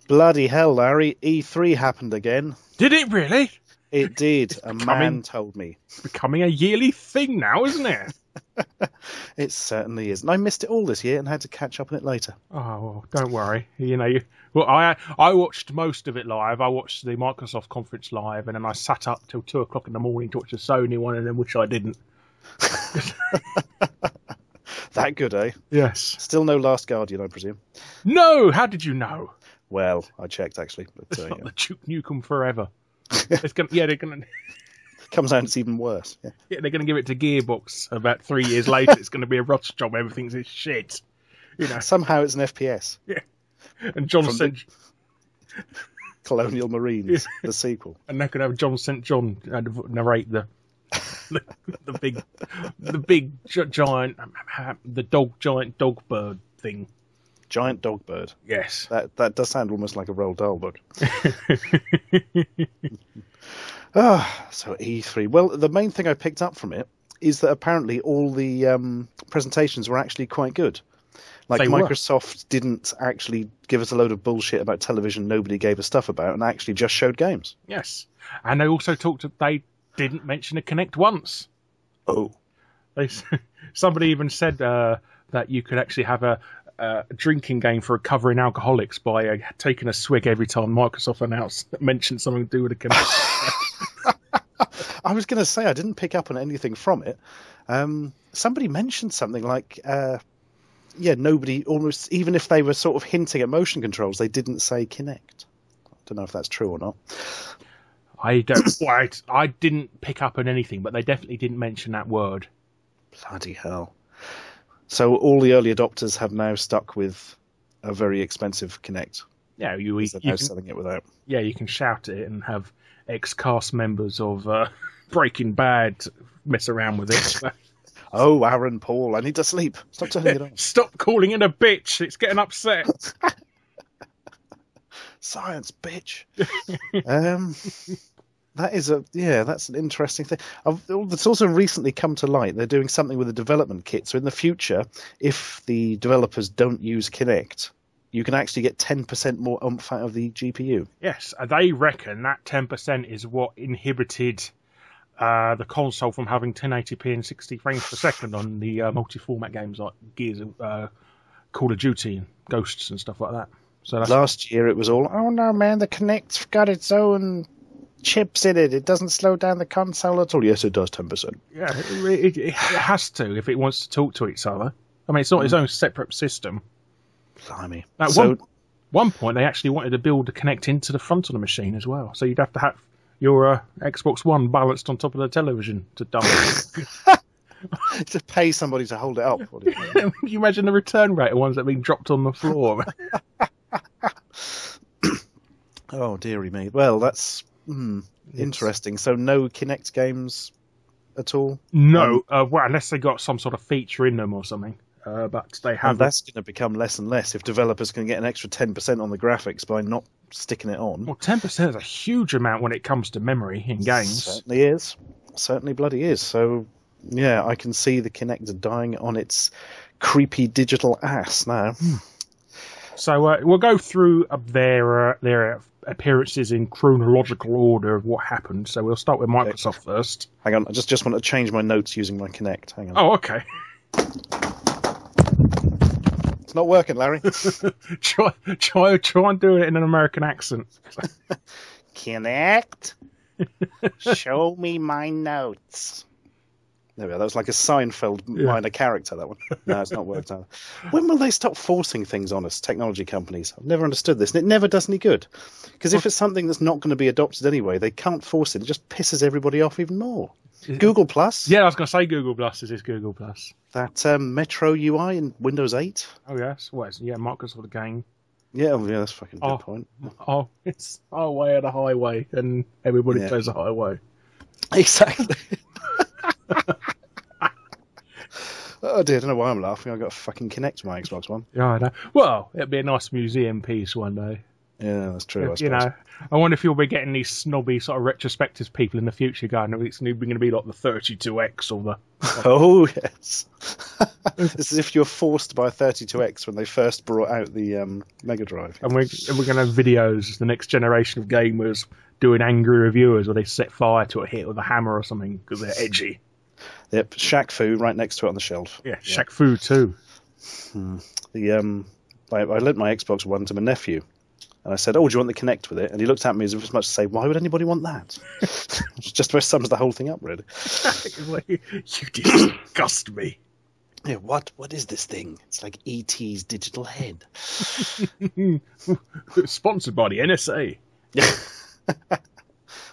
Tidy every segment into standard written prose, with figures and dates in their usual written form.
Bloody hell, Larry. E3 happened again. Did it really? It did. A man told me. Becoming a yearly thing now, isn't it? It certainly is. And I missed it all this year and had to catch up on it later. Oh, well, don't worry. I watched most of it live. I watched the Microsoft conference live, and then I sat up till 2 o'clock in the morning to watch the Sony one, and then wish I didn't. That good, eh? Yes. Still no Last Guardian, I presume. No! How did you know? Well, I checked, actually. But, it's not the Duke Nukem Forever. They're going to... Comes out, it's even worse. Yeah, they're going to give it to Gearbox about 3 years later. It's going to be a rush job. Everything's is shit. Somehow it's an FPS. Yeah. And John St. Colonial Marines, the sequel. And they're going to have John St. John narrate the big giant giant dog bird thing. Giant dog bird. Yes. That does sound almost like a Roald Dahl book. So E3. Well, the main thing I picked up from it is that apparently all the presentations were actually quite good. Like Microsoft didn't actually give us a load of bullshit about television nobody gave a stuff about, and actually just showed games. Yes. And they also they didn't mention a Kinect once. Oh. Somebody even said that you could actually have a drinking game for recovering alcoholics by taking a swig every time Microsoft mentioned something to do with a Kinect. I was going to say I didn't pick up on anything from it. Somebody mentioned something like, nobody, almost, even if they were sort of hinting at motion controls, they didn't say Kinect. I don't know if that's true or not. I didn't pick up on anything, but they definitely didn't mention that word. Bloody hell. So all the early adopters have now stuck with a very expensive Kinect. Yeah, you can selling it without. Yeah, you can shout at it and have ex-cast members of Breaking Bad mess around with it. Oh, Aaron Paul, I need to sleep. Stop turning it on. Stop calling it a bitch. It's getting upset. Science, bitch. That's an interesting thing. It's also recently come to light. They're doing something with the development kit. So in the future, if the developers don't use Kinect, you can actually get 10% more oomph out of the GPU. Yes, they reckon that 10% is what inhibited the console from having 1080p and 60 frames per second on the multi-format games like Gears, Call of Duty, and Ghosts and stuff like that. So last year it was all, oh no man, the Kinect's got its own chips in it. It doesn't slow down the console at all. Yes, it does 10%. Yeah, it has to if it wants to talk to each other. I mean, it's not its own separate system. Blimey. At one point, they actually wanted to build a Kinect into the front of the machine as well. So you'd have to have your Xbox One balanced on top of the television to dump it. To pay somebody to hold it up. Can you imagine the return rate of ones that have been dropped on the floor? Oh, dearie me. Well, that's interesting. So no Kinect games at all? No, unless they got some sort of feature in them or something. But they have. And that's going to become less and less if developers can get an extra 10% on the graphics by not sticking it on. Well, 10% is a huge amount when it comes to memory in games. Certainly is. Certainly bloody is. So, yeah, I can see the Kinect dying on its creepy digital ass now. So we'll go through their appearances in chronological order of what happened. So we'll start with Microsoft first. Hang on, I just want to change my notes using my Kinect. Hang on. Oh, okay. It's not working, Larry. try and do it in an American accent. Kinect, show me my notes. There we go. That was like a Seinfeld minor character, that one. No, it's not worked out. When will they stop forcing things on us, technology companies? I've never understood this, and it never does any good. Because if it's something that's not going to be adopted anyway, they can't force it. It just pisses everybody off even more. Google Plus? Yeah, I was going to say Google Plus. Is this Google Plus? That Metro UI in Windows 8? Oh, yes. Microsoft again. Yeah, that's a fucking good point. Oh, it's our way or the highway, and everybody plays the highway. Exactly. Oh dear, I don't know why I'm laughing. I've got a fucking Kinect to my Xbox One. Yeah, I know. Well, it'd be a nice museum piece one day. Yeah, that's true. I You suppose. know, I wonder if you'll be getting these snobby sort of retrospective people in the future going, "Oh, it's going to be like the 32X or the." Oh yes, it's as if you're forced to buy a 32X when they first brought out the Mega Drive. And we're going to have videos, the next generation of gamers doing angry reviewers where they set fire to a hit with a hammer or something because they're edgy. Yep, Shaq Fu right next to it on the shelf. Yeah, Shaq Fu too. I lent my Xbox One to my nephew, and I said, "Oh, do you want the Kinect with it?" And he looked at me as much to say, "Why would anybody want that?" Which just about sums the whole thing up, really. You disgust me. Yeah, what is this thing? It's like E.T.'s digital head. Sponsored by the NSA.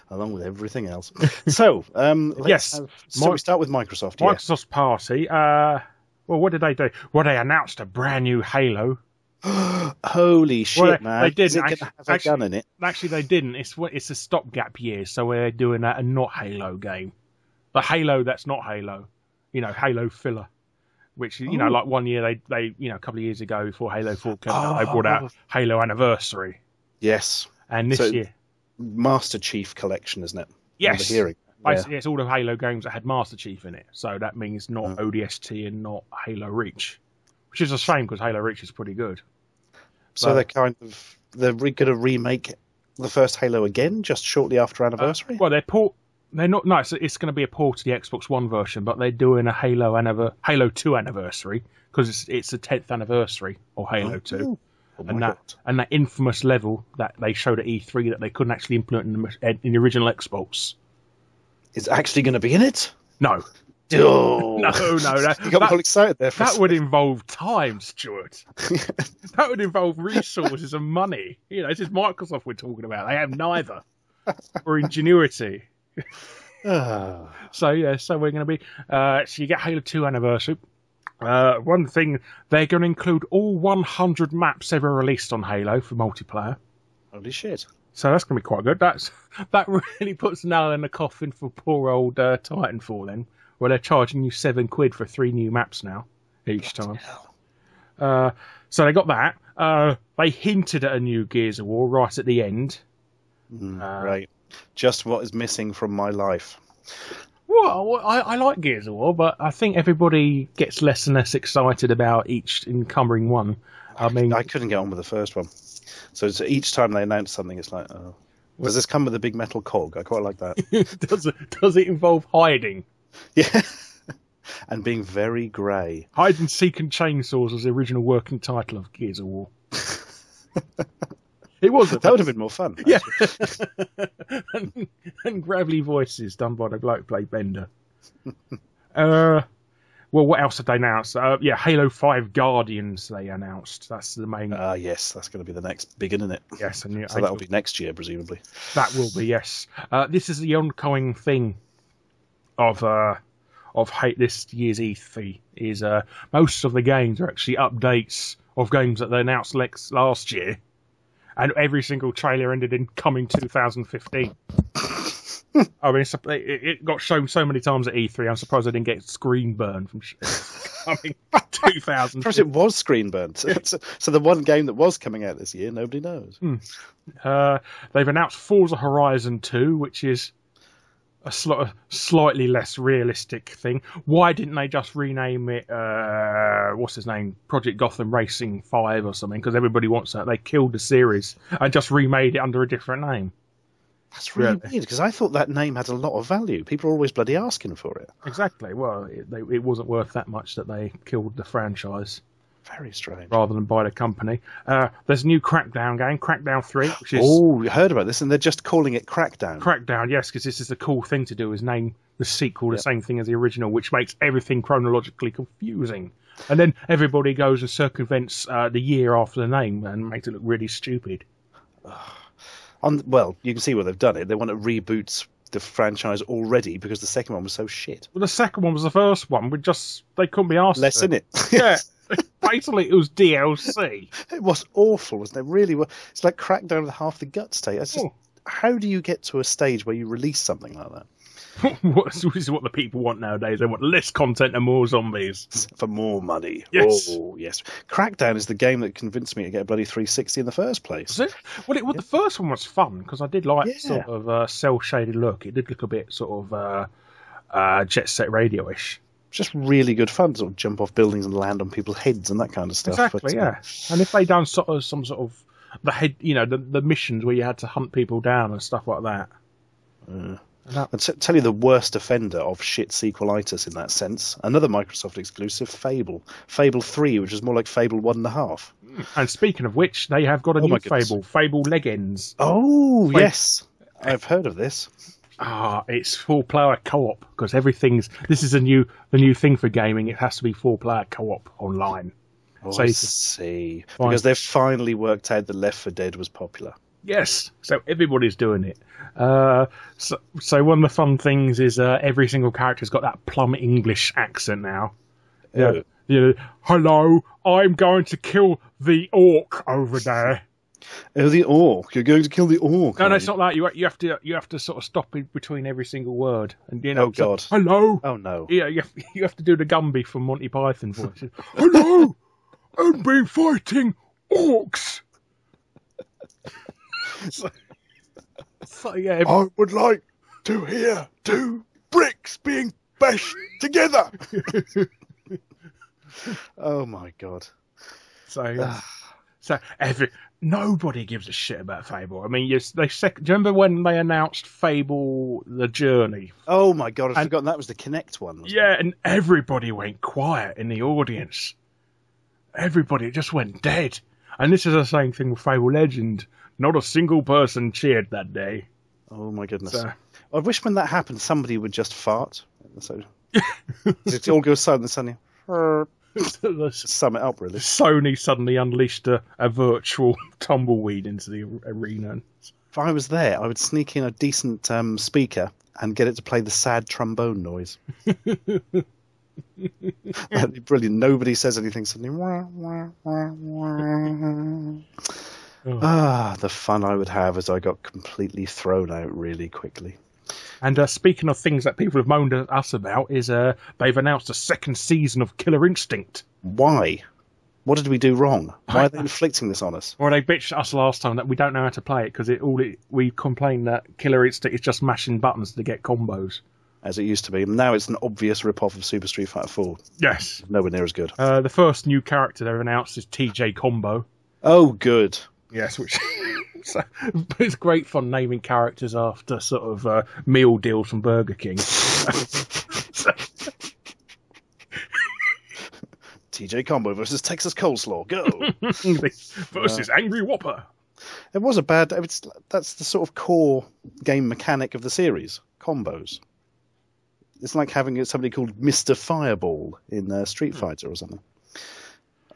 Along with everything else. So, Yes. we start with Microsoft. Microsoft's party. Well, what did they do? Well, they announced a brand new Halo. Holy shit, man! They didn't. Is it going to have a gun in it? Actually, they didn't. It's a stopgap year, so we're doing a not Halo game. The Halo that's not Halo. Halo filler. Which, like 1 year, they a couple of years ago before Halo 4 came out, they brought out Halo Anniversary. Yes. And this year... Master Chief Collection, isn't it? Yes. Hearing. Basically, it's all the Halo games that had Master Chief in it. So that means not ODST and not Halo Reach. Which is a shame, because Halo Reach is pretty good. So they're going to remake the first Halo again, just shortly after Anniversary? Well, they're not. No, it's going to be a port to the Xbox One version, but they're doing a Halo 2 Anniversary, because it's the 10th anniversary of Halo 2. And that infamous level that they showed at E3 that they couldn't actually implement in the original Xbox. Is actually going to be in it? No. Oh. No. You got me all excited there. That would involve time, Stuart. That would involve resources and money. This is Microsoft we're talking about. They have neither. Or ingenuity. So we're going to be... so you get Halo 2 Anniversary. One thing, they're going to include all 100 maps ever released on Halo for multiplayer. Holy shit. So that's going to be quite good. That really puts a nail in the coffin for poor old Titanfall then, where they're charging you £7 for 3 new maps now, each time. So they got that. They hinted at a new Gears of War right at the end. Right. Just what is missing from my life. Well, I like Gears of War, but I think everybody gets less and less excited about each encumbering one. I mean, I couldn't get on with the first one. So each time they announce something, it's like, oh. Does this come with a big metal cog? I quite like that. Does it involve hiding? Yeah. And being very grey. Hide and Seek and Chainsaws was the original working title of Gears of War. It was. That would have been more fun. Yeah. and gravelly voices done by the bloke who played Bender. Well, what else did they announce? Halo 5 Guardians they announced. That's the main... yes, that's going to be the next big one, isn't it? Yes. So that'll be next year, presumably. That will be, yes. This is the ongoing thing of this year's E3, is most of the games are actually updates of games that they announced last year, and every single trailer ended in coming 2015. I mean, it got shown so many times at E3. I'm surprised I didn't get screen burn from coming 2000. Perhaps it was screen burnt. So the one game that was coming out this year, nobody knows. They've announced Forza Horizon 2, which is a slightly less realistic thing. Why didn't they just rename it, what's his name, Project Gotham Racing 5 or something? Because everybody wants that. They killed the series and just remade it under a different name. That's really weird, because I thought that name had a lot of value. People are always bloody asking for it. Exactly. Well, it wasn't worth that much that they killed the franchise. Very strange. Rather than buy the company. There's a new Crackdown game, Crackdown 3, which is... Oh, you heard about this, and they're just calling it Crackdown. Crackdown, yes, because this is the cool thing to do, is name the sequel the same thing as the original, which makes everything chronologically confusing. And then everybody goes and circumvents the year after the name and makes it look really stupid. Well, you can see where they've done it. They want to reboot the franchise already because the second one was so shit. Well, the second one was the first one. They couldn't be asked. Less in it. Yeah. Basically, it was DLC. It was awful, wasn't it? Really, it's like Crackdown with half the guts taken. How do you get to a stage where you release something like that? This is what the people want nowadays. They want less content and more zombies. For more money. Yes. Oh, yes. Crackdown is the game that convinced me to get a bloody 360 in the first place. Was it? Well, the first one was fun because I did like sort of cel-shaded look. It did look a bit sort of Jet Set Radio-ish. Just really good fun to sort of jump off buildings and land on people's heads and that kind of stuff. Exactly, yeah. And if they done some sort of the missions where you had to hunt people down and stuff like that. I'd tell you the worst offender of shit sequelitis in that sense. Another Microsoft exclusive, Fable. Fable 3, which is more like Fable 1.5. And speaking of which, they have got a new Fable, Fable Legends. Oh, yes. I've heard of this. It's 4-player co-op because this is the new thing for gaming. It has to be 4-player co-op online. Oh, so I see. Because they've finally worked out that Left 4 Dead was popular. Yes, so everybody's doing it. So one of the fun things is every single character's got that plum English accent now. Yeah. Hello, I'm going to kill the orc over there. Oh, the orc! You're going to kill the orc. No, it's not that. You have to sort of stop in between every single word. And oh God! Hello. Oh no! Yeah, you have to do the Gumby from Monty Python voice. Hello, I've been fighting orcs. Yeah, I would like to hear 2 bricks being bashed together. Oh my God! Nobody gives a shit about Fable. I mean, do you remember when they announced Fable: The Journey? Oh my God, I've forgotten that was the Kinect one. Yeah, and everybody went quiet in the audience. Everybody just went dead. And this is the same thing with Fable Legend. Not a single person cheered that day. Oh my goodness! I wish when that happened, somebody would just fart. So it all goes silent suddenly. Sum it up, really. Sony suddenly unleashed a virtual tumbleweed into the arena. If I was there, I would sneak in a decent speaker and get it to play the sad trombone noise. That'd be brilliant. Nobody says anything suddenly. The fun I would have as I got completely thrown out really quickly. And speaking of things that people have moaned at us about, is they've announced a second season of Killer Instinct. Why? What did we do wrong? Why are they inflicting this on us? Well, they bitched us last time that we don't know how to play it because we complained that Killer Instinct is just mashing buttons to get combos. As it used to be. Now it's an obvious rip-off of Super Street Fighter 4. Yes. Nowhere near as good. The first new character they've announced is TJ Combo. Oh, good. Yes, which... So, it's great fun naming characters after sort of meal deals from Burger King. TJ Combo versus Texas Coleslaw. Go! versus Angry Whopper. It was a bad... That's the sort of core game mechanic of the series. Combos. It's like having somebody called Mr. Fireball in Street Fighter or something.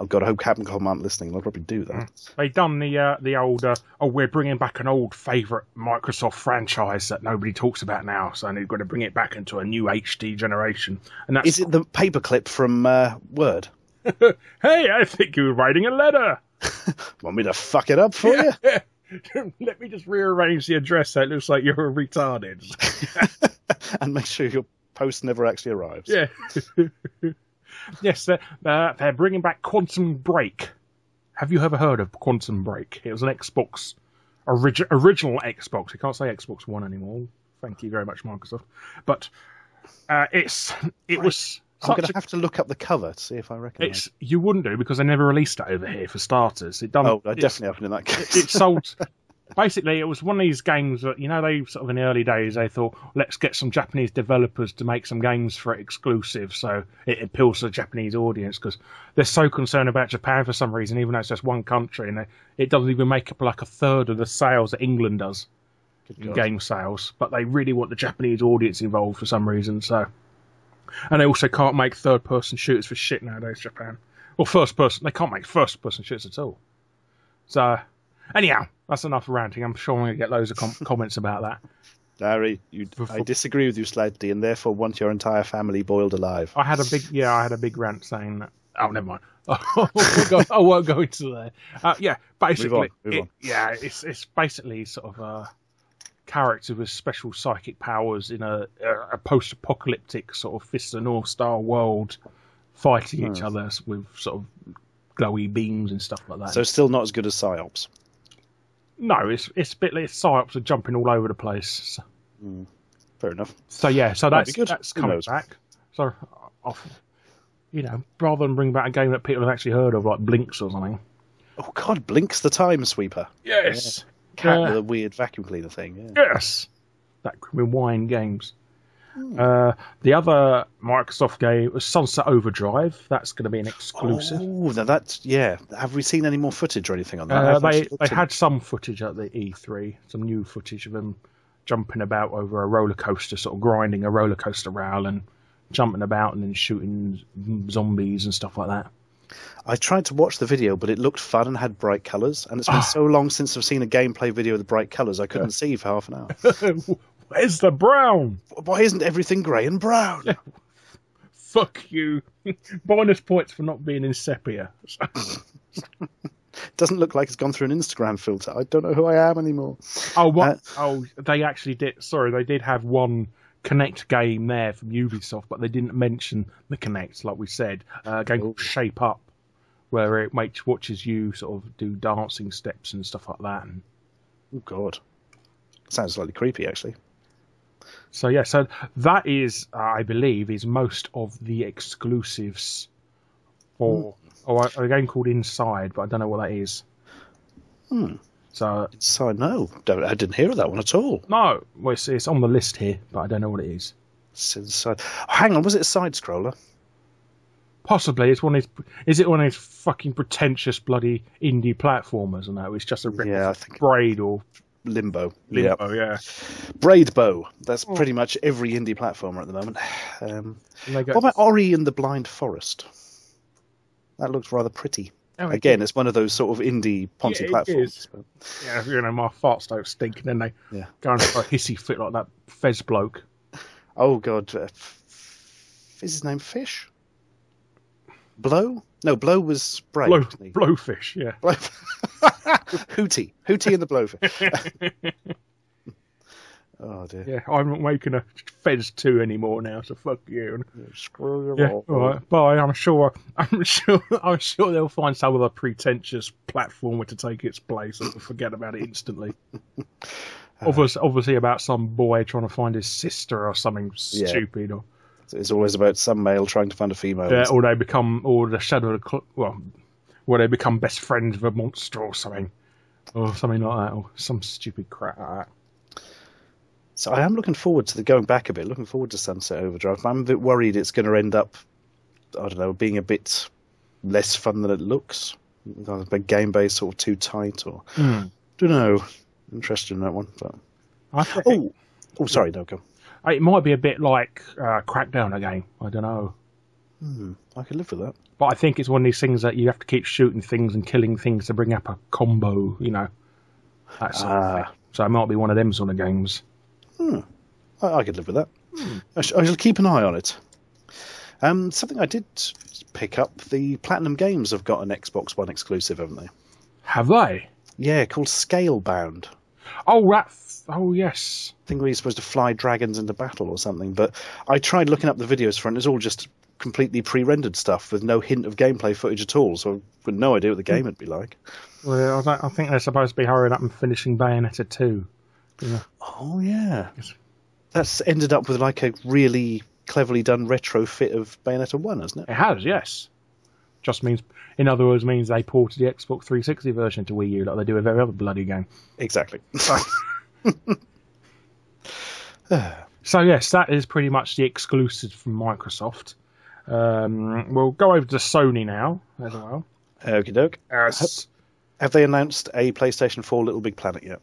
Oh God, I hope Capcom aren't listening. They'll probably do that. They've done the old, we're bringing back an old favourite Microsoft franchise that nobody talks about now, so they've got to bring it back into a new HD generation. And that's... Is it the paperclip from Word? Hey, I think you were writing a letter. Want me to fuck it up for you? Let me just rearrange the address so it looks like you're retarded. And make sure your post never actually arrives. Yeah. Yes, they're bringing back Quantum Break. Have you ever heard of Quantum Break? It was an Xbox, original Xbox. You can't say Xbox One anymore. Thank you very much, Microsoft. But it was... I'm going to have to look up the cover to see if I recognise it. You wouldn't do, because they never released it over here, for starters. I definitely haven't in that case. It sold... Basically, it was one of these games that, they sort of in the early days, they thought, let's get some Japanese developers to make some games for it exclusive so it appeals to the Japanese audience, because they're so concerned about Japan for some reason, even though it's just one country, and it doesn't even make up like a third of the sales that England does in game sales, but they really want the Japanese audience involved for some reason, so... And they also can't make third-person shooters for shit nowadays, Japan. Or first-person, they can't make first-person shooters at all. So... Anyhow, that's enough ranting. I'm sure I'm going to get loads of comments about that. Larry, I disagree with you slightly, and therefore want your entire family boiled alive. I had a big rant saying that. Oh, never mind. I won't go into there. Basically, move on. it's basically sort of characters with special psychic powers in a post-apocalyptic sort of Fist of the North style world fighting each other with sort of glowy beams and stuff like that. So still not as good as Psyops. No, it's a bit like Psyops are jumping all over the place. So. Fair enough. So that's coming back. So, rather than bring back a game that people have actually heard of, like Blinks or something. Oh God, Blink's the Time Sweeper. Yes. Cat with a weird vacuum cleaner thing. Yeah. Yes. That with wine games. The other Microsoft game was Sunset Overdrive. That's going to be an exclusive. Oh, now that's Have we seen any more footage or anything on that? They had some footage at the E3, some new footage of them jumping about over a roller coaster, sort of grinding a roller coaster rail and jumping about and then shooting zombies and stuff like that. I tried to watch the video, but it looked fun and had bright colours. And it's been so long since I've seen a gameplay video with the bright colours, I couldn't see for half an hour. Where's the brown? Why isn't everything grey and brown? Fuck you. Bonus points for not being in sepia. Doesn't look like it's gone through an Instagram filter. I don't know who I am anymore. Oh, what? They actually did. Sorry, they did have one Connect game there from Ubisoft, but they didn't mention the Connect, like we said. A game called Shape Up, where it watches you sort of do dancing steps and stuff like that. And... Oh, God. Sounds slightly creepy, actually. So that is, I believe, is most of the exclusives for a game called Inside, but I don't know what that is. So Inside, no. I didn't hear of that one at all. No, well, it's on the list here, but I don't know what it is. It's Inside. Oh, hang on, was it a side-scroller? Possibly. Is it one of these fucking pretentious bloody indie platformers? And that it's just a I think Braid or Limbo. Yeah. Braid Bow. That's pretty much every indie platformer at the moment. What about Ori and the Blind Forest? That looks rather pretty. Again, it's one of those sort of indie Ponzi platforms. But... Yeah, my farts don't stink, and then they go into a hissy fit like that Fez bloke. Oh, God. Is his name Fish? Blow? No, Blow was Brave. Blowfish, yeah. Hootie and the Blowfish. Oh, dear. Yeah, I'm not making a Fez 2 anymore now, so fuck you. Screw you all. All right, bye. I'm sure they'll find some other pretentious platformer to take its place and forget about it instantly. Obviously about some boy trying to find his sister or something stupid. Or it's always about some male trying to find a female. Yeah, or the shadow of the where they become best friends with a monster or something like that, or some stupid crap like that. So I am looking forward to looking forward to Sunset Overdrive. I'm a bit worried it's going to end up, I don't know, being a bit less fun than it looks. A game base sort of too tight, or don't know. Interested in that one, but sorry, no go. It might be a bit like Crackdown again. I don't know. I could live with that. But I think it's one of these things that you have to keep shooting things and killing things to bring up a combo, that sort of thing. So it might be one of them sort of games. I could live with that. I shall keep an eye on it. Something I did pick up, the Platinum Games have got an Xbox One exclusive, haven't they? Have they? Yeah, called Scalebound. Oh, yes. I think where you're supposed to fly dragons into battle or something. But I tried looking up the videos for it, and it's all just completely pre-rendered stuff with no hint of gameplay footage at all. So I've got no idea what the game would be like. Well, I think they're supposed to be hurrying up and finishing Bayonetta 2. Yeah. Oh, yeah. That's ended up with like a really cleverly done retrofit of Bayonetta 1, hasn't it? It has, yes. In other words, means they ported the Xbox 360 version to Wii U like they do with every other bloody game. Exactly. So, yes, that is pretty much the exclusive from Microsoft. We'll go over to Sony now as well. Okie doke. Have they announced a PlayStation 4 Little Big Planet yet?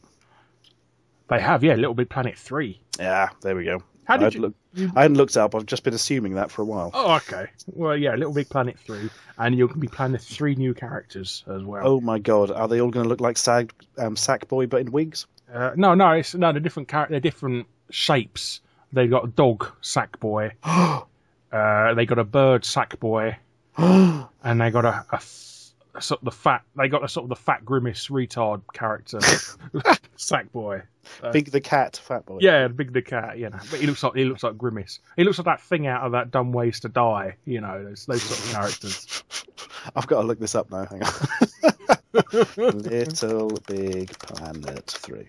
They have, yeah, Little Big Planet 3. Yeah, there we go. I hadn't looked it up. I've just been assuming that for a while. Oh, okay. Well, yeah, Little Big Planet 3. And you'll be playing 3 new characters as well. Oh, my God. Are they all going to look like Sackboy, but in wigs? No, they're different they're different shapes. They've got a dog Sackboy. They got a bird Sackboy. And they got sort of the fat. They got a sort of the fat grimace retard character, Sackboy. Big the cat, fat boy. Yeah, Big the cat. You know, but he looks like Grimace. He looks like that thing out of that Dumb Ways to Die. You know, those sort of characters. I've got to look this up now. Hang on. Little Big Planet 3.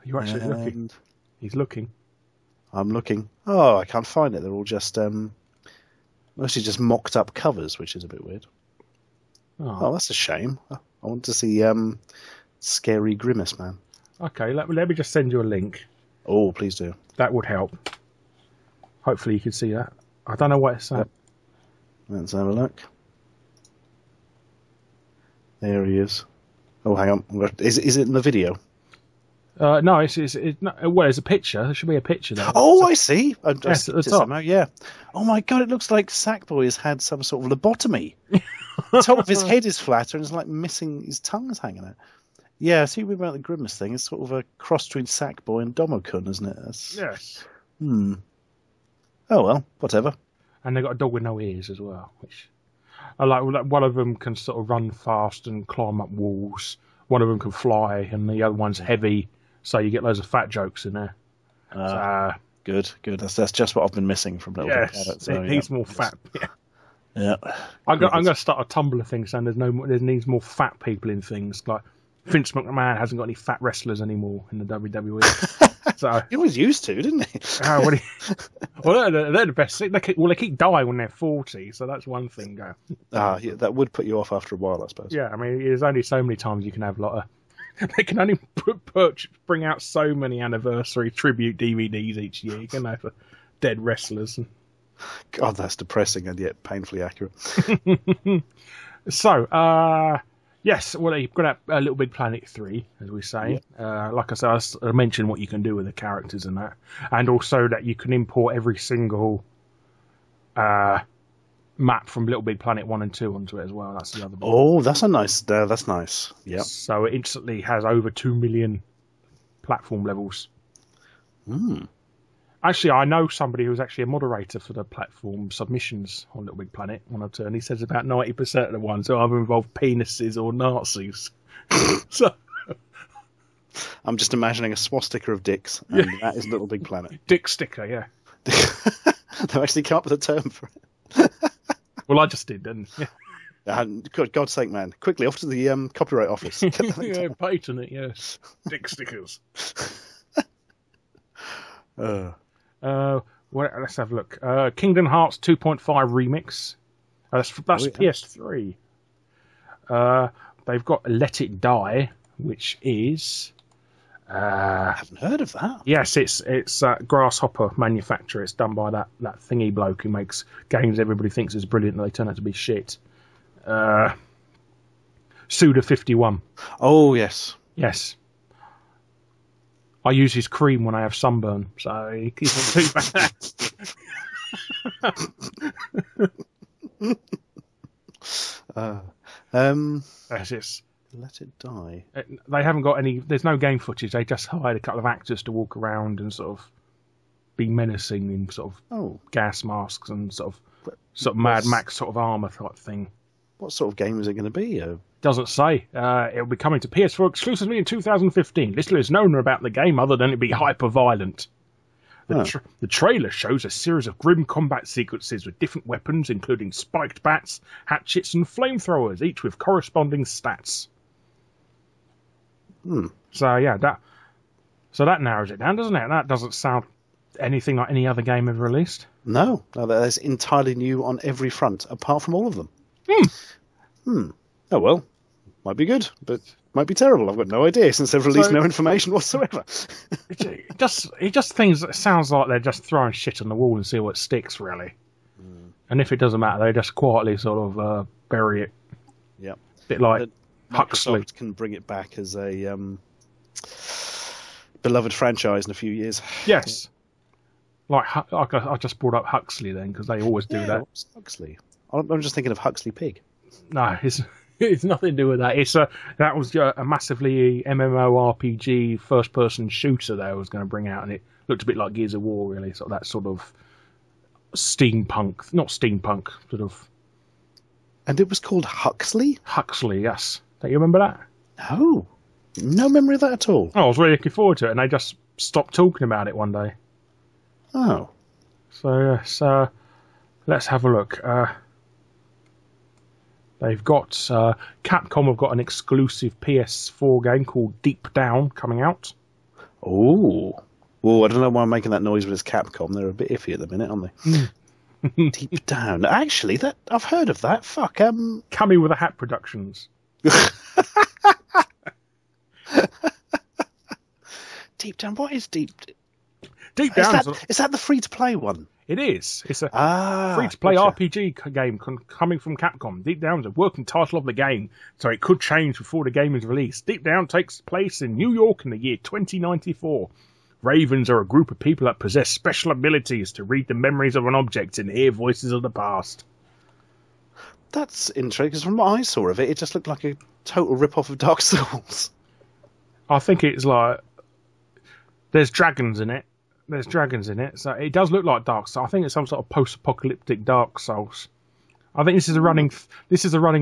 You're actually looking. He's looking. I'm looking. Oh, I can't find it. They're all just mostly just mocked up covers, which is a bit weird. Oh, that's a shame. I want to see Scary Grimace Man. Okay, let me just send you a link. Oh, please do. That would help. Hopefully you can see that. I don't know what it's saying. Let's have a look. There he is. Oh, hang on. Is it in the video? No, it's not, well, there's a picture. There should be a picture there. Oh, I see. Yes, at the top. Somehow, yeah. Oh my god, it looks like Sackboy has had some sort of lobotomy. The top of his head is flatter and it's like missing, his tongue's hanging out. Yeah, I see about the Grimace thing. It's sort of a cross between Sackboy and Domokun, isn't it? Yes. Oh well, whatever. And they've got a dog with no ears as well, which I like. One of them can sort of run fast and climb up walls. One of them can fly, and the other one's heavy, so you get loads of fat jokes in there. Good. That's just what I've been missing from Little Big Planet. So, it needs more fat. Yeah. I'm going to start a Tumblr thing saying there needs more fat people in things. Like Vince McMahon hasn't got any fat wrestlers anymore in the WWE. So he always used to, didn't he? Well, they're the best. They keep dying when they're 40, so that's one thing going. Yeah, that would put you off after a while, I suppose. Yeah, I mean, there's only so many times you can have a lot of. They can only bring out so many anniversary tribute DVDs each year. You can have dead wrestlers. God, that's depressing and yet painfully accurate. So, yes, well, you've got a Little Big Planet 3, as we say. Yeah. Like I said, I mentioned what you can do with the characters and that. And also that you can import every single map from Little Big Planet 1 and 2 onto it as well. That's the other bit. Oh, that's nice. Yeah. So it instantly has over 2 million platform levels. Actually, I know somebody who's actually a moderator for the platform submissions on Little Big Planet 1 or 2, and he says about 90% of the ones are either involve penises or Nazis. So I'm just imagining a swastika of dicks, and that is Little Big Planet. Dick sticker, yeah. They've actually come up with a term for it. Well, I just did, didn't I? God's sake, man. Quickly, off to the Copyright Office. Yeah, patent it, yes. Dick stickers. Let's have a look. Kingdom Hearts 2.5 Remix. That's PS3. They've got Let It Die, which is... I haven't heard of that. Yes, it's Grasshopper manufacturer. It's done by that thingy bloke who makes games everybody thinks is brilliant and they turn out to be shit. Suda51. Oh, yes. Yes. I use his cream when I have sunburn, so he's not too bad. That's Let It Die. They haven't got any. There's no game footage. They just hired a couple of actors to walk around and sort of be menacing in sort of gas masks and sort of Mad Max sort of armor type thing. What sort of game is it going to be? Doesn't say. It'll be coming to PS4 exclusively in 2015. Little is known about the game other than it be hyper violent. The trailer shows a series of grim combat sequences with different weapons, including spiked bats, hatchets, and flamethrowers, each with corresponding stats. So yeah, that narrows it down, doesn't it? That doesn't sound anything like any other game ever released. No, that's entirely new on every front, apart from all of them. Oh well, might be good, but might be terrible. I've got no idea since they've released no information whatsoever. it just sounds like they're just throwing shit on the wall and see what sticks, really. And if it doesn't matter, they just quietly sort of bury it. Yeah, bit like Huxley can bring it back as a beloved franchise in a few years. Yes, like I just brought up Huxley then because they always do that. Huxley. I'm just thinking of Huxley Pig. No, it's nothing to do with that. That was a massively MMORPG first-person shooter that I was going to bring out, and it looked a bit like Gears of War, really. That sort of steampunk, not steampunk, sort of And it was called Huxley? Huxley, yes. Don't you remember that? No. No memory of that at all. Oh, I was really looking forward to it, and they just stopped talking about it one day. Oh. So, yes, let's have a look. They've got... Capcom have got an exclusive PS4 game called Deep Down coming out. Oh. Well, I don't know why I'm making that noise when it's Capcom. They're a bit iffy at the minute, aren't they? Deep Down. Actually, that I've heard of that. Fuck. Coming with the Hat Productions. Deep Down. What is Deep? Deep Down. Is that the free-to-play one? It is. It's a free-to-play RPG game coming from Capcom. Deep Down is a working title of the game, so it could change before the game is released. Deep Down takes place in New York in the year 2094. Ravens are a group of people that possess special abilities to read the memories of an object and hear voices of the past. That's interesting, because from what I saw of it, it just looked like a total rip-off of Dark Souls. I think it's like... There's dragons in it. So it does look like Dark Souls. I think it's some sort of post-apocalyptic Dark Souls. I think this is a running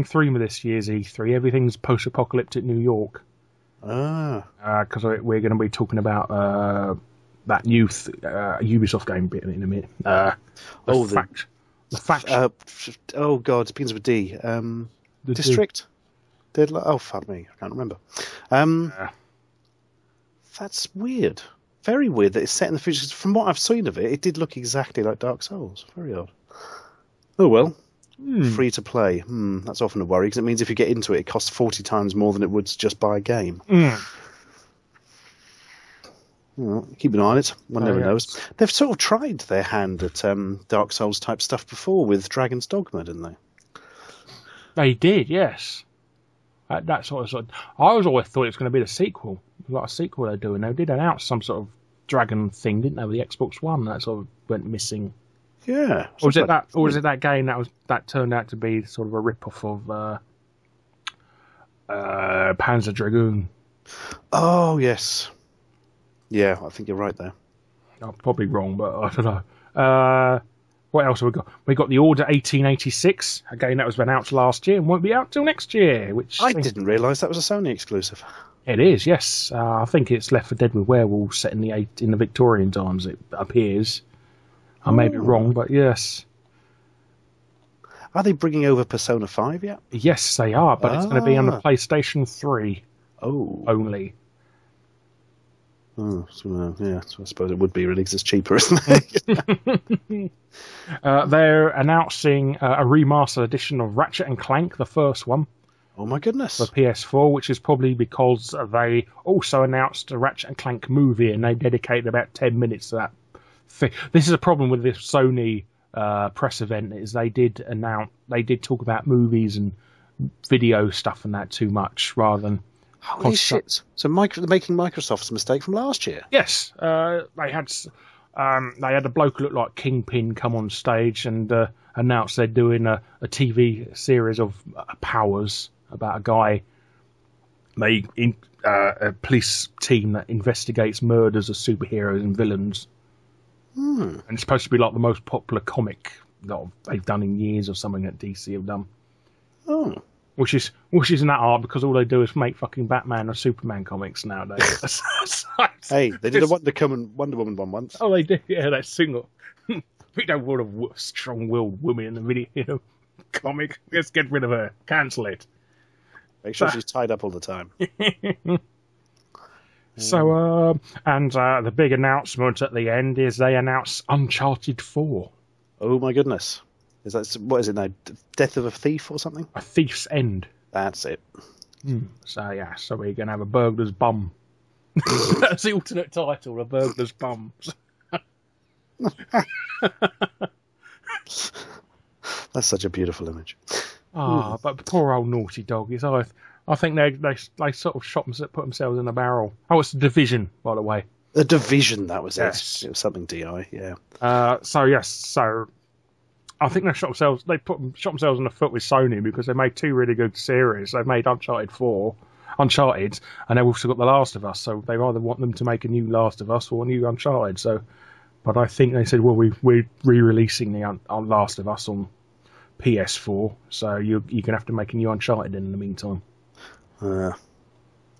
theme of this year's E3. Everything's post-apocalyptic New York. Because we're going to be talking about that new Ubisoft game bit in a minute. The faction. Oh God, it begins with D. District. Oh fuck me, I can't remember. That's weird. Very weird that it's set in the future. From what I've seen of it, it did look exactly like Dark Souls. Very odd. Oh well. Free to play. That's often a worry, because it means if you get into it, it costs 40 times more than it would to just buy a game. Well, keep an eye on it. One never knows. They've sort of tried their hand at Dark Souls type stuff before with Dragon's Dogma, didn't they? They did, yes. That sort of. I always thought it was going to be the sequel. Like a sequel they're doing. They did announce some sort of dragon thing, didn't they, with the Xbox One? That sort of went missing. Yeah. Or was it that game that turned out to be sort of a rip-off of Panzer Dragoon? Oh yes. Yeah, I think you're right there. I'm probably wrong, but I don't know. What else have we got? We got the Order 1886, a game that was announced last year and won't be out till next year. Which I didn't realise that was a Sony exclusive. It is, yes. I think it's Left 4 Dead with werewolves set in the Victorian times. It appears. I may be wrong, but yes. Are they bringing over Persona 5 yet? Yes, they are, but it's going to be on the PlayStation 3 only. Oh, so, yeah, so I suppose it would be really, because it's cheaper, isn't it? They're announcing a remastered edition of Ratchet and Clank, the first one. Oh my goodness. For PS4, which is probably because they also announced a Ratchet and Clank movie, and they dedicated about 10 minutes to that. This is a problem with this Sony press event, is they did talk about movies and video stuff and that too much, rather than... Holy shit! So they're making Microsoft's mistake from last year. Yes, they had a bloke who looked like Kingpin come on stage and announce they're doing a TV series of Powers about a guy, a police team that investigates murders of superheroes and villains. And it's supposed to be like the most popular comic that they've done in years, or something that DC have done. Oh. Which isn't that hard, because all they do is make fucking Batman or Superman comics nowadays. Hey, they did a Wonder Woman one once. Oh, they did. Yeah, that's single. We don't want a strong-willed woman in the video comic. Let's get rid of her. Cancel it. Make sure she's tied up all the time. So, the big announcement at the end is they announce Uncharted 4. Oh my goodness. What is it now? Death of a Thief or something? A Thief's End. That's it. So we're going to have a burglar's bum. That's the alternate title, a burglar's bum. That's such a beautiful image. But poor old Naughty Dog. I think they sort of put themselves in a barrel. Oh, it's The Division, by the way. The Division, that was yes. It was something DI, yeah. So I think they shot themselves in the foot with Sony, because they made two really good series. They've made Uncharted, and they've also got The Last of Us. So they either want them to make a new Last of Us or a new Uncharted. But I think they said, well, we're re-releasing the Last of Us on PS4, so you're going to have to make a new Uncharted in the meantime. Oh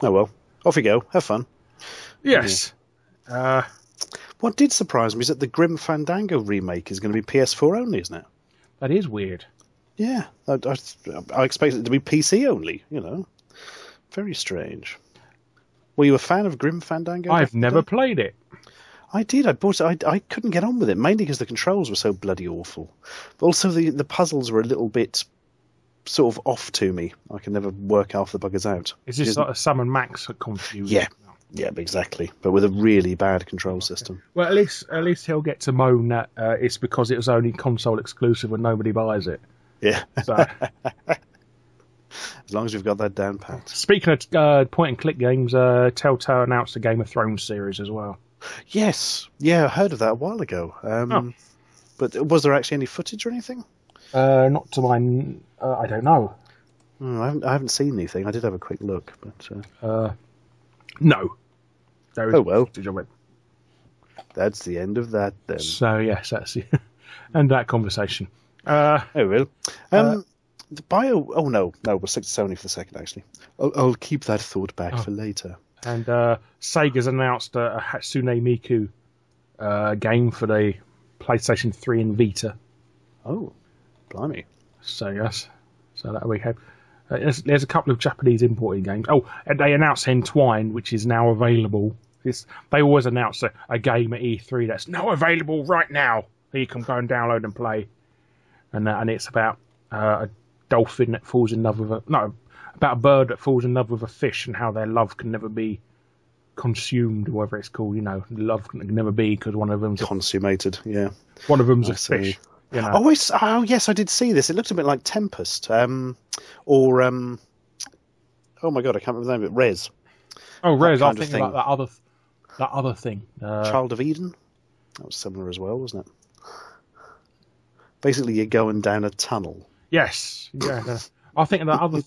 well, off you go. Have fun. Yes. What did surprise me is that the Grim Fandango remake is going to be PS4 only, isn't it? That is weird. Yeah, I expected it to be PC only, Very strange. Were you a fan of Grim Fandango? I've never played it. I did. I bought it. I couldn't get on with it, mainly because the controls were so bloody awful. But also the puzzles were a little bit sort of off to me. I can never work half the buggers out. Is this like a Sam and Max confused? Yeah, exactly. But with a really bad control system. Well, at least he'll get to moan that it's because it was only console exclusive and nobody buys it. Yeah. So. As long as we've got that down pat. Speaking of point-and-click games, Telltale announced a Game of Thrones series as well. Yes. Yeah, I heard of that a while ago. But was there actually any footage or anything? Not to my... I don't know. I haven't seen anything. I did have a quick look, but... No. Oh, well. That's the end of that, then. So, yes, that's the end of that conversation. Well. The Bio... Oh, no, we'll stick to Sony for the second, actually. I'll keep that thought back for later. And Sega's announced a Hatsune Miku game for the PlayStation 3 and Vita. Oh, blimey. So, yes. So that we have... there's a couple of Japanese imported games. Oh, and they announced Entwine, which is now available. They always announce a game at E3 that's now available right now. That you can go and download and play. And it's about a dolphin that falls in love with about a bird that falls in love with a fish and how their love can never be consumed, or whatever it's called. Love can never be because one of them's consummated. Yeah, one of them's a fish. Oh yes, I did see this. It looked a bit like Tempest, oh my god, I can't remember the name of it. Res. Oh, Res. I think about that other thing. Child of Eden. That was similar as well, wasn't it? Basically, you're going down a tunnel. Yes. Yeah. I think that other,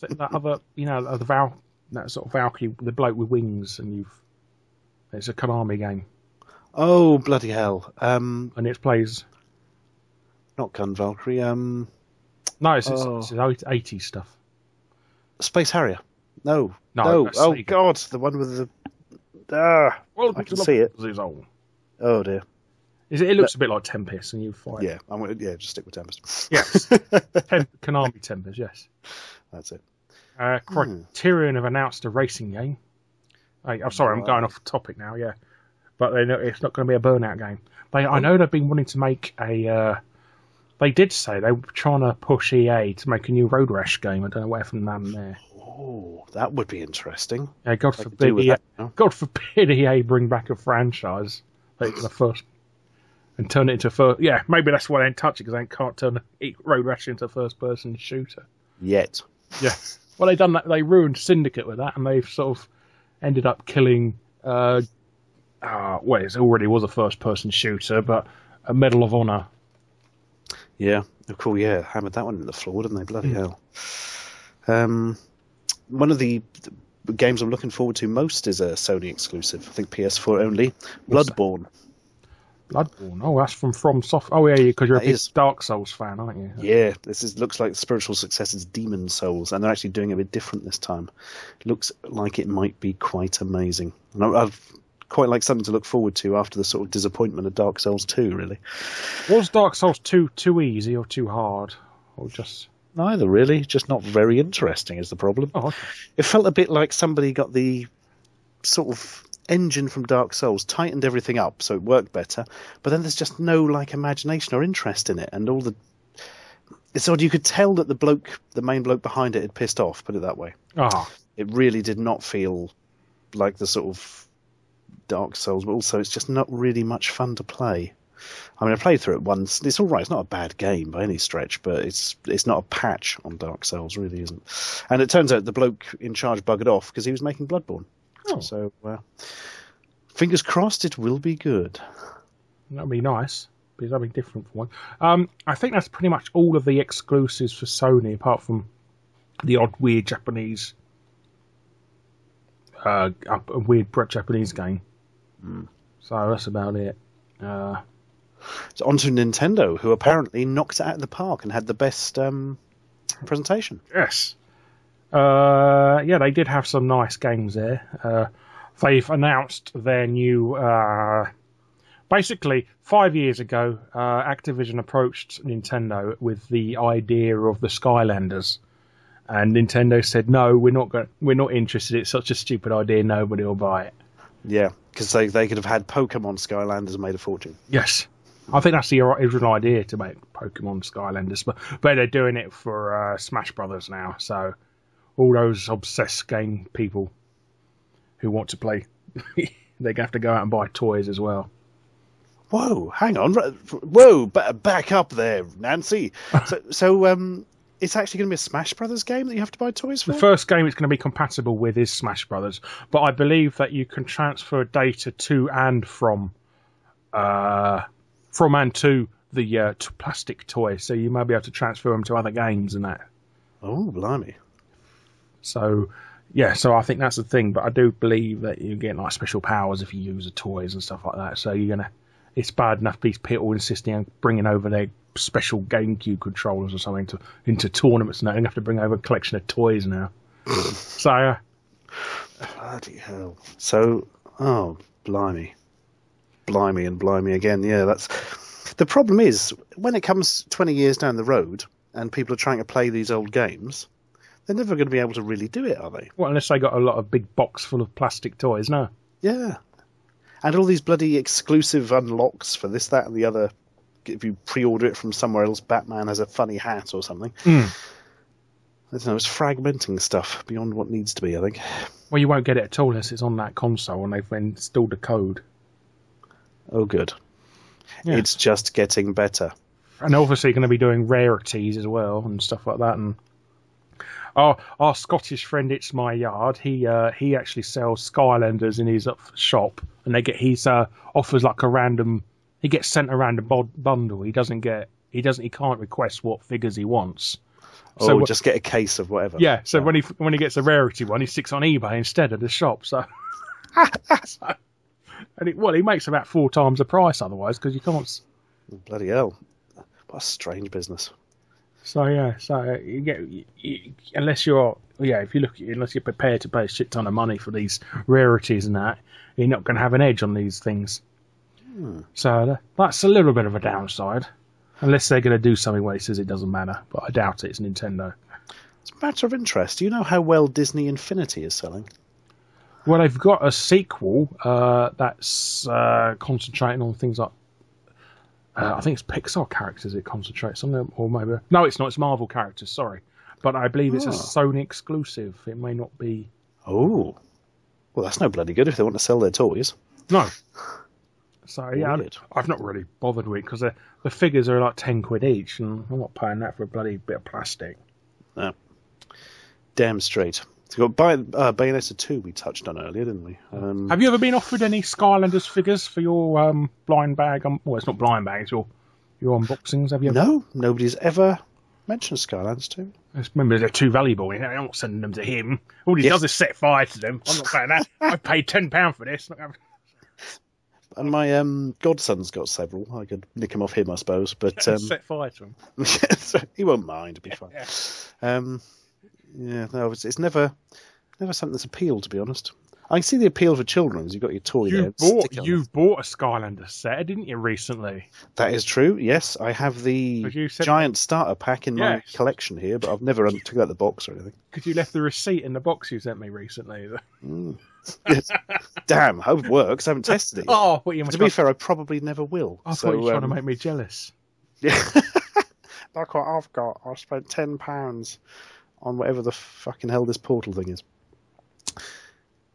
that sort of Valkyrie, the bloke with wings, and it's a Konami game. Oh bloody hell! And it plays. Not Gun Valkyrie. No, it's 80s stuff. Space Harrier. No. Oh Sega. God, the one with the. I can see it. Oh dear. It looks a bit like Tempest, and you fight. Yeah, just stick with Tempest. Yes, Konami Tempest. Yes, that's it. Criterion have announced a racing game. I'm sorry, I'm going off topic now. Yeah, but it's not going to be a Burnout game. I know they've been wanting to make a. They did say they were trying to push EA to make a new Road Rash game. I don't know what happened from there. Oh, that would be interesting. Yeah, God forbid EA bring back a franchise like the first and turn it into first. Yeah, maybe that's why they ain't touch it, because they can't turn Road Rash into a first-person shooter yet. Yeah, well, they done that. They ruined Syndicate with that, and they've sort of ended up killing. Well, it already was a first-person shooter, but a Medal of Honor. Yeah, cool. Yeah, hammered that one in the floor, didn't they? Bloody hell. One of the games I'm looking forward to most is a Sony exclusive. I think PS4 only. Bloodborne. Bloodborne. Oh, that's from Soft. Oh, yeah, because you're a big Dark Souls fan, aren't you? Yeah, looks like the spiritual successor's Demon Souls, and they're actually doing it a bit different this time. It looks like it might be quite amazing. And I've quite like something to look forward to after the sort of disappointment of Dark Souls 2, really. Was Dark Souls 2 too easy or too hard? Or just... Neither, really. Just not very interesting is the problem. Oh, okay. It felt a bit like somebody got the sort of engine from Dark Souls, tightened everything up so it worked better, but then there's just no imagination or interest in it, and it's odd. You could tell that the main bloke behind it had pissed off, put it that way. It really did not feel like the sort of Dark Souls, but also it's just not really much fun to play. I mean, I played through it once. It's all right. It's not a bad game by any stretch, but it's not a patch on Dark Souls, really isn't. And it turns out the bloke in charge buggered off because he was making Bloodborne. Oh. So, fingers crossed it will be good. That'll be nice. Be something different for one. I think that's pretty much all of the exclusives for Sony, apart from the odd weird Japanese Japanese game. So that's about it. So on to Nintendo, who apparently knocked it out of the park and had the best presentation. Yes. Yeah, they did have some nice games there. They've announced their new... basically, 5 years ago, Activision approached Nintendo with the idea of the Skylanders. And Nintendo said, no, we're not interested. It's such a stupid idea, nobody will buy it. Yeah, because they could have had Pokemon Skylanders and made a fortune. Yes. I think that's the original idea, to make Pokemon Skylanders. But they're doing it for Smash Brothers now. So all those obsessed game people who want to play, they're going to have to go out and buy toys as well. Whoa, hang on. Whoa, back up there, Nancy. So it's actually going to be a Smash Brothers game that you have to buy toys for? The first game it's going to be compatible with is Smash Brothers. But I believe that you can transfer data to and from and to the plastic toys. So you may be able to transfer them to other games and that. Oh, blimey. So, yeah, so I think that's the thing. But I do believe that you get like special powers if you use the toys and stuff like that. So you're going to... It's bad enough these people insisting on bringing over their special GameCube controllers or something into tournaments now. They have to bring over a collection of toys now. So, bloody hell. So, oh, blimey. Blimey and blimey again. Yeah, that's... The problem is, when it comes 20 years down the road and people are trying to play these old games, they're never going to be able to really do it, are they? Well, unless they got a lot of big box full of plastic toys, no. Yeah. And all these bloody exclusive unlocks for this, that, and the other. If you pre-order it from somewhere else, Batman has a funny hat or something. I don't know, it's fragmenting stuff beyond what needs to be, I think. Well, you won't get it at all unless it's on that console and they've installed a code. Oh, good. Yeah. It's just getting better. And obviously going to be doing rarities as well and stuff like that. And our Scottish friend, It's My Yard, he actually sells Skylanders in his shop, and he offers like a random. He gets sent a random bundle. He can't request what figures he wants. So just get a case of whatever. Yeah. So when he gets a rarity one, he sticks on eBay instead of the shop. So, he makes about 4 times the price otherwise because you can't. Bloody hell! What a strange business. So yeah, you get unless you're prepared to pay a shit ton of money for these rarities and that, you're not going to have an edge on these things. So that's a little bit of a downside, unless they're going to do something where he says it doesn't matter. But I doubt it. It's Nintendo. It's a matter of interest. Do you know how well Disney Infinity is selling? Well, they've got a sequel that's concentrating on things like. I think it's Pixar characters it concentrates on, or maybe... No, it's not. It's Marvel characters, sorry. But I believe it's a Sony exclusive. It may not be... Oh. Well, that's no bloody good if they want to sell their toys. No. So, yeah, I've not really bothered with it, because the figures are like 10 quid each, and I'm not paying that for a bloody bit of plastic. No. Damn straight. So you've got Bayonetta 2 we touched on earlier, didn't we? Have you ever been offered any Skylanders figures for your blind bag? Well, it's not blind bag, it's your unboxings. Have you ever? No, nobody's ever mentioned Skylanders 2. Remember, they're too valuable. I'm not sending them to him. All he does is set fire to them. I'm not paying that. I paid £10 for this. And my godson's got several. I could nick him off him, I suppose. But set fire to him. He won't mind, it'll be fine. Yeah, no, it's never something that's appealed, to be honest. I can see the appeal for children, because you've got your toy there. You've bought a Skylander set, didn't you, recently? That is true, yes. I have the giant starter pack in my collection here, but I've never took out the box or anything. Because you left the receipt in the box you sent me recently. Yes. Damn, hope it works. I haven't tested it yet. Oh, what you must to be fair, I probably never will. I thought you were trying to make me jealous. Yeah. Like what I've got. I spent £10 on whatever the fucking hell this portal thing is.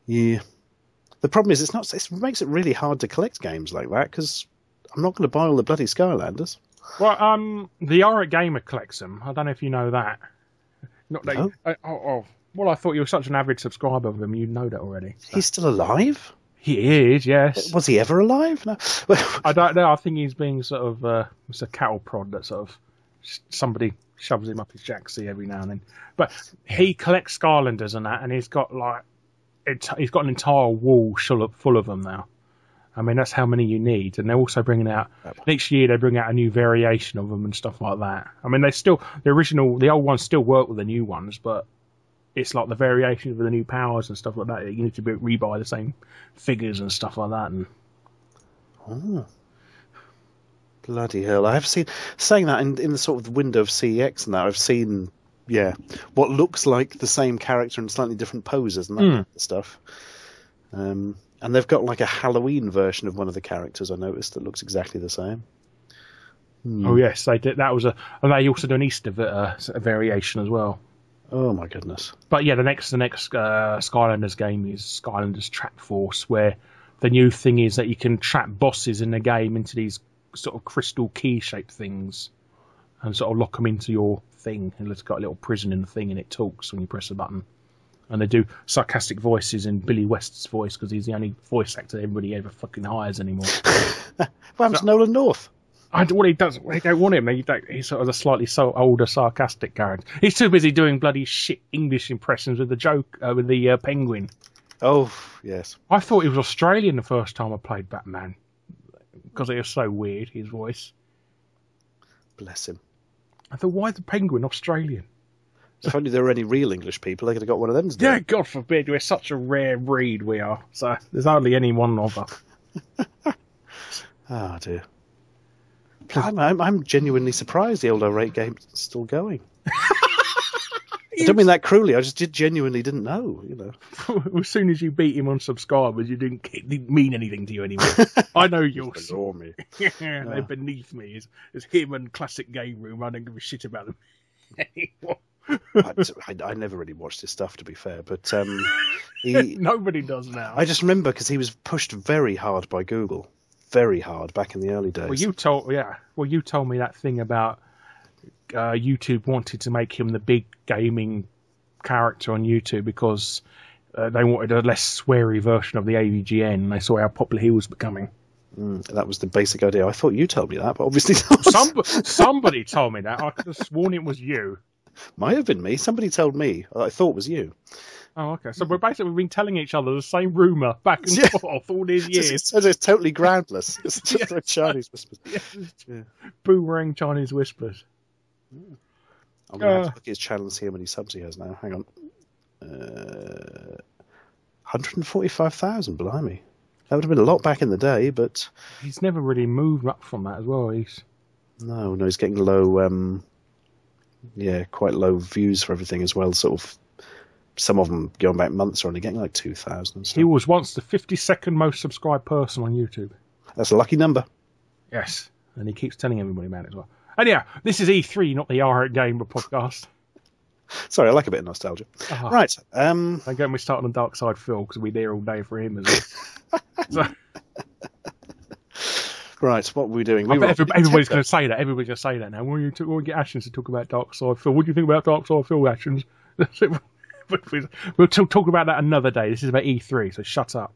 Yeah. The problem is it makes it really hard to collect games like that, because I'm not going to buy all the bloody Skylanders. Well, the Auric Gamer collects them. I don't know if you know that. No. Well, I thought you were such an average subscriber of him. You know that already. So. He's still alive? He is, yes. Was he ever alive? No. I don't know. I think he's being sort of... it's a cattle prod that sort of... Somebody shoves him up his jacksie every now and then. But he collects Skylanders and that, and he's got an entire wall full of them now. I mean, that's how many you need. And they're also bringing out, next year they bring out a new variation of them and stuff like that. I mean, the old ones still work with the new ones, but it's like the variations with the new powers and stuff like that. You need to rebuy the same figures and stuff like that. And oh. Bloody hell. I have seen, saying that in the sort of the window of CEX and that, I've seen, what looks like the same character in slightly different poses and that kind of stuff. And they've got like a Halloween version of one of the characters I noticed that looks exactly the same. Oh yes, they did. And they also do an Easter variation as well. Oh my goodness! But yeah, the next Skylanders game is Skylanders Trap Force, where the new thing is that you can trap bosses in the game into these sort of crystal key shaped things, and sort of lock them into your thing. And it's got a little prison in the thing, and it talks when you press a button. And they do sarcastic voices in Billy West's voice because he's the only voice actor everybody ever fucking hires anymore. What happens to Nolan North? What he does, they don't want him. He's sort of a slightly older, sarcastic character. He's too busy doing bloody shit English impressions with the penguin. Oh yes. I thought he was Australian the first time I played Batman because it was so weird, his voice. Bless him. I thought, why is the penguin Australian? If only there were any real English people, they could have got one of them to do. Yeah, God forbid. We're such a rare breed, we are. So there's hardly any one of us. Oh, dear. I'm genuinely surprised the old 08 game's still going. I don't mean that cruelly. I just genuinely didn't know, you know. As soon as you beat him on subscribers, it didn't mean anything to you anymore. I know you're below me. They're beneath me. It's him and Classic Game Room. I don't give a shit about them anymore. I never really watched his stuff, to be fair, but nobody does now. I just remember because he was pushed very hard by Google, very hard back in the early days. Well, you told me that thing about YouTube wanted to make him the big gaming character on YouTube because they wanted a less sweary version of the AVGN. And they saw how popular he was becoming. That was the basic idea. I thought you told me that, but obviously somebody told me that. I could have sworn it was you. Might have been me. Somebody told me. I thought it was you. Oh, okay. So we've been telling each other the same rumour back and forth all these years. It's totally groundless. It's just like Chinese whispers. Yeah. Boomerang Chinese whispers. I'm going to have to look at his channel and see how many subs he has now. Hang on. 145,000, blimey. That would have been a lot back in the day, but... He's never really moved up from that as well. No, he's getting low... quite low views for everything as well. Sort of, some of them going back months are only getting like 2,000. He was once the 52nd most subscribed person on YouTube. That's a lucky number. Yes, and he keeps telling everybody about it as well. And yeah, this is E3, not the R Gamer podcast. Sorry, I like a bit of nostalgia. Right. Don't get me started on Dark Side Phil because we'll be there all day for him as well. Right, what were we doing? Everybody's going to say that. Everybody's going to say that now. When we get Ashens to talk about Dark Side Phil, what do you think about Dark Side Phil, Ashens? We'll talk about that another day. This is about E3, so shut up.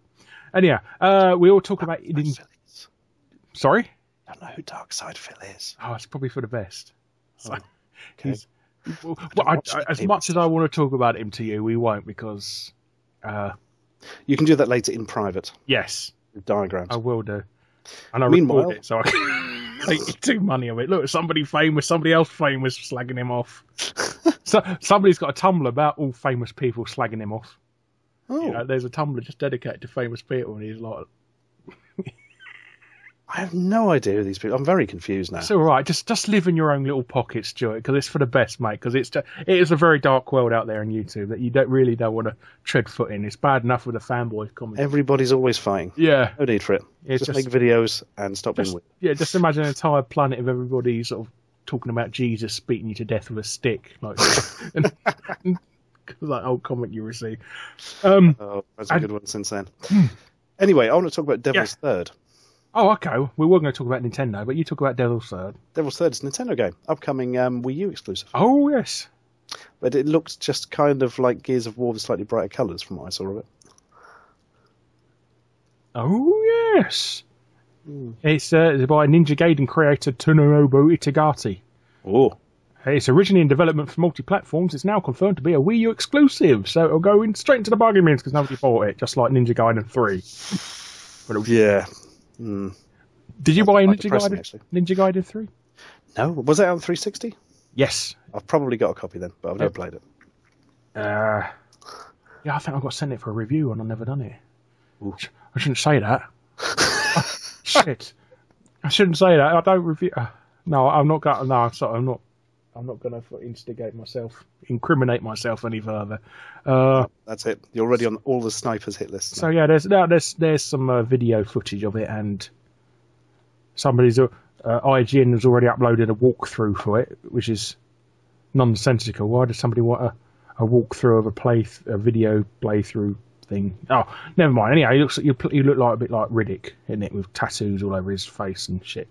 And yeah, we all talk about... Sorry? I don't know who Dark Side Phil is. Oh, it's probably for the best. So, okay. As much as I want to talk about him to you, we won't because... you can do that later in private. Yes. With diagrams. I will do. And I record it so I can take two money of it. Look, somebody else famous slagging him off. So somebody's got a Tumblr about all famous people slagging him off. Oh. You know, there's a Tumblr just dedicated to famous people, and he's like... I have no idea who these people... I'm very confused now. It's all right. Just live in your own little pocket, Stuart, because it's for the best, mate. Because it is a very dark world out there on YouTube that you don't want to tread foot in. It's bad enough with the fanboy comment. Everybody's always fighting. Yeah. No need for it. Just make videos and stop being weird. Yeah, just imagine an entire planet of everybody sort of talking about Jesus beating you to death with a stick. Like old comment you receive. That's a good one since then. Anyway, I want to talk about Devil's Third. Oh, okay. We were going to talk about Nintendo, but you talk about Devil's Third. Devil's Third is a Nintendo game. Upcoming Wii U exclusive. Oh, yes. But it looked just kind of like Gears of War with slightly brighter colours from what I saw of it. Oh, yes. It's by Ninja Gaiden creator Tononobu Itagaki. Oh. It's originally in development for multi-platforms. It's now confirmed to be a Wii U exclusive, so it'll go straight into the bargain bins because nobody bought it, just like Ninja Gaiden 3. Yeah. Did you buy quite Ninja Gaiden? actually. Ninja Gaiden 3? No, was it on 360? Yes. I've probably got a copy then, but I've never played it. Yeah, I think I've got to send it for a review, and I've never done it. Ooh. I shouldn't say that. Shit, I shouldn't say that. I don't review. No, I'm not going. No, sorry, I'm not going to instigate myself, incriminate myself any further. That's it. You're already on all the snipers hit lists. So yeah, there's some video footage of it, and somebody's IGN has already uploaded a walkthrough for it, which is nonsensical. Why does somebody want a walkthrough of a video playthrough thing? Oh, never mind. Anyhow, you look like a bit like Riddick, isn't it, with tattoos all over his face and shit.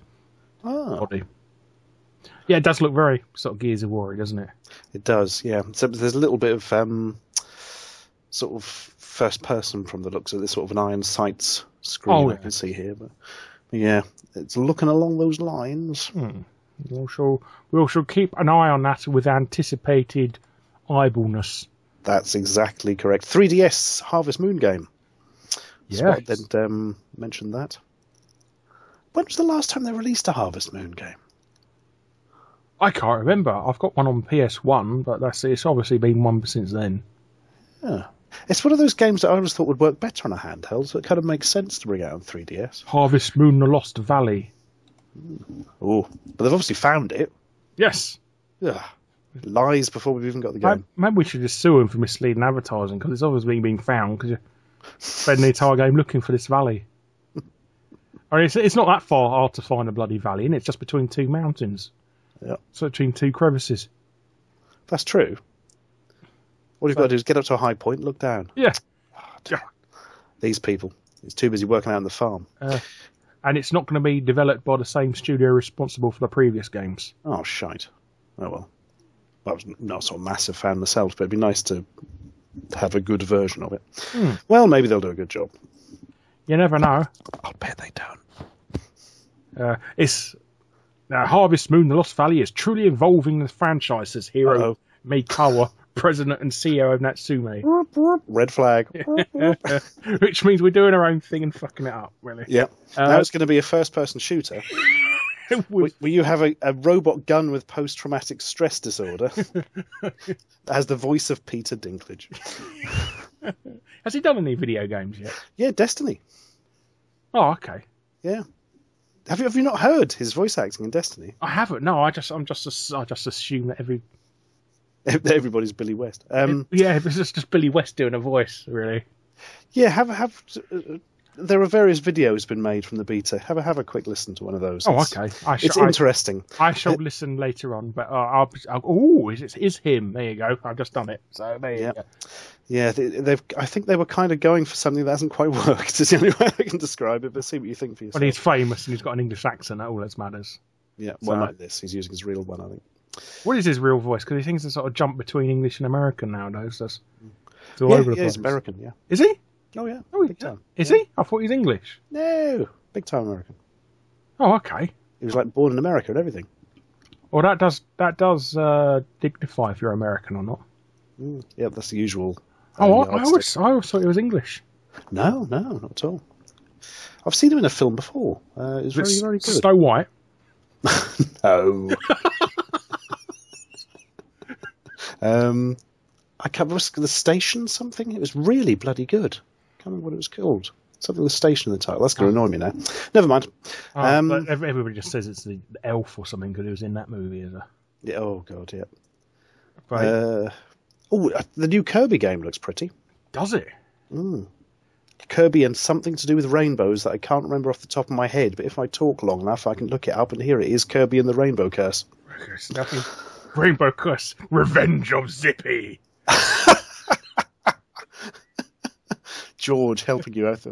Oh. Body. Yeah, it does look very sort of Gears of War, doesn't it? It does, yeah. So there's a little bit of sort of first person from the looks of this, sort of an iron sights screen I can see here. But yeah, it's looking along those lines. We shall keep an eye on that with anticipated eyebalness. That's exactly correct. 3DS Harvest Moon game. Yeah. Spot mentioned that. When was the last time they released a Harvest Moon game? I can't remember. I've got one on PS1, but it's obviously been one since then. Yeah. It's one of those games that I always thought would work better on a handheld, so it kind of makes sense to bring out on 3DS. Harvest Moon: The Lost Valley. Oh, but they've obviously found it. Yes. Ugh. Lies before we've even got the game. Maybe we should just sue them for misleading advertising, because it's obviously being found, because you spend the entire game looking for this valley. I mean, it's not that hard to find a bloody valley, and it's just between two mountains. Yeah. So between two crevices. That's true. All you've got to do is get up to a high point and look down. Yeah. These people. He's too busy working out on the farm. And it's not going to be developed by the same studio responsible for the previous games. Oh, shite. Oh, well. I was not sort of massive fan myself, but it'd be nice to have a good version of it. Well, maybe they'll do a good job. You never know. I'll bet they don't. It's Harvest Moon: The Lost Valley is truly evolving the franchise, says hero Meikawa, president and CEO of Natsume. Red flag. Which means we're doing our own thing and fucking it up, really. Yeah. Now it's going to be a first-person shooter. Where you have a robot gun with post-traumatic stress disorder that has the voice of Peter Dinklage. Has he done any video games yet? Yeah, Destiny. Oh, okay. Yeah. Have you not heard his voice acting in Destiny? I haven't. No, I just assume that everybody's Billy West. Yeah, it's just Billy West doing a voice, really. Yeah, there are various videos been made from the beta. Have a quick listen to one of those. Oh, okay. It's interesting. I shall listen later on, but is him? There you go. I've just done it. So there you go. Yeah, I think they were kind of going for something that hasn't quite worked. Is the only way I can describe it. But see what you think for yourself. Well, he's famous and he's got an English accent. That all that matters. Yeah, well, like this, he's using his real one, I think. What is his real voice? Because he seems to sort of jump between English and American nowadays. It's all over the place. He's American. Yeah. Is he? Oh yeah. Big time. Is he? I thought he was English. No, big time American. Oh, okay. He was like born in America and everything. Well, that does dignify if you're American or not. Yeah, that's the usual. I always thought he was English. No, not at all. I've seen him in a film before. It was very, very good. Snow White. No. I can't remember the station something. It was really bloody good. I can't remember what it was called. Something with the station in the title. That's going to annoy me now. Never mind. But everybody just says it's the elf or something because he was in that movie. Yeah, oh god, yeah. Right. The new Kirby game looks pretty. Does it? Kirby and something to do with rainbows that I can't remember off the top of my head, but if I talk long enough, I can look it up, and here it is, Kirby and the Rainbow Curse. It's nothing. Rainbow Curse, Revenge of Zippy. George helping you out.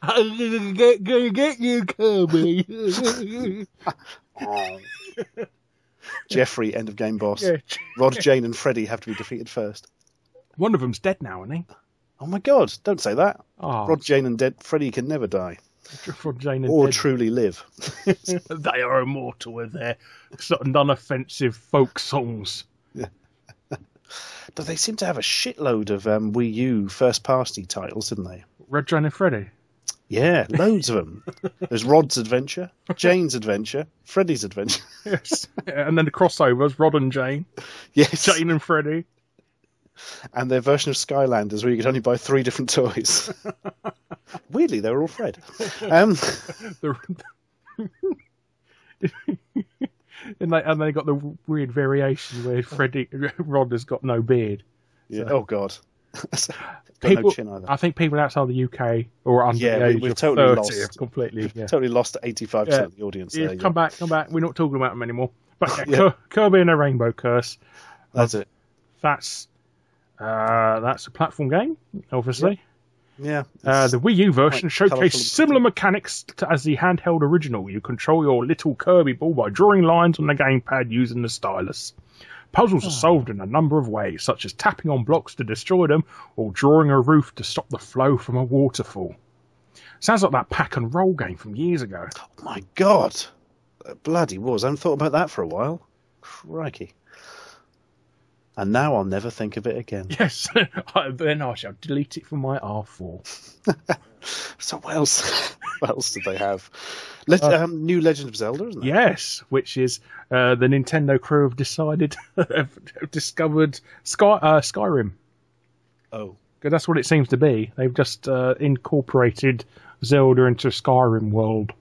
I'm gonna get you, Kirby. Jeffrey, end of game boss. Yeah. Rod, Jane, and Freddy have to be defeated first. One of them's dead now, isn't he? Oh my god, don't say that. Oh. Rod, Jane, and Freddy can never die. Rod, Jane, and or dead. truly live. They are immortal with their sort of non-offensive folk songs. But they seem to have a shitload of Wii U first-party titles, didn't they? Rod, Jane, and Freddy? Yeah, loads of them. There's Rod's Adventure, Jane's Adventure, Freddy's Adventure. Yes. And then the crossovers, Rod and Jane. Yes. Jane and Freddy. And their version of Skylanders where you could only buy 3 different toys. Weirdly, they were all Fred. And they got the weird variation where Rod has got no beard. Yeah. So. Oh, God. People, no chin either. I think people outside the UK or under the age we've of totally 30 lost. have completely. We've totally lost 85% of the audience there. Come back. We're not talking about them anymore. But Kirby and the Rainbow Curse. That's it. That's a platform game, obviously. Yeah. The Wii U version showcased similar mechanics as the handheld original. You control your little Kirby ball by drawing lines on the gamepad using the stylus. Puzzles are solved in a number of ways, such as tapping on blocks to destroy them or drawing a roof to stop the flow from a waterfall. Sounds like that pack and roll game from years ago. Oh my God. It bloody was. I haven't thought about that for a while. Crikey. And now I'll never think of it again. Yes, then I shall delete it from my R4. So what else? What else did they have? New Legend of Zelda, isn't it? Yes, which is the Nintendo crew have discovered Skyrim. Oh, because that's what it seems to be. They've just incorporated Zelda into Skyrim world.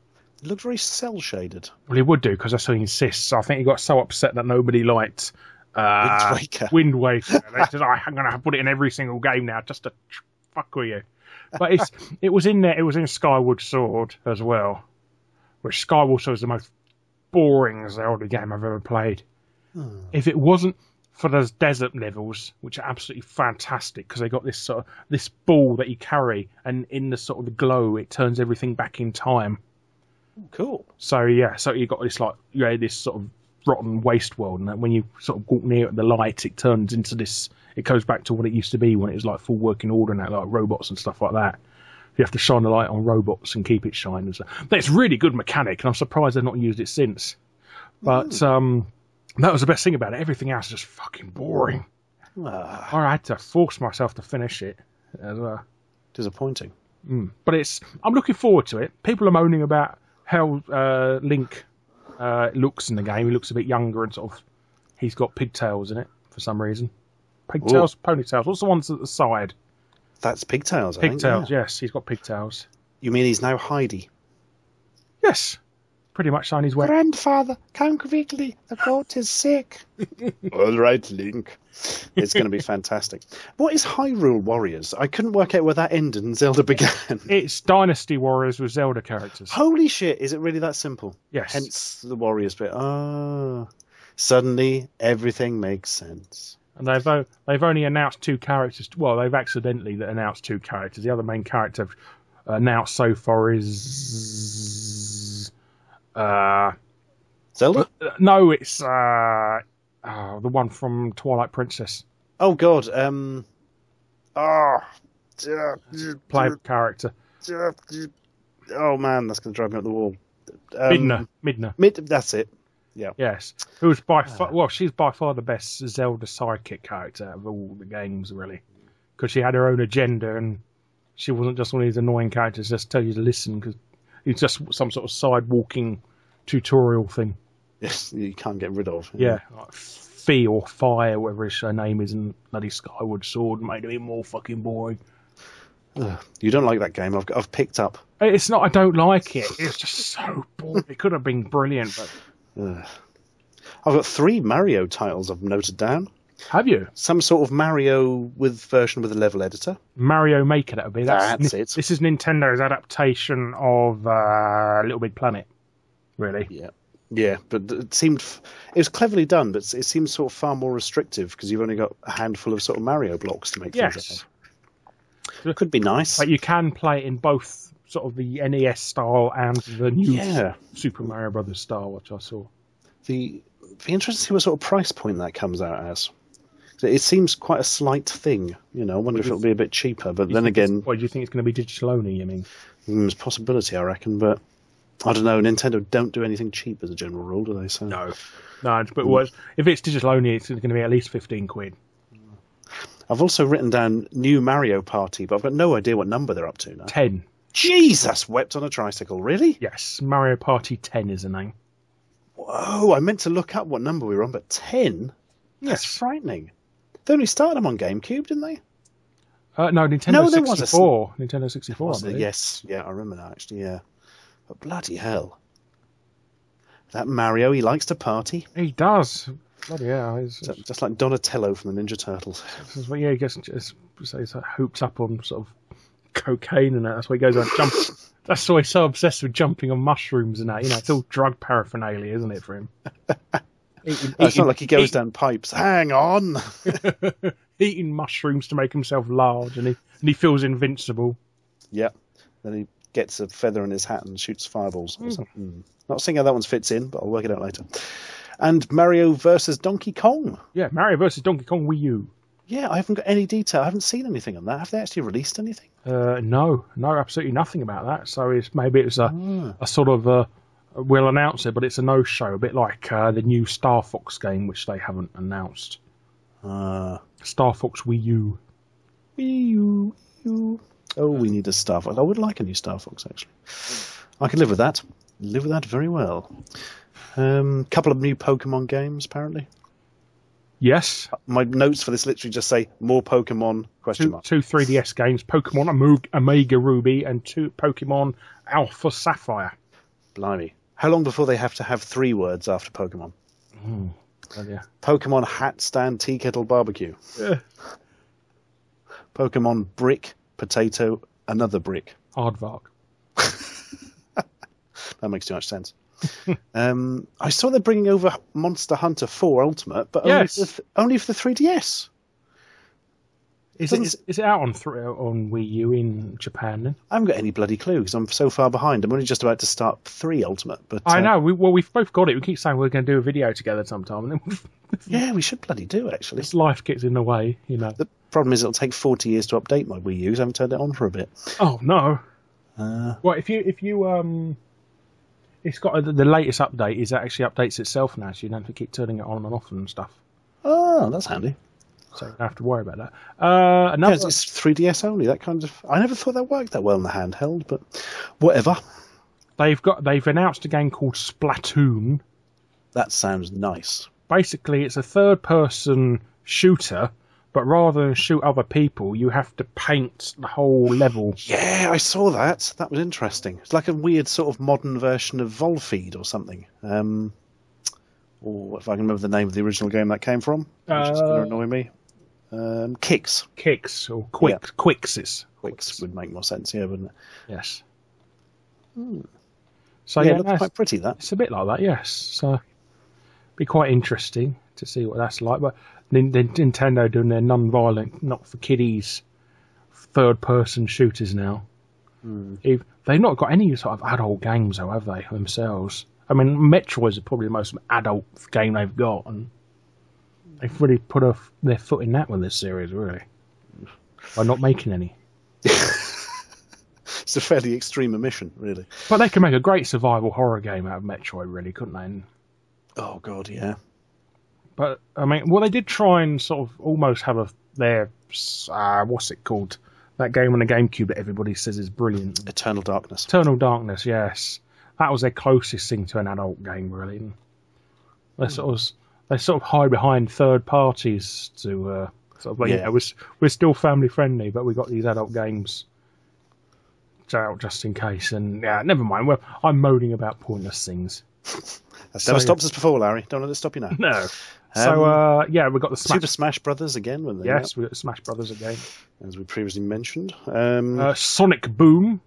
It looked very cell shaded. Well, he would do because that's what he insists. I think he got so upset that nobody liked Wind Waker. They said, I'm going to put it in every single game now just to fuck with you. But it was in there. It was in Skyward Sword as well, which Skyward Sword is the most boring Zelda game I've ever played. If it wasn't for those desert levels, which are absolutely fantastic because they got this this ball that you carry, and in the sort of the glow, it turns everything back in time. Cool. So you got this this sort of rotten waste world, and when you sort of walk near the light, it turns into this. It goes back to what it used to be when it was like full working order and like robots and stuff like that. You have to shine the light on robots and keep it shining. But it's a really good mechanic, and I'm surprised they've not used it since. But that was the best thing about it. Everything else is just fucking boring. I had to force myself to finish it as well. Disappointing. But I'm looking forward to it. People are moaning about how Link looks in the game. He looks a bit younger and sort of he's got pigtails in it for some reason. Pigtails, ponytails. What's the ones at the side? That's pigtails, I think. Pigtails, yes. He's got pigtails. You mean he's now hidey? Yes. Pretty much on his way. Grandfather, come quickly. The goat is sick. All right, Link. It's going to be fantastic. What is Hyrule Warriors? I couldn't work out where that ended and Zelda began. It's Dynasty Warriors with Zelda characters. Holy shit, is it really that simple? Yes. Hence the Warriors bit. Suddenly everything makes sense. And they've only announced 2 characters. Well, they've accidentally announced 2 characters. The other main character announced so far is Zelda? No, it's the one from Twilight Princess. Oh God. Play character. Oh man, that's going to drive me up the wall. Midna. That's it. Yeah. Yes. Who's by far? Well, she's by far the best Zelda sidekick character out of all the games, really, because she had her own agenda and she wasn't just one of these annoying characters just tell you to listen because it's just some sort of side walking tutorial thing. Yes, you can't get rid of. Yeah, like Fee or Fi or whatever her name is, and bloody Skyward Sword made it more fucking boring. You don't like that game? I've picked up. It's not. I don't like it. It's just so boring. It could have been brilliant, but. I've got 3 Mario titles I've noted down. Have you? Some sort of Mario version with a level editor. Mario Maker, that would be. That's it. This is Nintendo's adaptation of Little Big Planet, really. Yeah, but it was cleverly done, but it seems sort of far more restrictive because you've only got a handful of sort of Mario blocks to make things out of. It could be nice. But you can play it in both sort of the NES style and the new Super Mario Brothers style, which I saw. Be interesting to see what sort of price point that comes out as. It seems quite a slight thing, I wonder if it'll be a bit cheaper, but then again... What, do you think it's going to be digital only, you mean? There's a possibility, I reckon, but I don't know, Nintendo don't do anything cheap as a general rule, do they? So... No, but if it's digital only, it's going to be at least £15. I've also written down New Mario Party, but I've got no idea what number they're up to now. 10. Jesus, wept on a tricycle. Really? Yes, Mario Party 10 is the name. Whoa, I meant to look up what number we were on, but 10? That's frightening. They only started them on GameCube, didn't they? No, Nintendo 64. Nintendo 64. Yes, yeah, I remember that, actually, yeah. But bloody hell. That Mario, he likes to party. He does. Bloody hell. Just like Donatello from the Ninja Turtles. Yeah, he gets he's hooped up on sort of cocaine and that. That's why he goes on jump. That's why he's so obsessed with jumping on mushrooms and that. You know, it's all drug paraphernalia, isn't it, for him? It's not like he goes down pipes. Hang on. Eating mushrooms to make himself large, and he feels invincible. Yeah. Then he gets a feather in his hat and shoots fireballs. Or something. Not seeing how that one fits in, but I'll work it out later. And Mario versus Donkey Kong. Yeah, Mario versus Donkey Kong Wii U. Yeah, I haven't got any detail. I haven't seen anything on that. Have they actually released anything? No, absolutely nothing about that. So maybe it's a sort of we'll announce it, but it's a no-show, a bit like the new Star Fox game, which they haven't announced. Star Fox Wii U. Wii U. Oh, we need a Star Fox. I would like a new Star Fox, actually. I can live with that. Live with that very well. Couple of new Pokemon games, apparently. Yes. My notes for this literally just say more Pokemon, question mark. Two 3DS games, Pokemon Omega Ruby and 2 Pokemon Alpha Sapphire. Blimey. How long before they have to have 3 words after Pokemon? Yeah. Pokemon Hat Stand Tea Kettle Barbecue. Yeah. Pokemon Brick, Potato, Another Brick. Aardvark. That makes too much sense. I saw they're bringing over Monster Hunter 4 Ultimate, but only for the 3DS. Is it out on Wii U in Japan then? I haven't got any bloody clue because I'm so far behind. I'm only just about to start 3 Ultimate. But I know. We've both got it. We keep saying we're going to do a video together sometime, and then yeah, we should bloody do actually. This life gets in the way, you know. The problem is it'll take 40 years to update my Wii U. I haven't turned it on for a bit. Oh no. Well, if you it's got the latest update is that actually updates itself now, so you don't have to keep turning it on and off and stuff. Oh, that's handy. So you don't have to worry about that. Another... Yeah, it's 3DS only. That kind of. I never thought that worked that well in the handheld, but whatever. They've announced a game called Splatoon. That sounds nice. Basically, it's a third-person shooter, but rather than shoot other people, you have to paint the whole level. Yeah, I saw that. That was interesting. It's like a weird sort of modern version of Volfeed or something. Or if I can remember the name of the original game that came from, which is going to annoy me. Kicks. Kicks, or Quicks. Yeah. Quicks would make more sense, yeah, wouldn't it? Yes. So yeah, it looks quite pretty, that. It's a bit like that, yes. So be quite interesting to see what that's like. But Nintendo doing their non-violent, not for kiddies, third-person shooters now. They've not got any sort of adult games, though, have they, themselves? I mean, Metroid is probably the most adult game they've got, and they've really put their foot in that with this series, really, by not making any. It's a fairly extreme omission, really. But they could make a great survival horror game out of Metroid, really, couldn't they? And, oh, God, yeah. But, I mean, well, they did try and sort of almost have their what's it called? That game on the GameCube that everybody says is brilliant. Eternal Darkness. Eternal Darkness, yes. That was their closest thing to an adult game, really. And they sort of hide behind third parties to sort of like, yeah, we're still family friendly, but we got these adult games out just in case. And yeah, never mind. Well, I'm moaning about pointless things. That's never stopped us before, Larry. Don't let it stop you now. No. So yeah, we got the Super Smash Brothers again. Yes, we got the Smash Brothers again, as we previously mentioned. Sonic Boom.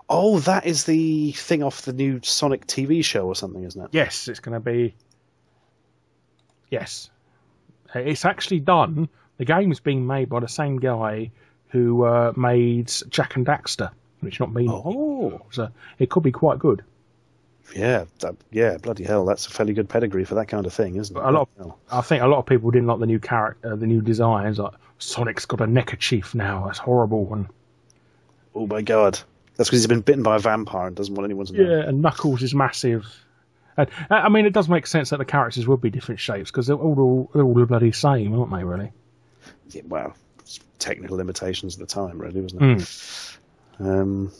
Oh, that is the thing off the new Sonic TV show or something, isn't it? Yes, it's going to be. Yes, it's actually done. The game is being made by the same guy who made Jak and Daxter, which not mean. Oh, so it could be quite good. Yeah, bloody hell, that's a fairly good pedigree for that kind of thing, isn't it? I think a lot of people didn't like the new character, the new designs. Like Sonic's got a neckerchief now. That's horrible. And oh my God, that's because he's been bitten by a vampire and doesn't want anyone to know. Yeah, and Knuckles is massive. And, I mean, it does make sense that the characters would be different shapes because they're all the bloody same, aren't they? Really? Yeah, well, technical limitations at the time, really, wasn't it?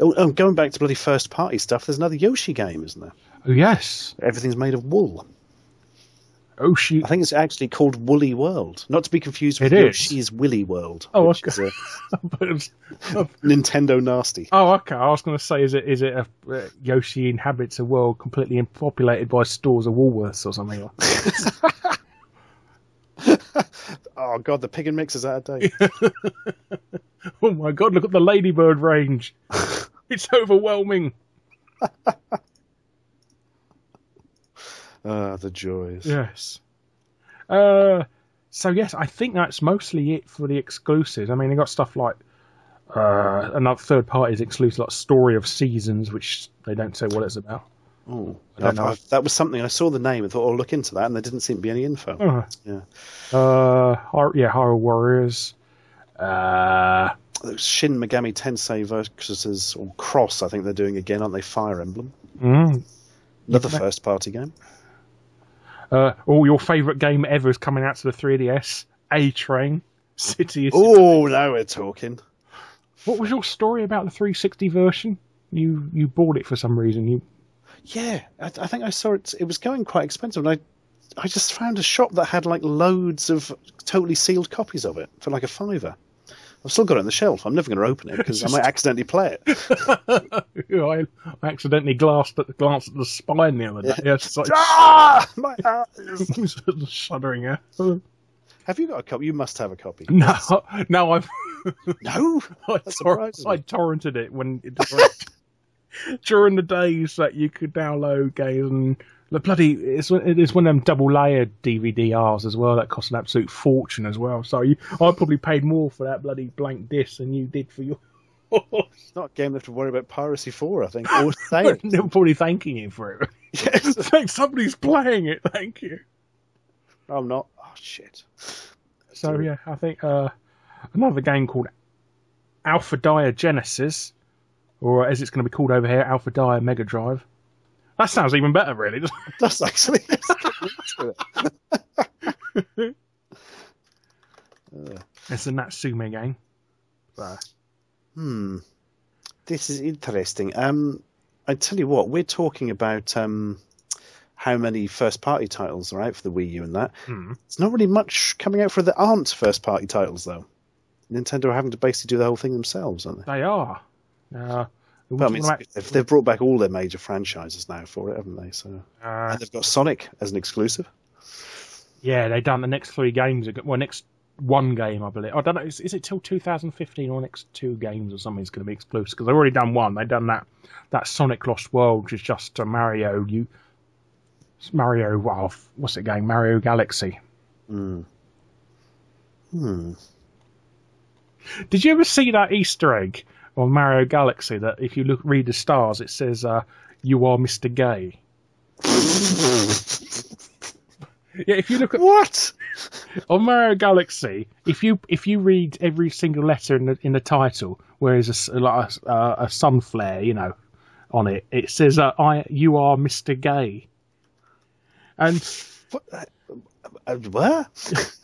Oh, going back to bloody first-party stuff, there's another Yoshi game, isn't there? Oh, yes. Everything's made of wool. Yoshi. I think it's actually called Woolly World. Not to be confused with Yoshi's Willy World. Oh, which okay. is Nintendo nasty. Oh, okay. I was going to say, is it Yoshi inhabits a world completely populated by stores of Woolworths or something? Oh, God, the pig and mix is out of date. Oh, my God, look at the Ladybird range. It's overwhelming. Ah, the joys. Yes. So, yes, I think that's mostly it for the exclusives. I mean, they got stuff like another third party's exclusive, like Story of Seasons, which they don't say what it's about. Oh, that was something. I saw the name and thought, I'll look into that, and there didn't seem to be any info. Yeah. Horror Warriors. Shin Megami Tensei versus or Cross, I think they're doing again, aren't they? Fire Emblem. Another first-party game. Your favourite game ever is coming out to the 3DS. A-Train. City. Oh, now we're talking. What was your story about the 360 version? You bought it for some reason. Yeah, I think I saw it. It was going quite expensive, and I just found a shop that had like loads of totally sealed copies of it for like $5. I've still got it on the shelf. I'm never going to open it because I might accidentally play it. I accidentally glanced at the spine the other day. Yeah. My eyes! Shuddering. Yeah. Have you got a copy? You must have a copy. No, I've no. I torrented it during the days that you could download games, and the bloody it's one of them double layered DVD-Rs as well that cost an absolute fortune as well. So I probably paid more for that bloody blank disc than you did for your. It's not a game they have to worry about piracy for, I think. Or they're probably thanking you for it. Yes. Thanks, somebody's playing it. Thank you. I'm not. Oh shit. So yeah, I think another game called Alpha Dire Genesis, or as it's going to be called over here, Alpha Dire Mega Drive. That sounds even better, really. That's actually. It's a Natsume game. This is interesting. I tell you what, we're talking about how many first-party titles are out for the Wii U and that. There's not really much coming out for the aren't first-party titles, though. Nintendo are having to basically do the whole thing themselves, aren't they? They are. But I mean, they've brought back all their major franchises now for it, haven't they? So, and they've got Sonic as an exclusive. Yeah, they've done the next 3 games. Well, next 1 game, I believe. I don't know. Is it till 2015 or next 2 games or something is going to be exclusive? Because they've already done 1. They've done that Sonic Lost World, which is just a Mario. Well, what's it game? Mario Galaxy. Did you ever see that Easter egg on Mario Galaxy that if you read the stars, it says, "You are Mr. Gay"? Yeah, if you look at what on Mario Galaxy, if you read every single letter in the title, where is a sun flare, on it, it says, "You are Mr. Gay." And what?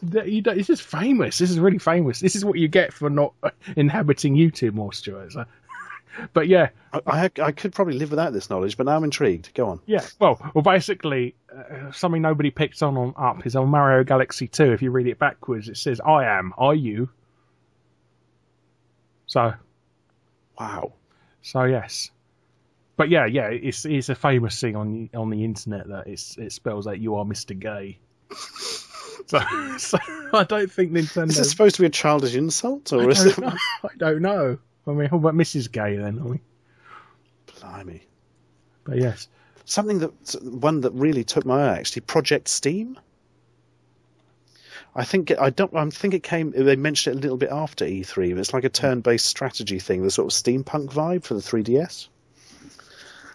This is famous. This is really famous. This is what you get for not inhabiting YouTube more, Stuart. So, but yeah, I could probably live without this knowledge, but now I'm intrigued. Go on. Yeah. Well, basically, something nobody picked up is on Mario Galaxy 2. If you read it backwards, it says, "I am. Are you?" So. Wow. So yes. But yeah, it's a famous thing on the internet that it spells out "You are Mr. Gay." So I don't think Nintendo. Is it supposed to be a childish insult, or is it? I don't know. I mean, how about Mrs. Gay then? Blimey. But yes, one that really took my eye, actually, Project Steam. I think it came. They mentioned it a little bit after E3. It's like a turn-based strategy thing, the sort of steampunk vibe for the 3DS.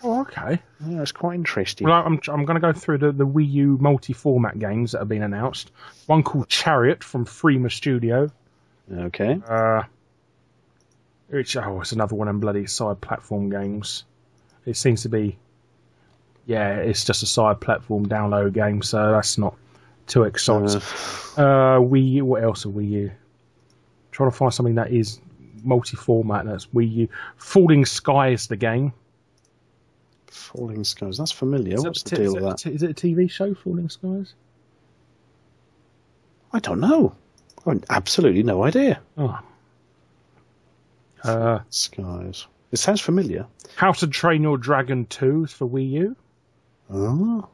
Oh, okay. Yeah, it's quite interesting. Well, I'm going to go through the Wii U multi-format games that have been announced. One called Chariot from Freema Studio. Okay. It's another one of them bloody side platform games. It seems to be, it's just a side platform download game, so that's not too exciting. Wii U, what else are Wii U? Trying to find something that is multi-format. That's Wii U. Falling Skies, the game. Falling Skies. That's familiar. What's the deal with that? Is it a TV show, Falling Skies? I don't know. I have absolutely no idea. Oh. Skies. It sounds familiar. How to Train Your Dragon 2 is for Wii U. Oh.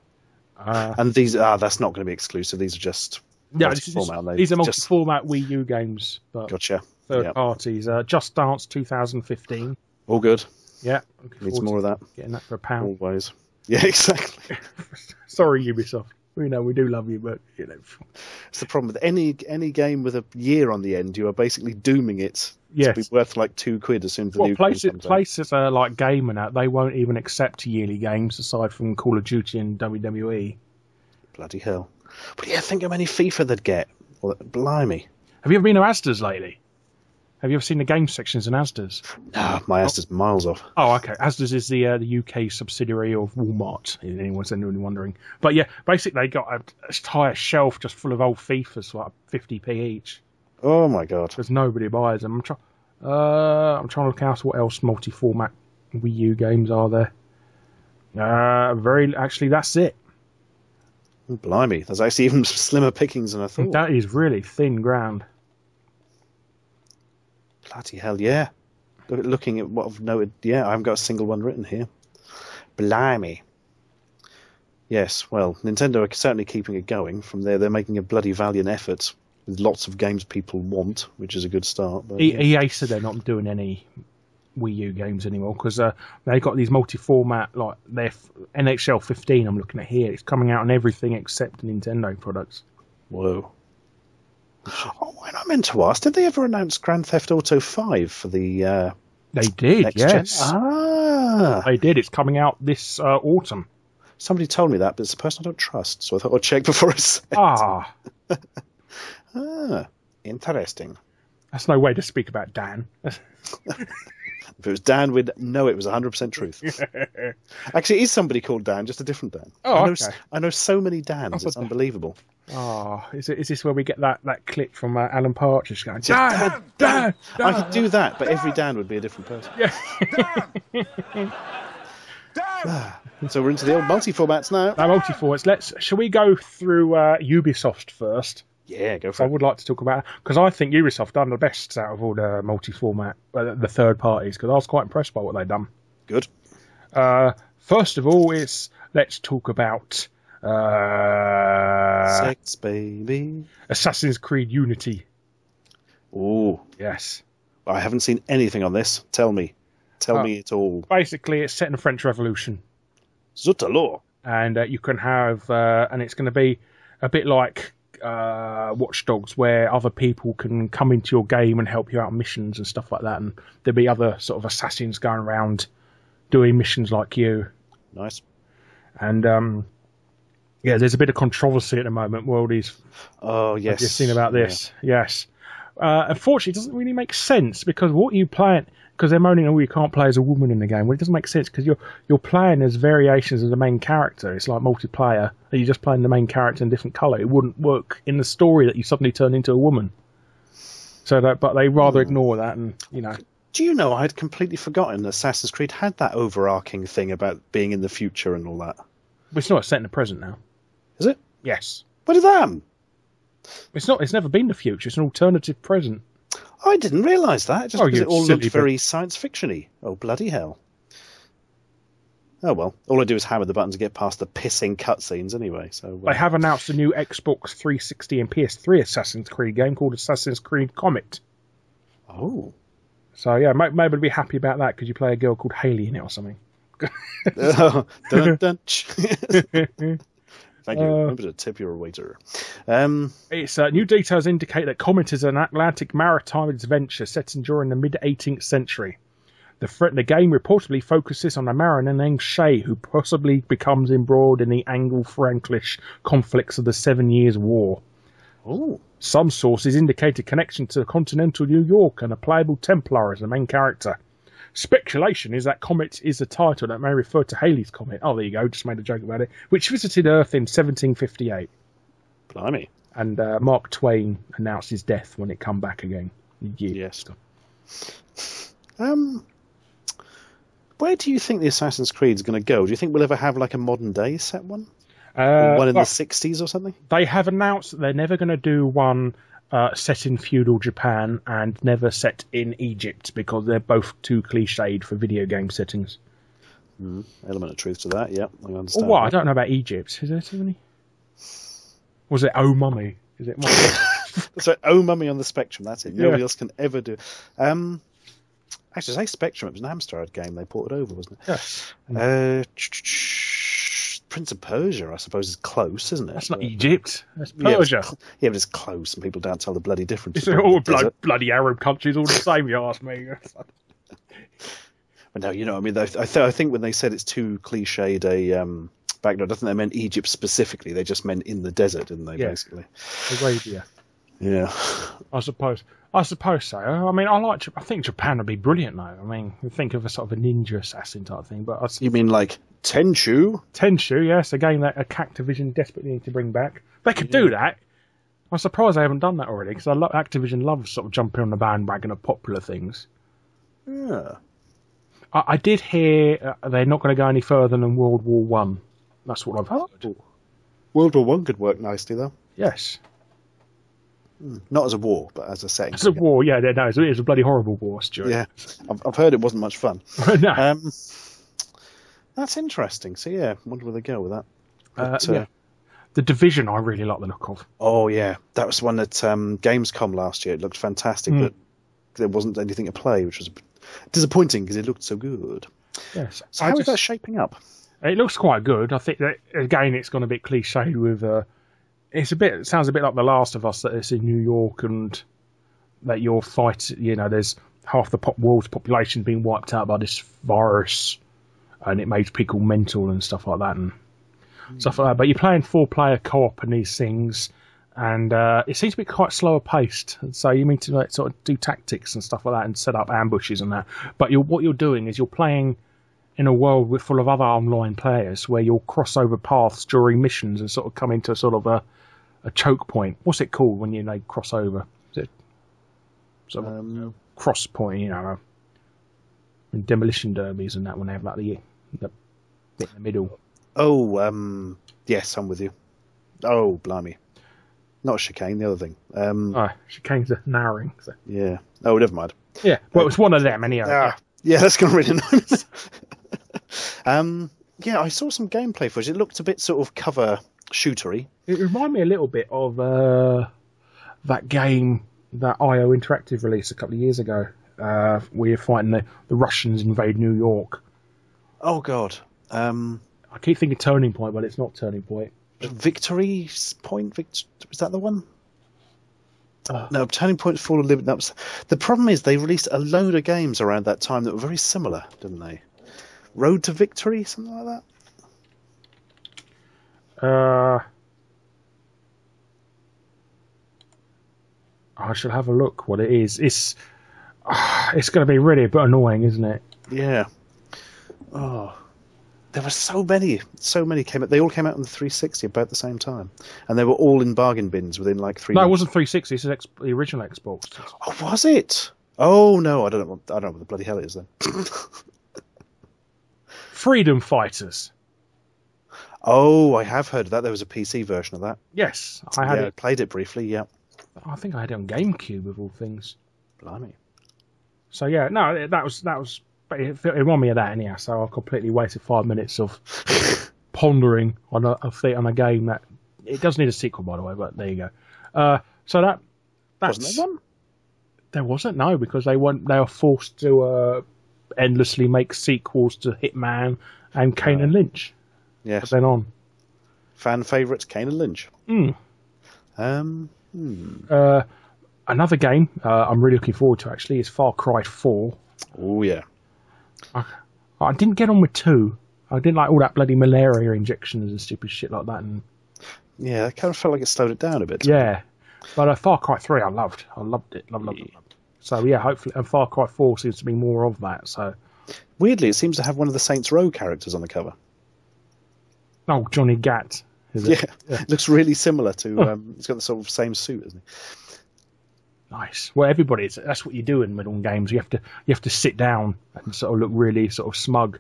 And these that's not going to be exclusive. These are just multi-format. These are multi-format Wii U games, but gotcha. Third parties. Just Dance 2015. All good. Yeah. Needs more of that. Getting that for £1. Always. Yeah, exactly. Sorry, Ubisoft. We know we do love you, but it's the problem with any game with a year on the end. You are basically dooming it to be worth like £2 as soon as the new places like Game and that, they won't even accept yearly games aside from Call of Duty and WWE. Bloody hell! But yeah, think how many FIFA they'd get. Well, blimey! Have you ever been to Asda's lately? Have you ever seen the game sections in Asda's? No, my Asda's miles off. Oh, okay. Asda's is the UK subsidiary of Walmart, if anyone's wondering. But yeah, basically they got an entire shelf just full of old FIFAs, like 50p each. Oh my god! Because nobody buys them. I'm trying to look out what else multi-format Wii U games are there. Actually, that's it. Blimey, there's actually even slimmer pickings than I thought. That is really thin ground. Bloody hell, yeah. Looking at what I've noted, yeah, I haven't got a single one written here. Blimey. Yes, well, Nintendo are certainly keeping it going. From there, they're making a bloody valiant effort with lots of games people want, which is a good start. But, EA said they're not doing any Wii U games anymore because they've got these multi-format, like their NHL 15 I'm looking at here. It's coming out on everything except Nintendo products. Whoa. Oh, and I meant to ask, did they ever announce Grand Theft Auto 5 for the They did, next yes. gen? Ah. They did. It's coming out this autumn. Somebody told me that, but it's a person I don't trust, so I thought I'd check before I said it. Interesting. That's no way to speak about Dan. If it was Dan, we'd know it was 100% truth. Actually, it is somebody called Dan, just a different Dan. Oh, I know so many Dans, it's unbelievable. Oh, is this where we get that clip from Alan Partridge going, Dan, Dan, Dan. I could do that, but every Dan would be a different person. Yeah. So we're into the old multi-formats now. Multi-formats. Shall we go through Ubisoft first? Yeah, go for it. I would like to talk about it, because I think Ubisoft done the best out of all the multi-format, the third parties, because I was quite impressed by what they've done. Good. First of all, let's talk about Sex, baby. Assassin's Creed Unity. Oh. Yes. I haven't seen anything on this. Tell me it all. Basically, it's set in the French Revolution. Zut alors. And you can have, and it's going to be a bit like Watch Dogs, where other people can come into your game and help you out on missions and stuff like that, and there'll be other sort of assassins going around doing missions like you. Nice. And yeah, there's a bit of controversy at the moment. Worldies. Oh yes. Have you seen about this? Yeah. Yes. Unfortunately, it doesn't really make sense, because what you play, because they're moaning, oh, you can't play as a woman in the game. Well, it doesn't make sense, because you're playing as variations of the main character. It's like multiplayer. You're just playing the main character in a different colour. It wouldn't work in the story that you suddenly turn into a woman. But they rather ignore that, and Do you know, I'd completely forgotten Assassin's Creed had that overarching thing about being in the future and all that. But it's not set in the present now. Is it? Yes. What is that? It's not. It's never been the future. It's an alternative present. I didn't realise that. Just because it all silly, looked very science fiction-y. Oh, bloody hell. Oh, well. All I do is hammer the buttons to get past the pissing cutscenes anyway. So They have announced a new Xbox 360 and PS3 Assassin's Creed game called Assassin's Creed Comet. Oh. So, yeah, maybe I'd be happy about that, because you play a girl called Hayley in it or something. Dun, dun. Thank you. Remember to tip your waiter. It's new details indicate that Comet is an Atlantic maritime adventure set during the mid-18th century. The game reportedly focuses on a mariner named Shay, who possibly becomes embroiled in the Anglo-Frankish conflicts of the 7 Years' War. Oh. Some sources indicate a connection to continental New York and a playable Templar as the main character. Speculation is that Comet is a title that may refer to Halley's Comet. Oh, there you go, just made a joke about it. Which visited Earth in 1758. Blimey. And Mark Twain announced his death when it come back again. Yes. Where do you think the Assassin's Creed is going to go? Do you think we'll ever have like a modern day set one? One in the 60s or something? They have announced that they're never going to do one set in feudal Japan and never set in Egypt because they're both too cliched for video game settings. Element of truth to that, yeah. I understand. Well, I don't know about Egypt. Is there too many? Was it Oh Mummy? Is it Mummy? So, Oh Mummy on the Spectrum, that's it. Nobody else can ever do. Actually, say Spectrum, it was an Amstrad game they ported over, wasn't it? Yes. Prince of Persia, I suppose, is close, isn't it? That's not Egypt. That's Persia. Yeah, but it's close, and people don't tell the bloody difference. It's all bloody Arab countries, all the same, you ask me. But no, you know, I mean, I think when they said it's too cliched a background, I think they meant Egypt specifically. They just meant in the desert, didn't they, basically? Arabia. Yeah. I suppose so. I mean, I think Japan would be brilliant, though. I mean, you think of a sort of a ninja assassin type thing, but you mean like Tenchu? Tenchu, yes, a game that Activision desperately need to bring back. They could do that. I'm surprised they haven't done that already, because Activision loves sort of jumping on the bandwagon of popular things. Yeah. I did hear they're not going to go any further than World War One. That's what I've heard. World War One could work nicely, though. Yes. Not as a war, but as a setting. As a war, yeah, no, it was a bloody horrible war, Stuart. Yeah, I've heard it wasn't much fun. No. That's interesting. So yeah, wonder where they go with that. But, The Division, I really like the look of. Oh yeah, that was one at Gamescom last year. It looked fantastic, but there wasn't anything to play, which was disappointing because it looked so good. Yes. So how is that shaping up? It looks quite good. I think that again, it's gone a bit cliche with. It sounds a bit like The Last of Us, that it's in New York and that you're fighting. You know, there's half the world's population being wiped out by this virus, and it makes people mental and stuff like that and stuff like that. But you're playing 4-player co-op and these things, and it seems to be quite slower paced. So you need to sort of do tactics and stuff like that and set up ambushes and that. But what you're doing is you're playing in a world full of other online players where you'll cross over paths during missions and sort of come into sort of a choke point. What's it called when you cross over? Is it sort of cross point? You know, in demolition derbies and that when they have like the bit in the middle. Oh, yes, I'm with you. Oh, blimey, not chicane. The other thing. Chicane's a narrowing. So. Yeah. Oh, never mind. Yeah. Well, it's one of them anyhow. Yeah, that's going to really annoy me. Yeah, I saw some gameplay footage. It looked a bit sort of cover shootery. It reminded me a little bit of that game that IO Interactive released a couple of years ago, where you're fighting the Russians invade New York. Oh, God. I keep thinking Turning Point, but it's not Turning Point. Victory Point? Is that the one? No, Turning Point, Fall of Liberty. The problem is they released a load of games around that time that were very similar, didn't they? Road to Victory, something like that? I shall have a look what it is. It's going to be really a bit annoying, isn't it? Yeah. Oh, there were so many came out. They all came out on the 360 about the same time, and they were all in bargain bins within like 3 No, months. it wasn't 360. It's the original Xbox. Oh, was it? Oh no, I don't know what the bloody hell it is then. Freedom Fighters. Oh, I have heard of that. There was a PC version of that. Yes, I had it. I played it briefly. Yeah. I think I had it on GameCube of all things. Blimey. So yeah, no, that was. It reminded me of that anyhow. So I completely wasted 5 minutes of pondering on a game that it does need a sequel, by the way. But there you go. So that's wasn't there one? There wasn't, no, because they were forced to endlessly make sequels to Hitman and Kane and Lynch. Yes. Then on. Fan favourites, Kane and Lynch. Another game I'm really looking forward to actually is Far Cry 4. Oh yeah. I didn't get on with 2. I didn't like all that bloody malaria injections and stupid shit like that. And yeah, I kind of felt like it slowed it down a bit. Yeah, but Far Cry 3 I loved it. Loved it. So yeah, hopefully, and Far Cry 4 seems to be more of that. So weirdly, it seems to have one of the Saints Row characters on the cover. Oh, Johnny Gat. Yeah, it looks really similar to. He's got the sort of same suit, isn't Nice. Well, that's what you do in modern games. You have to sit down and sort of look really sort of smug.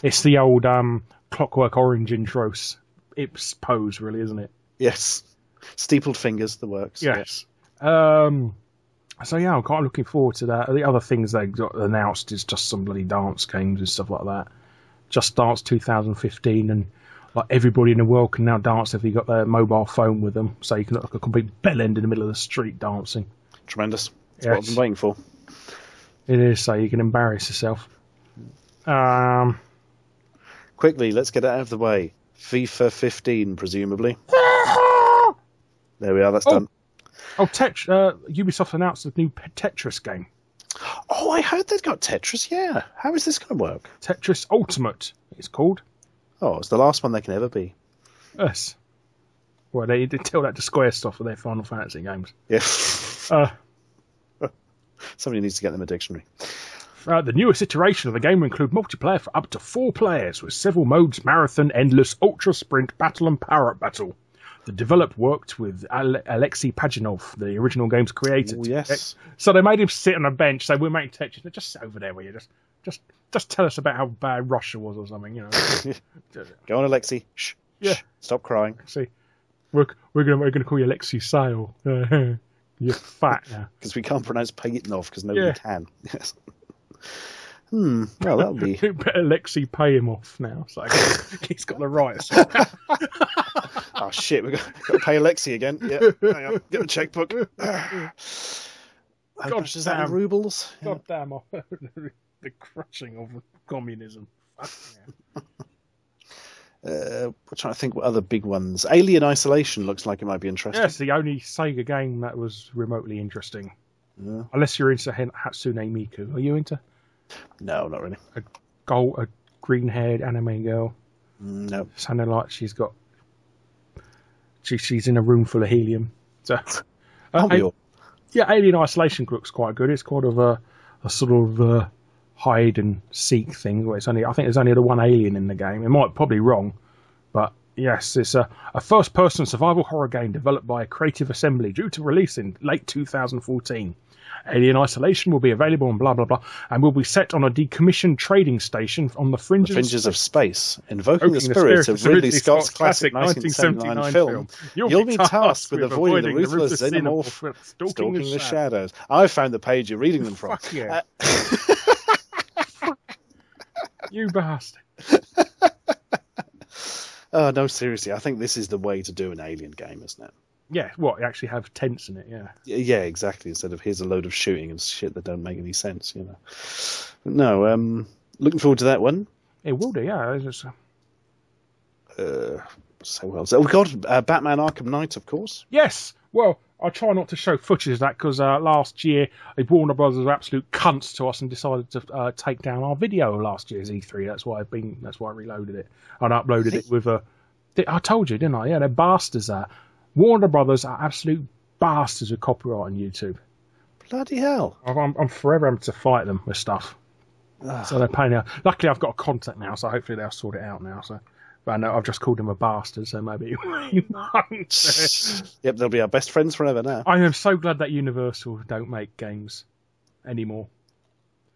It's the old Clockwork Orange intros. It's pose, really, isn't it? Yes. Steepled fingers, the works. Yes. So yeah, I'm quite looking forward to that. The other things they got announced is just some bloody dance games and stuff like that. Just Dance 2015, and like everybody in the world can now dance if they got their mobile phone with them, so you can look like a complete bellend in the middle of the street dancing. Tremendous. That's what I've been waiting for. It is, so you can embarrass yourself. Quickly, let's get it out of the way. FIFA 15, presumably. There we are, that's done. Ubisoft announced a new Tetris game. Oh, I heard they've got Tetris, yeah. How is this going to work? Tetris Ultimate, it's called. Oh, it's the last one they can ever be. Yes. Well, they did tell that to Squaresoft for their Final Fantasy games. Yes. Somebody needs to get them a dictionary. The newest iteration of the game will include multiplayer for up to 4 players, with several modes: marathon, endless, ultra sprint, battle, and power-up battle. The developer worked with Alexei Pajitnov, the original game's creator. Oh, yes. So they made him sit on a bench, say, we're making Tetris. Just sit over there, will you? Just tell us about how bad Russia was or something, you know. Go on, Alexei. Shh. Yeah. Shh. Stop crying. See, we're gonna call you Alexei Sale. You're fat now. Because we can't pronounce Payitnov because nobody can. Yes. Well, that'll be. Better Alexei pay him off now. So he's got the rights. Oh shit, we've got to pay Alexei again. Yeah, hang on, get the checkbook. How much is that in rubles? God damn, the crushing of communism. We're trying to think what other big ones. Alien Isolation looks like it might be interesting. Yes, the only Sega game that was remotely interesting. Yeah. Unless you're into Hatsune Miku. Are you into? No, not really. A green-haired anime girl. No. Sounding like she's in a room full of helium. So, yeah, Alien Isolation looks quite good. It's kind of a sort of hide and seek thing. Where I think there's only the one alien in the game. It might probably wrong, but yes, it's a first-person survival horror game developed by Creative Assembly, due to release in late 2014. Alien Isolation will be available on blah blah blah, and will be set on a decommissioned trading station on the fringes of space, invoking the spirit of Ridley Scott's classic 1979 film. You'll be tasked with avoiding the ruthless xenomorph stalking the shadows. I found the page you're reading them from. Fuck yeah. You bastard. Oh no, seriously, I think this is the way to do an Alien game, isn't it? Yeah, what, you actually have tents in it, yeah. Yeah, exactly, instead of here's a load of shooting and shit that don't make any sense, you know. No, looking forward to that one. It will do, yeah. It's just... So well. So we got Batman Arkham Knight, of course. Yes! Well, I try not to show footage of that because last year Warner Brothers were absolute cunts to us and decided to take down our video last year's E3. That's why I reloaded it and uploaded it with a... I told you, didn't I? Yeah, they're bastards there. Warner Brothers are absolute bastards with copyright on YouTube. Bloody hell. I'm forever having to fight them with stuff. So they're paying out. Luckily, I've got a contact now, so hopefully they'll sort it out now. So, but I know I've just called them a bastard, so maybe he won't. Yep, they'll be our best friends forever now. I am so glad that Universal don't make games anymore.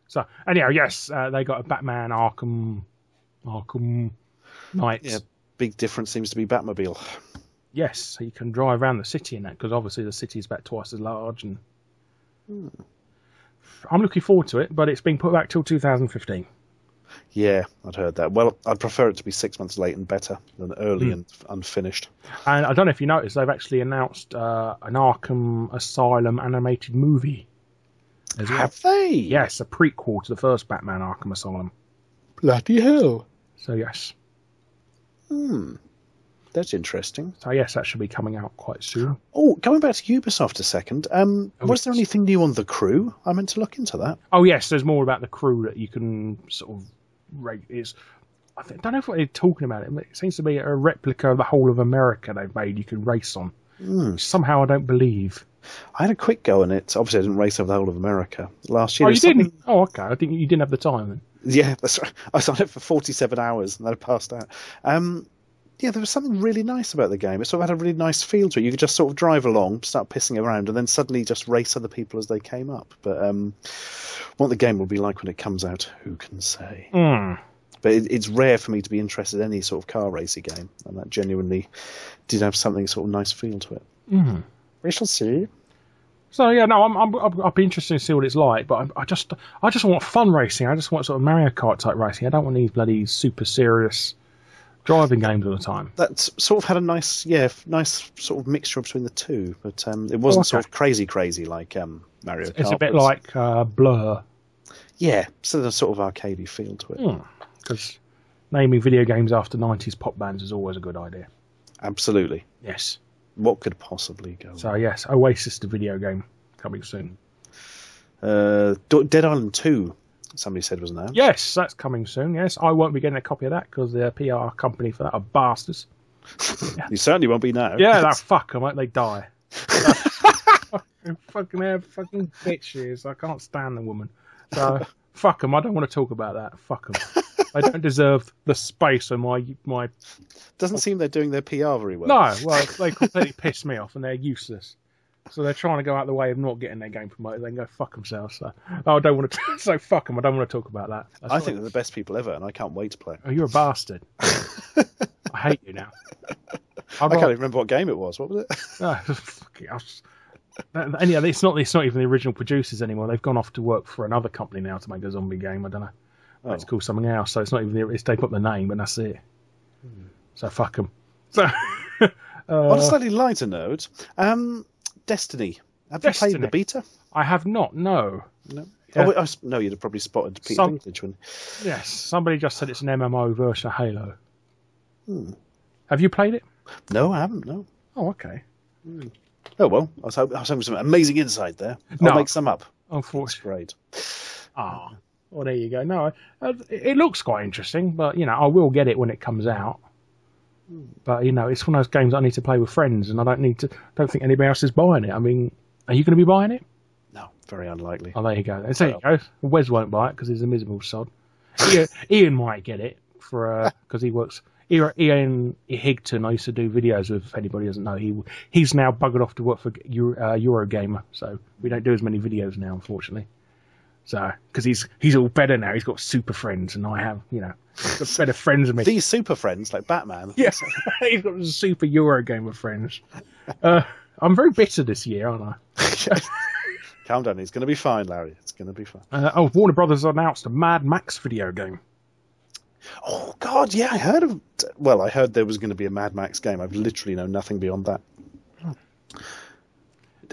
So, anyhow, yes, they got a Batman Arkham Knight. Yeah, big difference seems to be Batmobile. Yes, so you can drive around the city in that, because obviously the city is about twice as large. And I'm looking forward to it, but it's been put back till 2015. Yeah, I'd heard that. Well, I'd prefer it to be 6 months late and better than early and unfinished. And I don't know if you noticed, they've actually announced an Arkham Asylum animated movie as well. Have they? Yes, a prequel to the first Batman Arkham Asylum. Bloody hell. So, yes. That's interesting. So, yes, that should be coming out quite soon. Oh, going back to Ubisoft a second, was there anything new on The Crew? I meant to look into that. Oh, yes, there's more about The Crew that you can sort of rate. I don't know if what they're talking about. It seems to be a replica of the whole of America they've made you can race on. Somehow I don't believe. I had a quick go on it. Obviously, I didn't race over the whole of America last year. Oh, you didn't? Oh, okay. I think you didn't have the time then. Yeah, that's right. I was on it for 47 hours and then I passed out. there was something really nice about the game. It sort of had a really nice feel to it. You could just sort of drive along, start pissing around, and then suddenly just race other people as they came up. But what the game will be like when it comes out, who can say? But it's rare for me to be interested in any sort of car racing game, and that genuinely did have something sort of nice feel to it. We shall see. So yeah, no, I'll be interested to see what it's like. But I just want fun racing. I just want sort of Mario Kart type racing. I don't want these bloody super serious driving games all the time. That sort of had a nice sort of mixture between the two, but it wasn't sort of crazy like Mario Kart. It's a bit like Blur. Yeah, so there's sort of arcadey feel to it. Because naming video games after 90s pop bands is always a good idea. Absolutely. Yes. What could possibly go? So yes, Oasis, the video game, coming soon. Dead Island 2. Somebody said was announced. Yes, that's coming soon. Yes, I won't be getting a copy of that because the PR company for that are bastards. You certainly won't be now. Yeah, that fuck them. Like they die. fucking bitches. I can't stand the woman. So fuck them. I don't want to talk about that. Fuck them. They don't deserve the space on my. Doesn't seem they're doing their PR very well. No, well, they completely piss me off and they're useless. So they're trying to go out the way of not getting their game promoted. They can go fuck themselves. So I don't want to. So fuck them. I don't want to talk about that. I think they're the best people ever, and I can't wait to play. Oh, you're a bastard. I hate you now. I can't even remember what game it was. What was it? Anyway, it's not even the original producers anymore. They've gone off to work for another company now to make a zombie game. I don't know. It's called something else. So it's not even. They put the name, and that's it. So fuck them. So on a slightly lighter note, Destiny. Have you played the beta? I have not. No. No. Yeah. No, you'd have probably spotted Peter Dinklage when. Yes, somebody just said it's an MMO version of Halo. Have you played it? No, I haven't. No. Oh, okay. Oh well, I was hoping for some amazing insight there. I'll make some up. Unfortunately. That's great. Well, there you go. No, it looks quite interesting, but I will get it when it comes out. But it's one of those games I need to play with friends, and I don't think anybody else is buying it. I mean, are you going to be buying it? No, very unlikely. Oh, there you go. There you go. Wes won't buy it because he's a miserable sod. Ian might get it because he works. Ian Higton, I used to do videos with. If anybody doesn't know, he's now buggered off to work for Eurogamer, so we don't do as many videos now, unfortunately. So, because he's all better now, he's got super friends, and I have, got better friends than me. These super friends, like Batman. Yes, he's got super Eurogamer friends. I'm very bitter this year, aren't I? Calm down, it's going to be fine, Larry. It's going to be fine. Warner Brothers announced a Mad Max video game. Oh God, yeah, I heard there was going to be a Mad Max game. I've literally known nothing beyond that.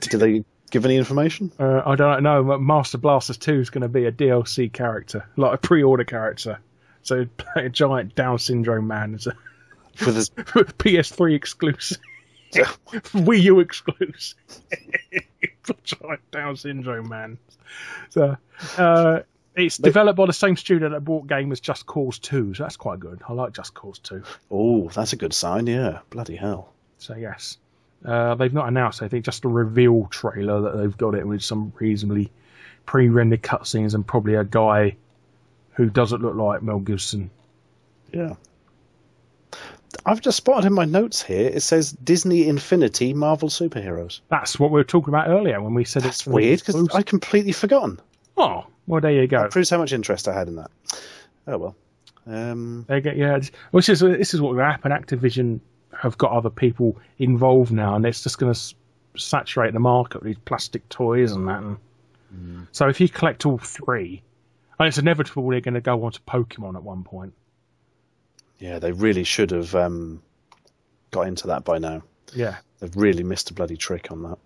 Did they give any information? I don't know. Master Blasters 2 is going to be a DLC character, like a pre-order character. So play a giant Down syndrome man as a PS3 exclusive, Wii U exclusive, giant Down syndrome man. So it's developed by the same studio that bought game as Just Cause 2, so that's quite good. I like Just Cause 2. Oh, that's a good sign. Yeah, bloody hell. So yes. They've not announced, I think, just a reveal trailer that they've got it with some reasonably pre-rendered cutscenes and probably a guy who doesn't look like Mel Gibson. Yeah. I've just spotted in my notes here, it says Disney Infinity Marvel Superheroes. That's what we were talking about earlier when we said it's weird, because I'd completely forgotten. Oh, well, there you go. That proves how much interest I had in that. Oh, well. This is what will happen. Activision have got other people involved now, and it's just going to saturate the market with these plastic toys and that. So if you collect all three, and it's inevitable they're going to go on to Pokemon at one point. Yeah, they really should have got into that by now. Yeah. They've really missed a bloody trick on that.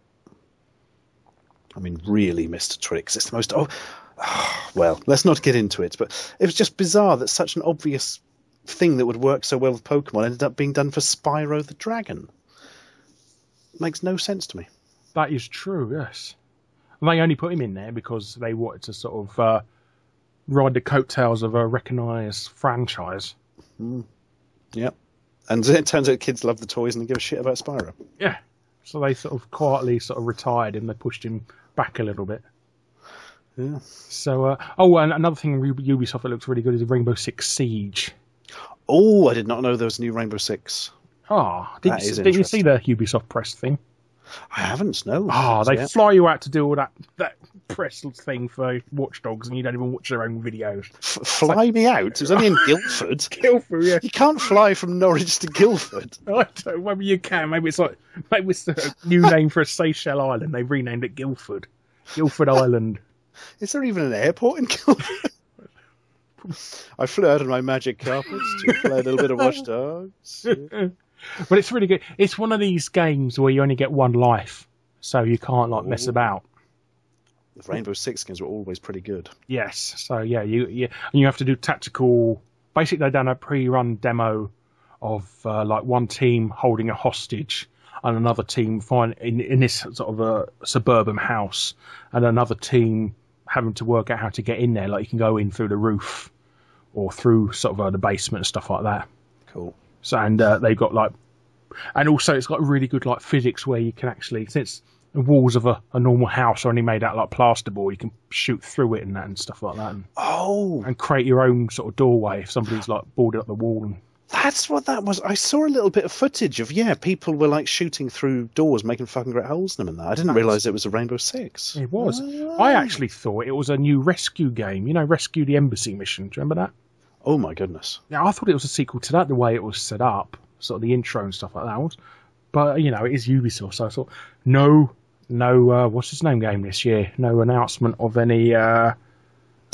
I mean, really missed a trick. 'Cause it's the most... well, let's not get into it, but it was just bizarre that such an obvious thing that would work so well with Pokemon ended up being done for Spyro the Dragon. Makes no sense to me. That is true, yes. And they only put him in there because they wanted to sort of ride the coattails of a recognised franchise. Yep. And it turns out kids love the toys and they give a shit about Spyro. Yeah. So they sort of quietly sort of retired him. They pushed him back a little bit. Yeah. So, and another thing Ubisoft that looks really good is Rainbow Six Siege. Oh, I did not know there was a new Rainbow Six. Oh, didn't you see the Ubisoft press thing? I haven't, no. Oh, they fly you out to do all that press thing for Watch Dogs, and you don't even watch their own videos. Fly me out? It was only in Guildford. Guildford, yeah. You can't fly from Norwich to Guildford. I don't know, maybe you can. Maybe it's the new name for a Seychelles island. They've renamed it Guildford. Guildford Island. Is there even an airport in Guildford? I flew out on my magic carpets to play a little bit of Watch Dogs. Yeah. But it's really good. It's one of these games where you only get one life, so you can't mess about. The Rainbow Six games were always pretty good. Yes, so yeah, you have to do tactical. Basically, they've done a pre-run demo of one team holding a hostage and another team in this sort of a suburban house, and another team having to work out how to get in there. Like you can go in through the roof or through sort of the basement and stuff like that. Cool. So and they've got and also it's got really good physics where you can actually, since the walls of a normal house are only made out like plasterboard, you can shoot through it and stuff like that. And create your own sort of doorway if somebody's boarded up the wall. And that's what that was. I saw a little bit of footage of people were shooting through doors, making fucking great holes in them. And that I didn't realise it was a Rainbow Six. It was. I actually thought it was a new rescue game. You know, Rescue the Embassy mission. Do you remember that? Oh my goodness! Yeah, I thought it was a sequel to that. The way it was set up, sort of the intro and stuff like that. But it is Ubisoft, so I thought no, what's his name game this year? No announcement of any.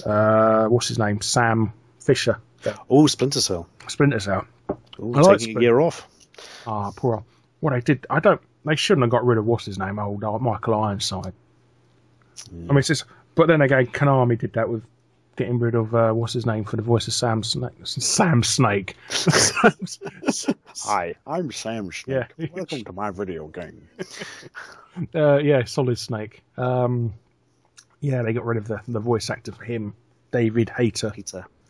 What's his name? Sam Fisher. Oh, Splinter Cell. Ooh, taking a year off. Ah, poor. What they did, they shouldn't have got rid of what's his name, old Michael Ironside. Yeah. I mean, but then again, Konami did that with getting rid of what's his name for the voice of Sam Snake. Hi, I'm Sam Snake. Yeah. Welcome to my video game. Solid Snake. They got rid of the voice actor for him, David Hayter.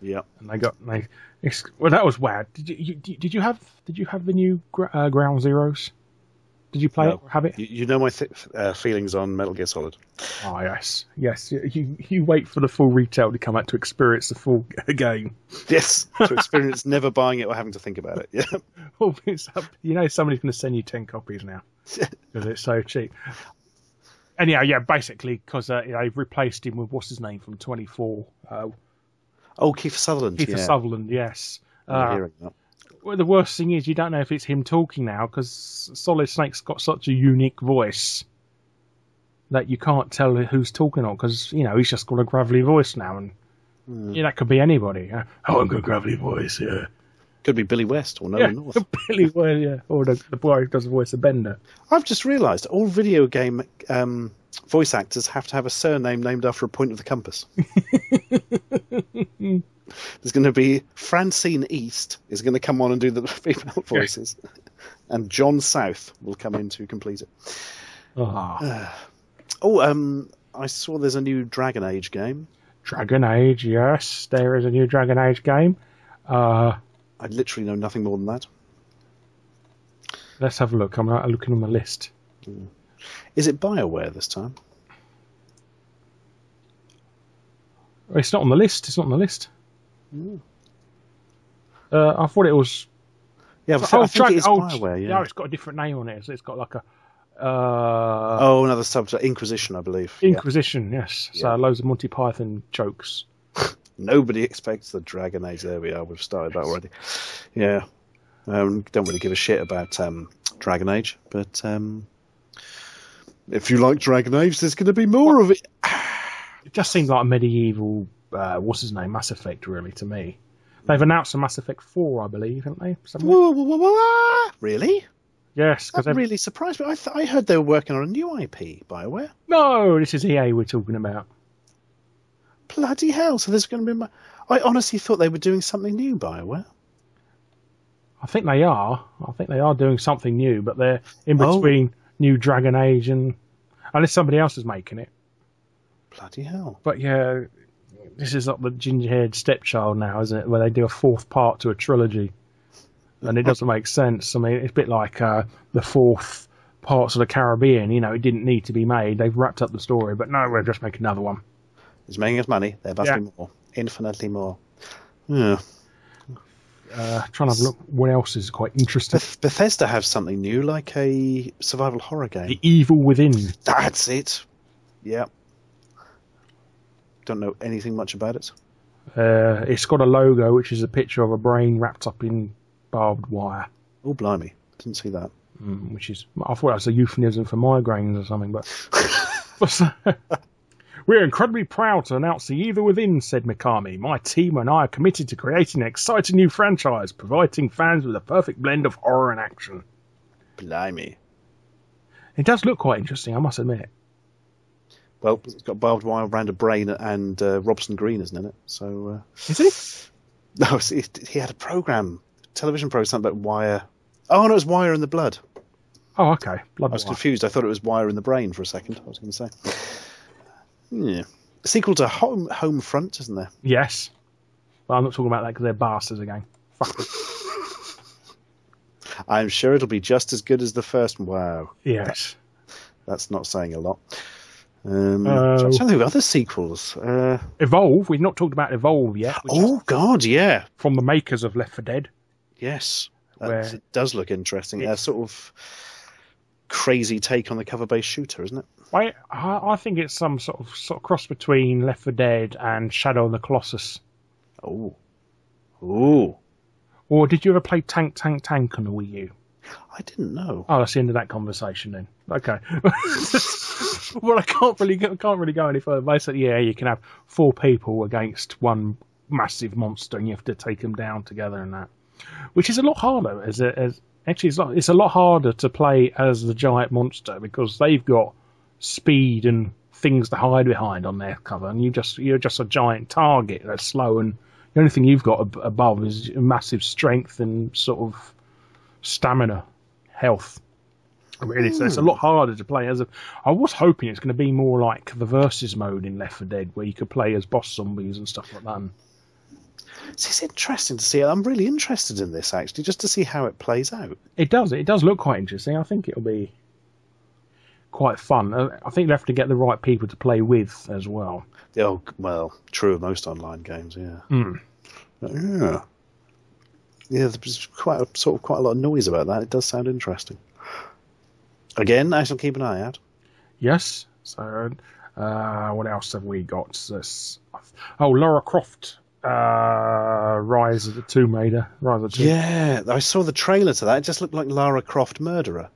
Yeah, and that was weird. Did you have the new Ground Zeroes? Did you play it? Have it? You know my feelings on Metal Gear Solid. Oh yes. You wait for the full retail to come out to experience the full game. Yes, to experience never buying it or having to think about it. Yeah. Well, somebody's going to send you 10 copies now because it's so cheap. Anyhow, basically because they've replaced him with what's his name from 24. Kiefer Sutherland. Kiefer Sutherland, yes. I'm hearing that. Well, the worst thing is you don't know if it's him talking now because Solid Snake's got such a unique voice that you can't tell who's talking on because, he's just got a gravelly voice now and that could be anybody. Oh, I've got a gravelly voice, yeah. Could be Billy West or Nolan North. Billy West, yeah. Or the boy who does the voice of Bender. I've just realised all video game voice actors have to have a surname named after a point of the compass. There's going to be Francine East is going to come on and do the female voices, and John South will come in to complete it. I saw there's a new Dragon Age game. Dragon Age, yes, there is a new Dragon Age game. I literally know nothing more than that. Let's have a look. I'm looking on the list. Is it BioWare this time? It's not on the list. I thought it was. Yeah, I think it is BioWare. Yeah, no, it's got a different name on it. So it's got like a. Another subject, Inquisition, I believe. Inquisition, yes. So loads of Monty Python jokes. Nobody expects the Dragon Age. There we are. We've started that already. Yeah, don't really give a shit about Dragon Age, but if you like Dragon Age, there's going to be more of it. It just seems like a medieval, what's his name, Mass Effect, really, to me. They've announced a Mass Effect 4, I believe, haven't they? Really? Yes. That really surprised me. I heard they were working on a new IP, BioWare. No, this is EA we're talking about. Bloody hell. So there's going to be... I honestly thought they were doing something new, BioWare. I think they are. I think they are doing something new, but they're in between new Dragon Age and... Unless somebody else is making it. Bloody hell. But yeah, this is like the ginger-haired stepchild now, isn't it? Where they do a fourth part to a trilogy. And it doesn't make sense. I mean, it's a bit like the fourth Parts of the Caribbean. It didn't need to be made. They've wrapped up the story, but no, we'll just make another one. It's making us money. There must be more. Infinitely more. Yeah. Trying to have a look what else is quite interesting. Bethesda have something new, like a survival horror game. The Evil Within. That's it. Yeah. Don't know anything much about it. It's got a logo, which is a picture of a brain wrapped up in barbed wire. Oh, blimey. Didn't see that. Which is, I thought that was a euphemism for migraines or something, but... We're incredibly proud to announce the Evil Within, said Mikami. My team and I are committed to creating an exciting new franchise, providing fans with a perfect blend of horror and action. Blimey. It does look quite interesting, I must admit. Well, it's got barbed wire around a brain and Robson Green isn't in it. So is he? No, he had a television program, something about wire. Oh, no, it was Wire in the Blood. Oh, okay. I was confused. I thought it was Wire in the Brain for a second, I was going to say. Yeah. A sequel to Homefront, isn't there? Yes. But I'm not talking about that because they're bastards again. Fuck them. I'm sure it'll be just as good as the first one. Wow. Yes. That's not saying a lot. I'm trying to think of other sequels. Evolve. We've not talked about Evolve yet. Oh, God, yeah. From the makers of Left 4 Dead. Yes. It does look interesting. A sort of crazy take on the cover-based shooter, isn't it? I think it's some sort of cross between Left 4 Dead and Shadow of the Colossus. Oh. Ooh. Or did you ever play Tank on the Wii U? I didn't know. Oh, that's the end of that conversation then. Okay. Well, I can't really go any further. Basically, yeah, you can have 4 people against one massive monster, and you have to take them down together and that, which is a lot harder. It's a lot harder to play as the giant monster because they've got speed and things to hide behind on their cover, and you're just a giant target that's slow, and the only thing you've got above is massive strength and sort of stamina, health. Really, so it's a lot harder to play as I was hoping it's going to be more like the versus mode in Left 4 Dead, where you could play as boss zombies and stuff like that. It's interesting to see. I'm really interested in this, actually, just to see how it plays out. It does look quite interesting. I think it'll be quite fun. I think they have to get the right people to play with as well. Oh, well, true of most online games, yeah. Yeah. Yeah, there's quite a lot of noise about that. It does sound interesting. Again, I shall keep an eye out. Yes. So, what else have we got? Lara Croft, Rise of the Tomb Raider. Yeah, I saw the trailer to that. It just looked like Lara Croft Murderer.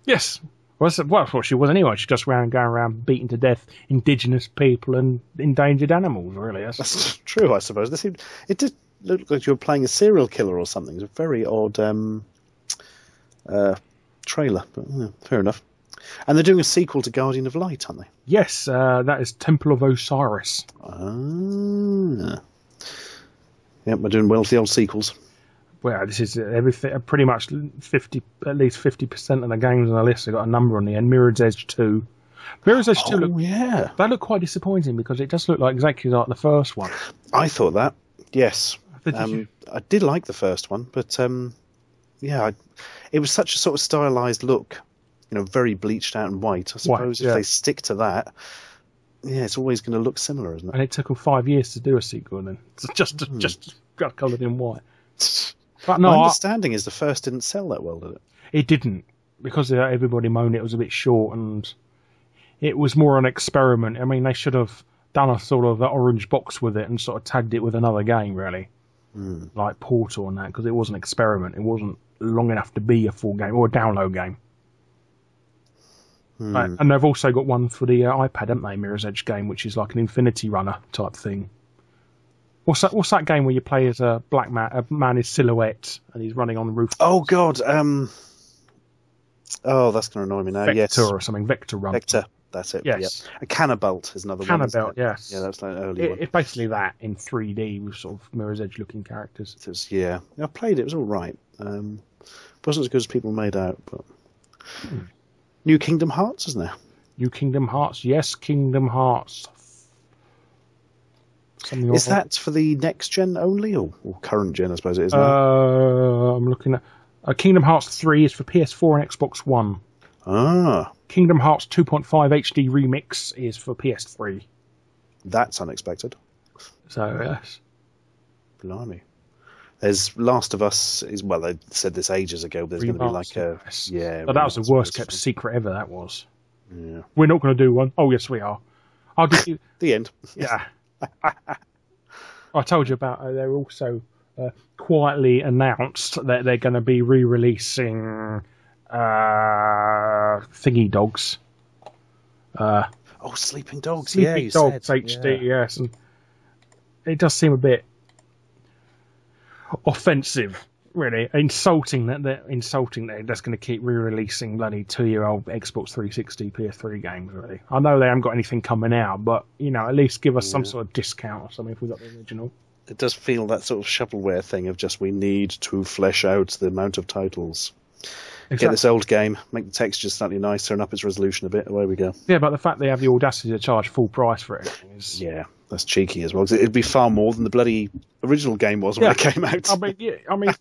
Yes. Well, that's what she was anyway. She just going around beating to death indigenous people and endangered animals, really. That's true, I suppose. It did look like you were playing a serial killer or something. It's a very odd trailer, but fair enough. And they're doing a sequel to Guardian of Light, aren't they? Yes, that is Temple of Osiris. Yep, we're doing well with the old sequels. Well, this is everything. Pretty much at least 50% of the games on the list have got a number on the end. Mirror's Edge 2. Mirror's Edge 2 they look quite disappointing because it does look like exactly like the first one. I thought that, yes. I did like the first one, but it was such a sort of stylized look, very bleached out and white. I suppose if they stick to that, it's always going to look similar, isn't it? And it took them 5 years to do a sequel, then just got coloured in white. But no, my understanding is the first didn't sell that well, did it? It didn't, because everybody moaned it was a bit short, and it was more an experiment. I mean, they should have done a sort of orange box with it and sort of tagged it with another game, really, like Portal and that, because it was an experiment. It wasn't long enough to be a full game or a download game. And they've also got one for the iPad, haven't they? Mirror's Edge game, which is like an Infinity Runner type thing. What's that game where you play as a black man, a man in silhouette, and he's running on the roof? Oh God! That's going to annoy me now. Vector or something. Vector Run. Vector. That's it. Yes. Yep. A Cannabelt is another one. Cannabelt, yes. Yeah, that's like an early one. It's basically that in 3D with sort of Mirror's Edge looking characters. I played it. It was all right. Wasn't as good as people made out, but New Kingdom Hearts, isn't there? New Kingdom Hearts, yes. Kingdom Hearts. Is that for the next gen only, or current gen? I suppose it is. I'm looking at Kingdom Hearts 3 is for PS4 and Xbox One. Kingdom Hearts 2.5 HD Remix is for PS3. That's unexpected. So yes, blimey. There's Last of Us well, they said this ages ago, but there's going to be like a But that was the worst kept secret ever. That was. Yeah. We're not going to do one. Oh yes, we are. I'll do the end. Yeah. I told you about. They're also quietly announced that they're going to be re-releasing Thingy Dogs. Sleeping Dogs. Sleeping Dogs HD. Yes, and it does seem a bit offensive, really, insulting that they're just going to keep re-releasing bloody 2-year-old Xbox 360, PS3 games. Really, I know they haven't got anything coming out, but at least give us some sort of discount or something if we got the original. It does feel that sort of shovelware thing of just we need to flesh out the amount of titles. Exactly. Get this old game, make the textures slightly nicer and up its resolution a bit. Away we go. Yeah, but the fact they have the audacity to charge full price for it is... Yeah, that's cheeky as well. Because it'd be far more than the bloody original game was when it came out. I mean,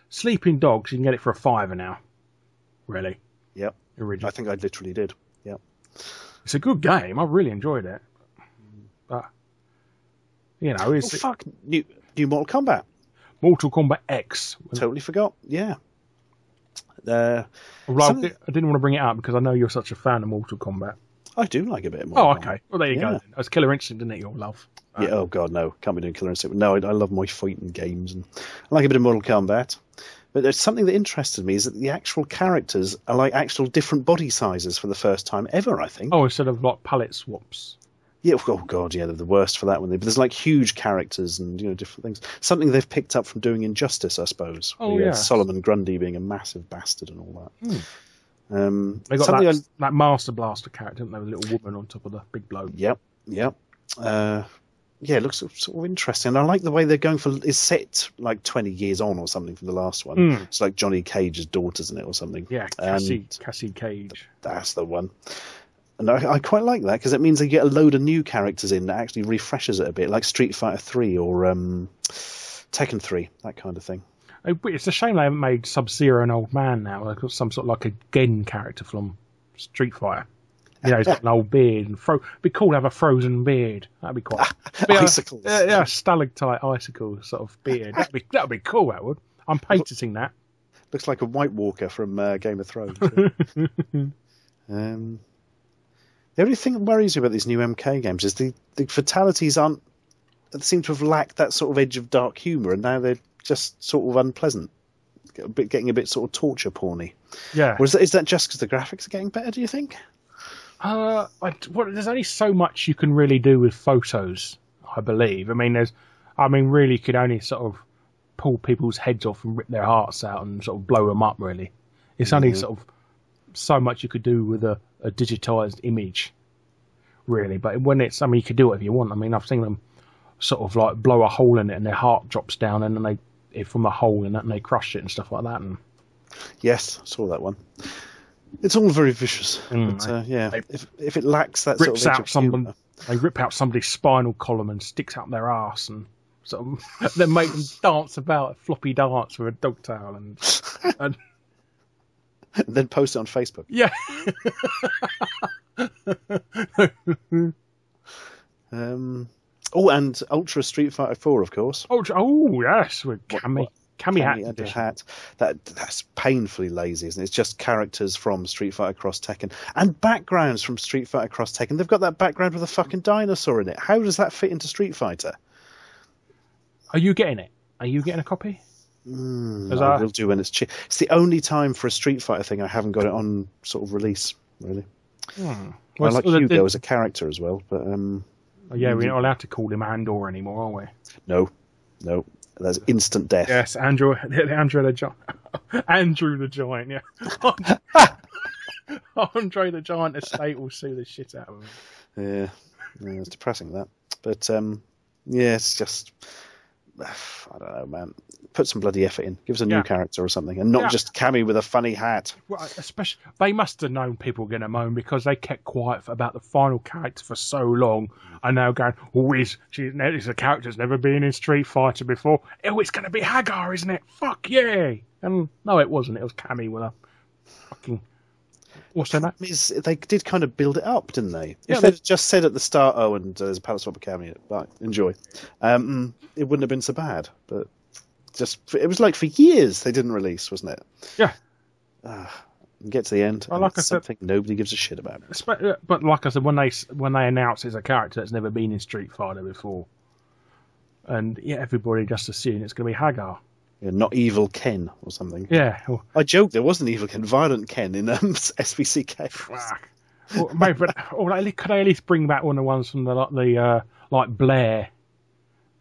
Sleeping Dogs, you can get it for $5 now. Really? Yep. Original. I think I literally did. Yep. It's a good game. I really enjoyed it. But, it's... fuck. New Mortal Kombat. Mortal Kombat X. Totally forgot. Yeah. I didn't want to bring it up because I know you're such a fan of Mortal Kombat. I do like a bit more. Oh, okay. Well, there you go. It was Killer Instinct, didn't it, your love? Yeah, oh god, no. Can't be doing Killer Instinct. No, I love my fighting games, and I like a bit of Mortal Kombat. But there's something that interested me is that the actual characters are like actual different body sizes for the first time ever, I think. Oh, instead of like palette swaps. Yeah, oh god, yeah, they're the worst for that one. But there's like huge characters and different things. Something they've picked up from doing Injustice, I suppose. Oh yeah, Solomon Grundy being a massive bastard and all that. They got that Master Blaster character, didn't they, with a little woman on top of the big bloke. Yep. It looks sort of interesting. And I like the way they're going for. It's set like 20 years on or something from the last one. It's like Johnny Cage's daughter's in it or something. Yeah, Cassie Cage. That's the one. And I quite like that because it means they get a load of new characters in that actually refreshes it a bit, like Street Fighter 3 or Tekken 3, that kind of thing. It's a shame they haven't made Sub-Zero an old man now. They've got some sort of like a Gen character from Street Fighter. He's got an old beard. And it'd be cool to have a frozen beard. That'd be quite... Icicles. Stalactite icicle sort of beard. That'd be cool, that would. I'm patenting that. Looks like a White Walker from Game of Thrones. The only thing that worries me about these new MK games is the fatalities seem to have lacked that sort of edge of dark humour, and now they're just sort of unpleasant, getting a bit sort of torture porny. Yeah. Or is that just because the graphics are getting better, do you think? There's only so much you can really do with photos, I believe. Really, you could only sort of pull people's heads off and rip their hearts out and sort of blow them up, really. It's only sort of so much you could do with a digitized image, really. But when it's, you could do whatever you want. I've seen them sort of like blow a hole in it and their heart drops down and then from the hole in that and they crush it and stuff like that. And yes, I saw that one. It's all very vicious. If it lacks that sort of edge of humour. They rip out somebody's spinal column and sticks up their arse and sort of then make them dance about a floppy dance with a dog tail and then post it on Facebook. Yeah. And Ultra Street Fighter 4, of course. Oh, yes, with Cammy hat. That's painfully lazy, isn't it? It's just characters from Street Fighter Cross Tekken and backgrounds from Street Fighter Cross Tekken. They've got that background with a fucking dinosaur in it. How does that fit into Street Fighter? Are you getting it? Are you getting a copy? I will do when it's cheap. It's the only time for a Street Fighter thing I haven't got it on sort of release, really. I like Hugo as a character as well, but we're not allowed to call him Andor anymore, are we? No, that's instant death. Yes, Andrew the Giant. Andrew the Giant, yeah. Andre the Giant estate will sue the shit out of him. Yeah, it's depressing that, but it's just. I don't know, man. Put some bloody effort in. Give us a new character or something, and not just Cammy with a funny hat. Well, especially, they must have known people were going to moan because they kept quiet about the final character for so long, and now going, it's a character that's never been in Street Fighter before. Oh, it's going to be Hagar, isn't it? Fuck yeah! And no, it wasn't. It was Cammy with a fucking. What's that? Is they did kind of build it up, didn't they? Yeah, If they'd just said at the start, "Oh, and there's a Palace of Academy," right, enjoy. It wouldn't have been so bad. But it was like for years they didn't release, wasn't it? Yeah. Get to the end. Well, like I said, something nobody gives a shit about. But like I said, when they announce it's a character that's never been in Street Fighter before, and everybody just assumes it's going to be Hagar. Yeah, not Evil Ken or something. Yeah. I joked there wasn't Evil Ken, Violent Ken in SBCK. Well, maybe, could they at least bring back one of the ones from the like Blair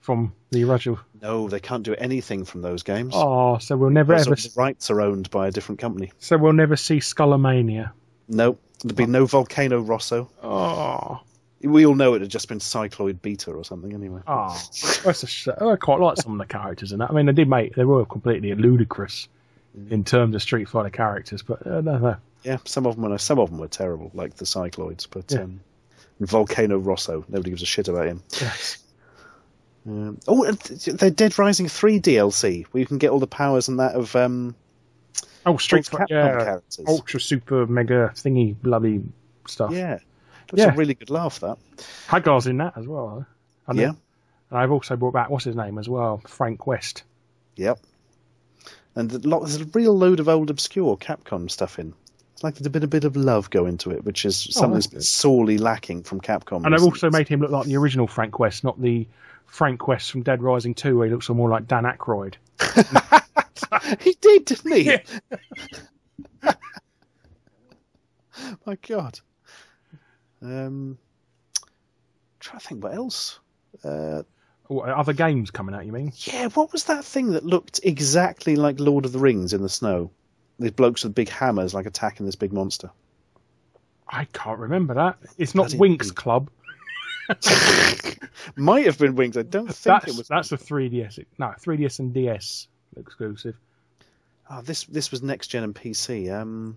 from the original? No, they can't do anything from those games. Oh, so we'll never ever. The rights are owned by a different company. So we'll never see Skullomania. No, there'll be no Volcano Rosso. Oh. We all know it had just been Cycloid Beta or something anyway. Oh, that's a shame. I quite like some of the characters in that. I mean, they were completely ludicrous in terms of Street Fighter characters, but no. Yeah, some of them were terrible, like the Cycloids. But Volcano Rosso, nobody gives a shit about him. Yes. The Dead Rising 3 DLC, where you can get all the powers and that of Street Fighter characters. Ultra Super Mega Thingy bloody stuff. Yeah. It was a really good laugh, that. Hagar's in that as well. Yeah. And I've also brought back, what's his name as well? Frank West. Yep. And there's a real load of old obscure Capcom stuff in. It's like there's been a bit of love go into it, which is something that's been sorely lacking from Capcom. And they've also made him look like the original Frank West, not the Frank West from Dead Rising 2, where he looks more like Dan Aykroyd. He did, didn't he? Yeah. My God. Trying to think what else. Other games coming out, you mean? Yeah, what was that thing that looked exactly like Lord of the Rings in the snow? These blokes with big hammers, like attacking this big monster. I can't remember that. It's not Winx Club. Might have been Winx. I don't think it was. That's a 3DS. No, 3DS and DS exclusive. Oh, this was next gen and PC.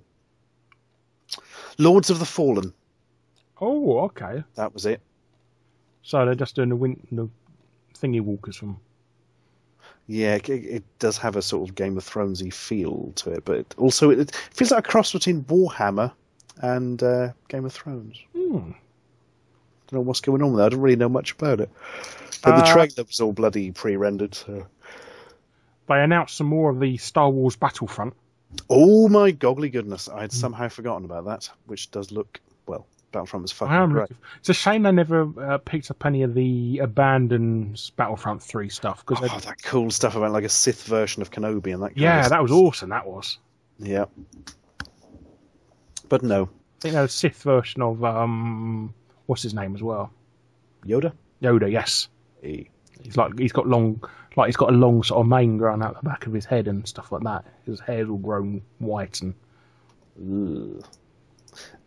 Lords of the Fallen. Oh, okay. That was it. So they're just doing the thingy walkers from. Yeah, it does have a sort of Game of Thronesy feel to it, but also it feels like a cross between Warhammer and Game of Thrones. Don't know what's going on with that. I don't really know much about it. But the trailer was all bloody pre-rendered. So. They announced some more of the Star Wars Battlefront. Oh my goggly goodness! I had somehow forgotten about that, which does look Battlefront was fucking great. It's a shame they never picked up any of the abandoned Battlefront 3 stuff. That cool stuff about like a Sith version of Kenobi and that. That was awesome. That was. Yeah. But no. I think there's a Sith version of what's his name as well? Yoda, yes. He's got a long sort of mane growing out the back of his head and stuff like that. His hair's all grown white and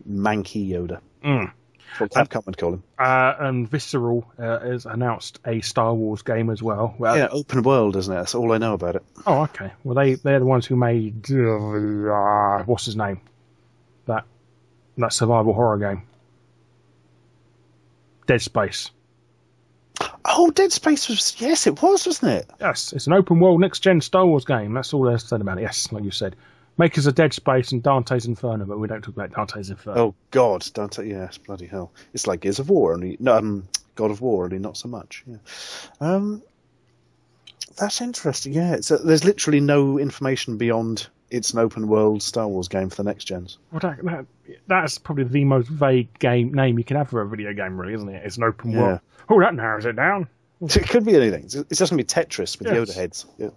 manky Yoda. That's what Capcom would call him. And Visceral has announced a Star Wars game as well. Open world, isn't it? That's all I know about it. Oh, okay. Well, they're the ones who made what's his name? That survival horror game. Dead Space. Oh, Dead Space it was, wasn't it? Yes, it's an open world next gen Star Wars game. That's all there's said about it. Yes, like you said. Makers of Dead Space and Dante's Inferno, but we don't talk about Dante's Inferno. Oh God, Dante! Yes, bloody hell! It's like Gears of War, only God of War, only not so much. Yeah, that's interesting. Yeah, there's literally no information beyond it's an open world Star Wars game for the next gens. Well, that's probably the most vague game name you can have for a video game, really, isn't it? It's an open world. Oh, that narrows it down. It could be anything. It's just going to be Tetris with Yoda heads. Yeah.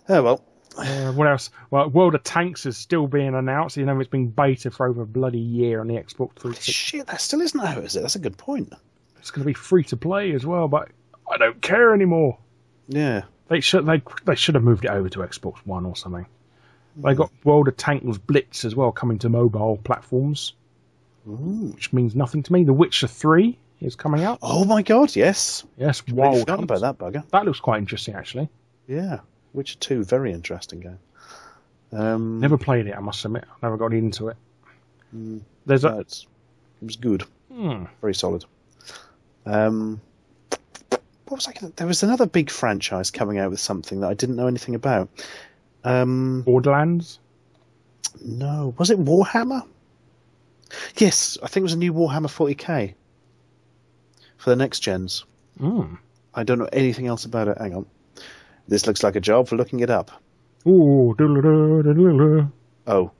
Oh well. What else? Well, World of Tanks is still being announced. You know, it's been beta for over a bloody year on the Xbox 360. Shit, that still isn't out, is it? That's a good point. It's going to be free to play as well, but I don't care anymore. Yeah. They should have moved it over to Xbox One or something. They got World of Tanks Blitz as well coming to mobile platforms, which means nothing to me. The Witcher 3 is coming out. Oh my God, yes. Yes, Wild. Forgot about that bugger. That looks quite interesting, actually. Yeah. Witcher 2, very interesting game. Never played it, I must admit. I never got into it. It was good. Very solid. What was I there was another big franchise coming out with something that I didn't know anything about. Borderlands? No. Was it Warhammer? Yes, I think it was a new Warhammer 40k for the next gens. I don't know anything else about it. Hang on. This looks like a job for looking it up. Ooh, Oh.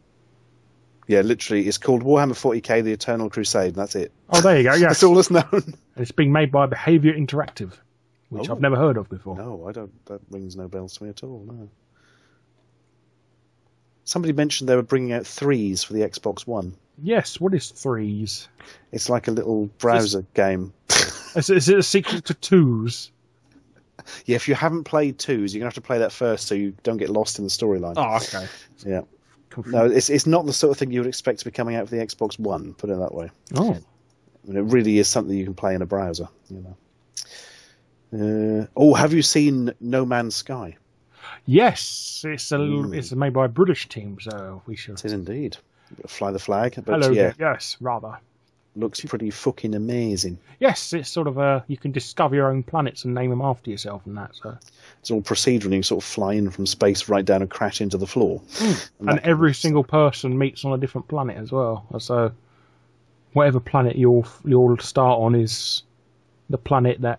Yeah, literally, it's called Warhammer 40k The Eternal Crusade, and that's it. Oh, there you go, yes. That's all that's known. And it's being made by Behaviour Interactive, which I've never heard of before. No, I don't. That rings no bells to me at all, no. Somebody mentioned they were bringing out 3s for the Xbox One. Yes, what is 3s? It's like a little browser game. Is it a sequel to 2s? Yeah, if you haven't played 2s, you're going to have to play that first so you don't get lost in the storyline. Oh, okay. Yeah. No, it's not the sort of thing you would expect to be coming out for the Xbox One, put it that way. Oh. I mean, it really is something you can play in a browser, you know. Have you seen No Man's Sky? Yes, it's made by a British team, so we should. It is indeed. Fly the flag. But Hello, yeah, yes, rather. Looks pretty fucking amazing. Yes, it's sort of you can discover your own planets and name them after yourself and that. So it's all procedural. You sort of fly in from space right down and crash into the floor. And every single person meets on a different planet as well. So whatever planet you'll start on is the planet that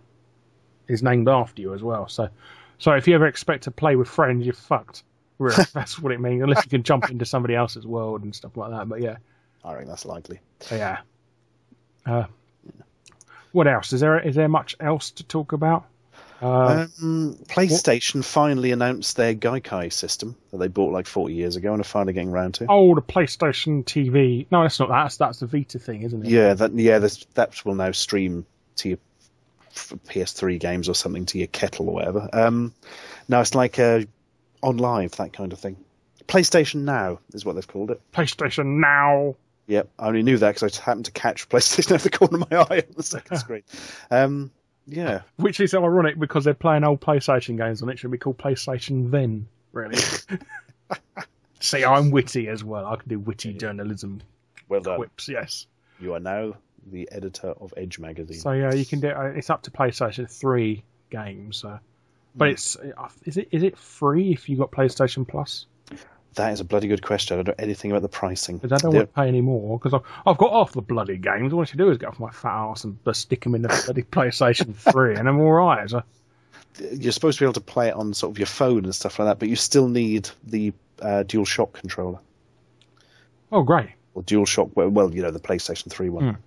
is named after you as well. So if you ever expect to play with friends, you're fucked. Really, that's what it means. Unless you can jump into somebody else's world and stuff like that. But yeah, I reckon that's likely. Yeah. What else? Is there much else to talk about? PlayStation finally announced their Gaikai system that they bought like 40 years ago and are finally getting around to. Oh, the PlayStation TV. No, that's not that. That's the Vita thing, isn't it? Yeah, that will now stream to your PS3 games or something to your kettle or whatever. No, it's like on live, that kind of thing. PlayStation Now is what they've called it. PlayStation Now. Yep, I only knew that because I just happened to catch PlayStation out of the corner of my eye on the second screen. Yeah. Which is ironic because they're playing old PlayStation games on it. Should be called PlayStation then, really. See, I'm witty as well. I can do witty journalism. Well done. Quips, yes. You are now the editor of Edge magazine. So yeah, you can do. It's up to PlayStation 3 games. But is it free if you got PlayStation Plus? That is a bloody good question. I don't know anything about the pricing. Because I don't want to pay any more. Because I've got half the bloody games. All I should do is get off my fat ass and stick them in the bloody PlayStation 3, and I'm all right. So. You're supposed to be able to play it on sort of your phone and stuff like that, but you still need the DualShock controller. Oh, great. Or DualShock, well, the PlayStation 3 one.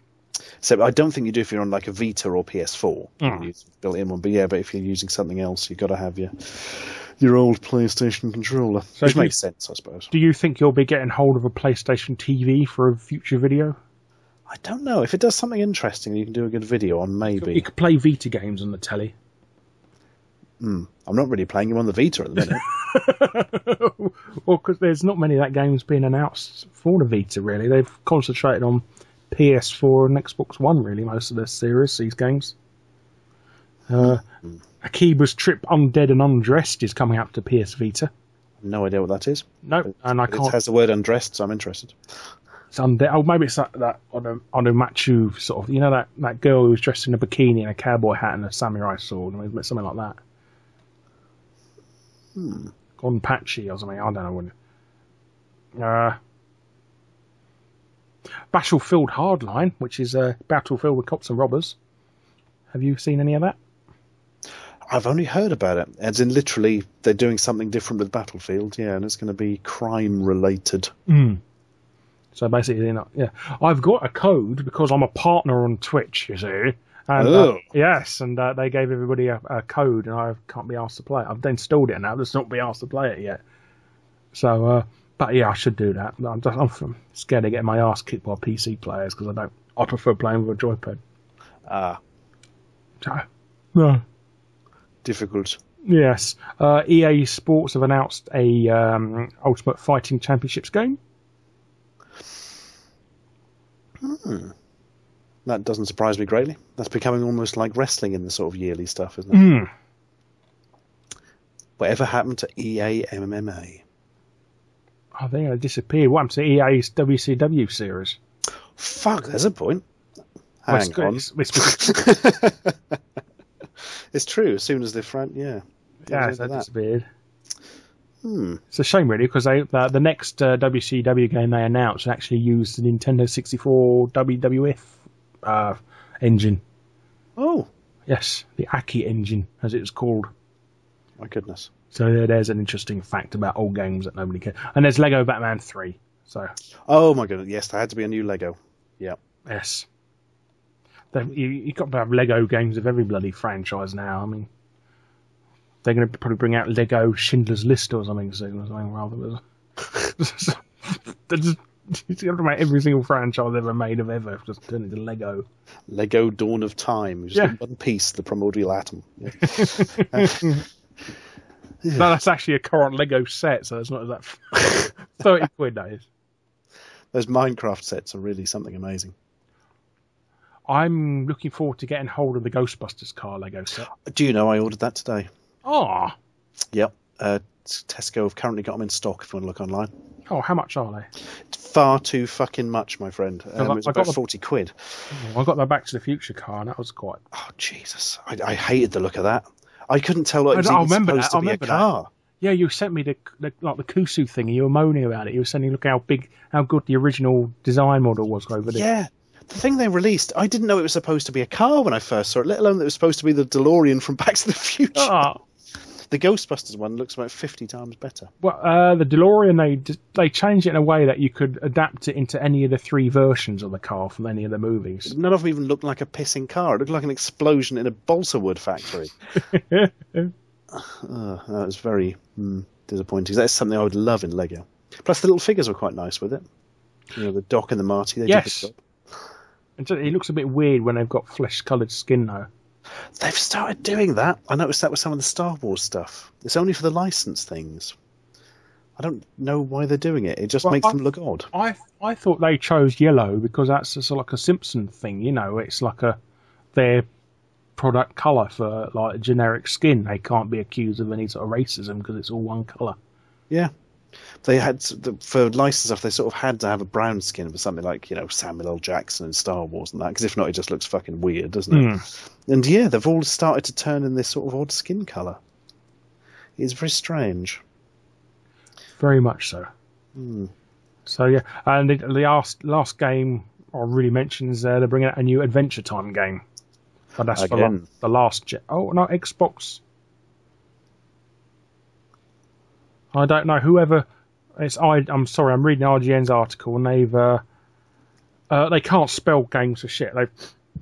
So I don't think you do if you're on like a Vita or PS4. You use built-in one. But if you're using something else, you've got to have your old PlayStation controller, which makes sense, I suppose. Do you think you'll be getting hold of a PlayStation TV for a future video? I don't know. If it does something interesting, you can do a good video on, maybe. You could play Vita games on the telly. I'm not really playing them on the Vita at the minute. Well, because there's not many of that games being announced for the Vita, really. They've concentrated on PS4 and Xbox One, really, most of their series, these games. Akiba's Trip Undead and Undressed is coming up to PS Vita. No idea what that is. No, and I can't. It has the word undressed, so I'm interested. It's undead. Oh, maybe it's that Onomachu sort of. You know that girl who was dressed in a bikini and a cowboy hat and a samurai sword, something like that. Gonpachi or something. I don't know. Battlefield Hardline, which is a battlefield with cops and robbers. Have you seen any of that? I've only heard about it. As in, literally, they're doing something different with Battlefield, and it's going to be crime-related. So basically, I've got a code because I'm a partner on Twitch, you see. And, yes, and they gave everybody a code, and I can't be asked to play it. I've installed it now, but just not be asked to play it yet. So, but yeah, I should do that. I'm scared of getting my ass kicked by PC players because I prefer playing with a joypad. No. Difficult. Yes. EA Sports have announced a Ultimate Fighting Championships game. That doesn't surprise me greatly. That's becoming almost like wrestling in the sort of yearly stuff, isn't it? Whatever happened to EA MMA? I think it disappeared. What happened to EA's WCW series? Fuck, there's a point. Hang on. It's true. As soon as they're front, that disappeared. It's a shame, really, because the next WCW game they announced actually used the Nintendo 64 WWF engine. Oh. Yes, the Aki engine, as it was called. My goodness. So there's an interesting fact about old games that nobody cares. And there's Lego Batman 3. So. Oh, my goodness. Yes, there had to be a new Lego. Yeah. Yes. You've got to have Lego games of every bloody franchise now. I mean, they're going to probably bring out Lego Schindler's List or something soon, or something rather. You have to make every single franchise ever made of ever just turn into Lego. Lego Dawn of Time. Just in one piece, the primordial atom. Yeah. No, that's actually a current Lego set, so it's not that 30 quid, that is. Those Minecraft sets are really something amazing. I'm looking forward to getting hold of the Ghostbusters car Lego set. Do you know I ordered that today? Oh. Yep. Tesco have currently got them in stock if you want to look online. Oh, how much are they? Far too fucking much, my friend. It's about 40 quid. I got the Back to the Future car, and that was quite... Oh, Jesus. I hated the look of that. I couldn't tell what it was even supposed to be a car. Yeah, you sent me the Kusu thing, and you were moaning about it. You were saying, look how good the original design model was over there. Yeah. The thing they released, I didn't know it was supposed to be a car when I first saw it, let alone that it was supposed to be the DeLorean from Back to the Future. Oh. The Ghostbusters one looks about 50 times better. Well, the DeLorean, they changed it in a way that you could adapt it into any of the 3 versions of the car from any of the movies. None of them even looked like a pissing car. It looked like an explosion in a balsa wood factory. That was very disappointing. That's something I would love in Lego. Plus, the little figures were quite nice with it. You know, the Doc and the Marty. They did the job. It looks a bit weird when they've got flesh-coloured skin, though. They've started doing that. I noticed that with some of the Star Wars stuff. It's only for the licensed things. I don't know why they're doing it. It just makes them look odd. I thought they chose yellow because that's just like a Simpson thing, you know. It's like their product colour for like generic skin. They can't be accused of any sort of racism because it's all one colour. Yeah. They had, for licensed stuff, they sort of had to have a brown skin for something like, you know, Samuel L. Jackson in Star Wars and that, because if not, it just looks fucking weird, doesn't it? And yeah, they've all started to turn in this sort of odd skin colour. It's very strange. Very much so. So yeah, and the last game I really mentioned is they're bringing out a new Adventure Time game. But that's for the last gen. Oh, no, Xbox. I don't know. Whoever I'm sorry. I'm reading RGN's article, and they can't spell games for shit.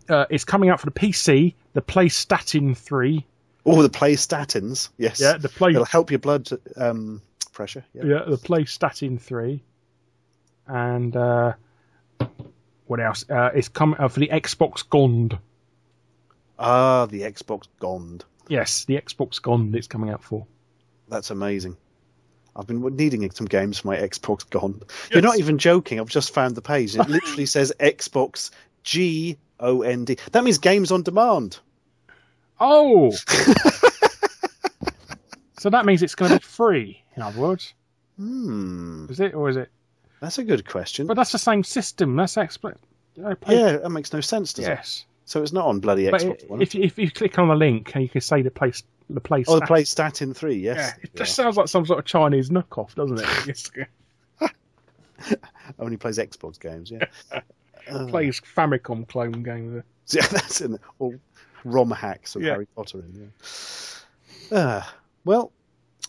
It's coming out for the PC, the PlayStation 3. Oh, the PlayStatins. Yes. Yeah, it'll help your blood pressure. Yeah, the PlayStation 3, and what else? It's coming out for the Xbox Gond. Ah, the Xbox Gond. Yes, the Xbox Gond. It's coming out for. That's amazing. I've been needing some games for my Xbox Gond. Yes. You're not even joking. I've just found the page. It literally says Xbox GOND. That means games on demand. Oh! So that means it's going to be free, in other words. Is it, or is it? That's a good question. But that's the same system. That's yeah, that makes no sense, does it? Yes. So it's not on bloody Xbox One. If you click on the link, you can say the PlayStation. The PlayStation 3, yes. Yeah, it just sounds like some sort of Chinese knockoff, doesn't it? Only plays Xbox games, yeah. Plays Famicom clone games. Yeah, that's in all ROM hacks of Harry Potter in. Yeah. Well,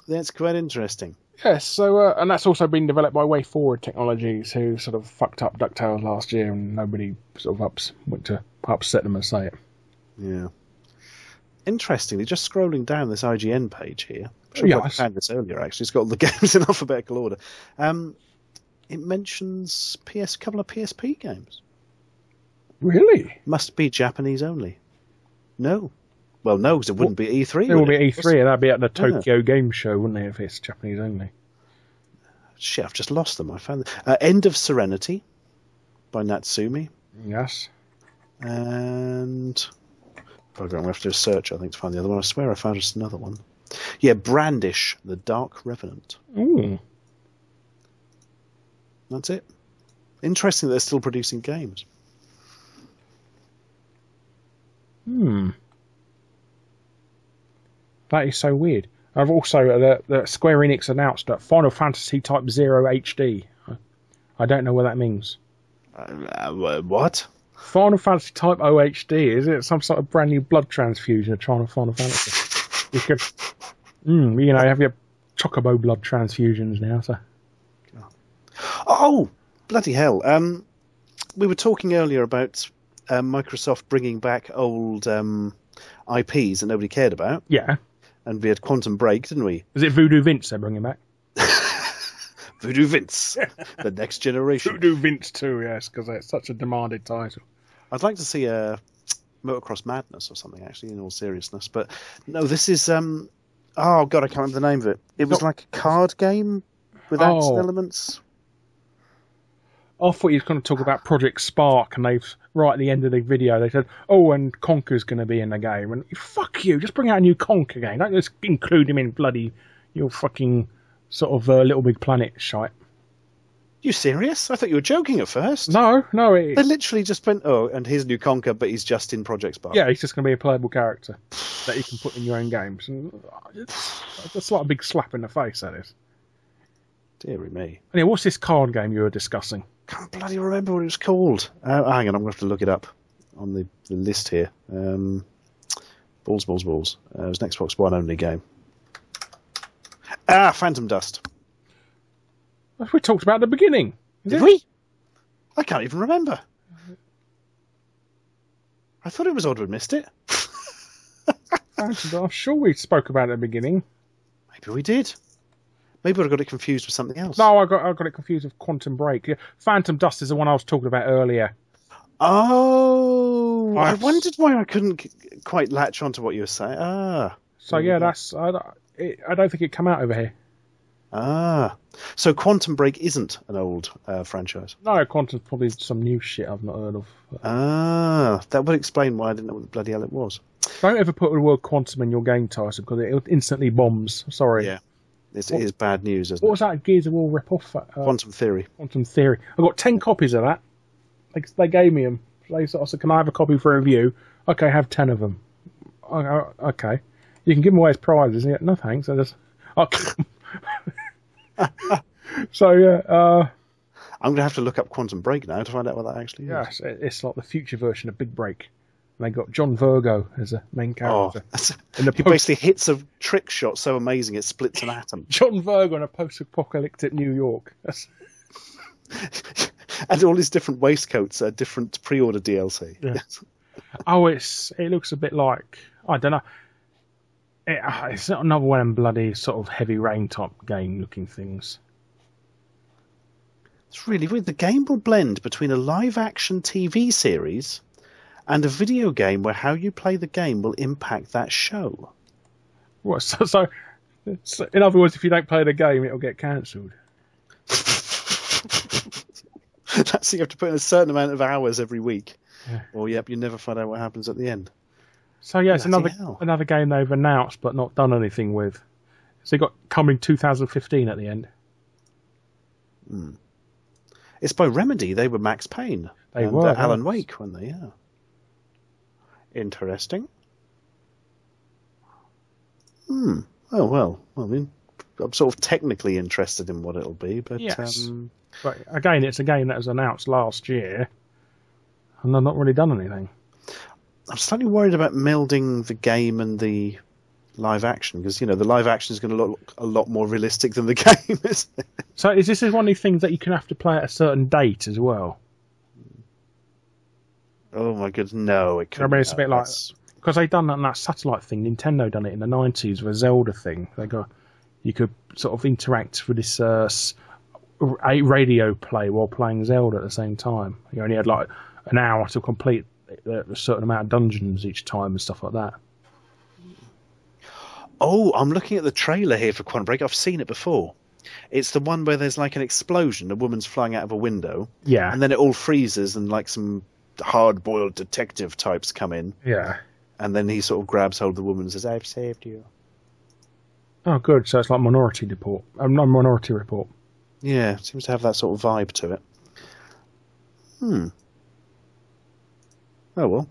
that's quite interesting. Yes, so and that's also been developed by Way Forward Technologies, who sort of fucked up DuckTales last year, and nobody sort of went to upset them and say it. Yeah. Interestingly, just scrolling down this IGN page here, I found this earlier actually, it's got all the games in alphabetical order. It mentions a couple of PSP games. Really? Must be Japanese only. No. Well, no, because it wouldn't be E3. It would be E3, and that'd be at the Tokyo Game Show, wouldn't it, if it's Japanese only? Shit, I've just lost them. I found them. End of Serenity by Natsumi. Yes. And I'm going to have to do a search, I think, to find the other one. I swear I found just another one. Yeah, Brandish, the Dark Revenant. Ooh. That's it. Interesting that they're still producing games. That is so weird. I've also the Square Enix announced that Final Fantasy Type 0 HD. I don't know what that means. What? Final Fantasy Type O HD, is it some sort of brand new blood transfusion of Final Fantasy? You could, have your Chocobo blood transfusions now. So. Oh, bloody hell! We were talking earlier about Microsoft bringing back old IPs that nobody cared about. Yeah. And we had Quantum Break, didn't we? Is it Voodoo Vince they're bringing back? Voodoo Vince, the next generation. Voodoo Vince 2, yes, because it's such a demanded title. I'd like to see a Motocross Madness or something, actually, in all seriousness. But no, this is... oh, God, I can't remember the name of it. It was like a card game with action elements. I thought you were going to talk about Project Spark, and they've, right at the end of the video, they said, and Conker's going to be in the game. And fuck you, just bring out a new Conker game. Don't just include him in bloody your fucking sort of Little Big Planet shite. You serious? I thought you were joking at first. No. They literally just went, and here's a new Conker, but he's just in Project Spark. Yeah, he's just going to be a playable character that you can put in your own games. And it's like a big slap in the face, that is. Deary me. And yeah, what's this card game you were discussing? Can't bloody remember what it was called. Hang on, I'm going to have to look it up on the list here. Balls. It was an Xbox One only game. Phantom Dust. We talked about at the beginning. Did we? I can't even remember. I thought it was odd we'd missed it. I'm sure we spoke about it at the beginning. Maybe we did. Maybe I got it confused with something else. No, I got it confused with Quantum Break. Yeah, Phantom Dust is the one I was talking about earlier. Oh, I wondered why I couldn't quite latch onto what you were saying. So yeah, I don't think it came out over here. So Quantum Break isn't an old franchise? No, Quantum's probably some new shit I've not heard of. That would explain why I didn't know what the bloody hell it was. Don't ever put the word Quantum in your game title because it instantly bombs. Sorry. Yeah. It is bad news, isn't it? What was that Gears of War rip-off? Quantum Theory. Quantum Theory. I got 10 copies of that. They gave me them. They sort of said, can I have a copy for review? Okay, have 10 of them. Okay. You can give them away as prizes. Yeah, no thanks. So, yeah. I'm going to have to look up Quantum Break now to find out what that actually is. Yes, it's like the future version of Big Break. And they got John Virgo as a main character. He basically hits a trick shot so amazing it splits an atom. John Virgo in a post-apocalyptic New York. And all his different waistcoats are different pre-order DLC. Yeah. It looks a bit like, I don't know. It's not another one of them bloody sort of Heavy Rain type game looking things. It's really weird. The game will blend between a live-action TV series and a video game where how you play the game will impact that show. What? So in other words, if you don't play the game, it'll get cancelled. That's you have to put in a certain amount of hours every week. Yeah. Or you never find out what happens at the end. So yeah, it's another game they've announced but not done anything with. So they got coming 2015 at the end. It's by Remedy. They were Max Payne. They were Alan Wake, weren't they? Yeah. Interesting. Oh well. I mean, I'm sort of technically interested in what it'll be, but yes. But again, it's a game that was announced last year, and they've not really done anything. I'm slightly worried about melding the game and the live action because the live action is going to look a lot more realistic than the game, isn't it? So is this one of these things that you can have to play at a certain date as well? Oh my goodness, no! It can't. I mean, it's a bit like because they done that satellite thing. Nintendo done it in the 90s with a Zelda thing. You could sort of interact with this a radio play while playing Zelda at the same time. You only had like an hour to complete a certain amount of dungeons each time and stuff like that. Oh, I'm looking at the trailer here for Quantum Break. I've seen it before. It's the one where there's like an explosion, a woman's flying out of a window, and then it all freezes and like some hard-boiled detective types come in. Yeah. And then he sort of grabs hold of the woman and says, I've saved you. Oh, good. So it's like Minority Report. Minority Report. Yeah, it seems to have that sort of vibe to it. Oh, well.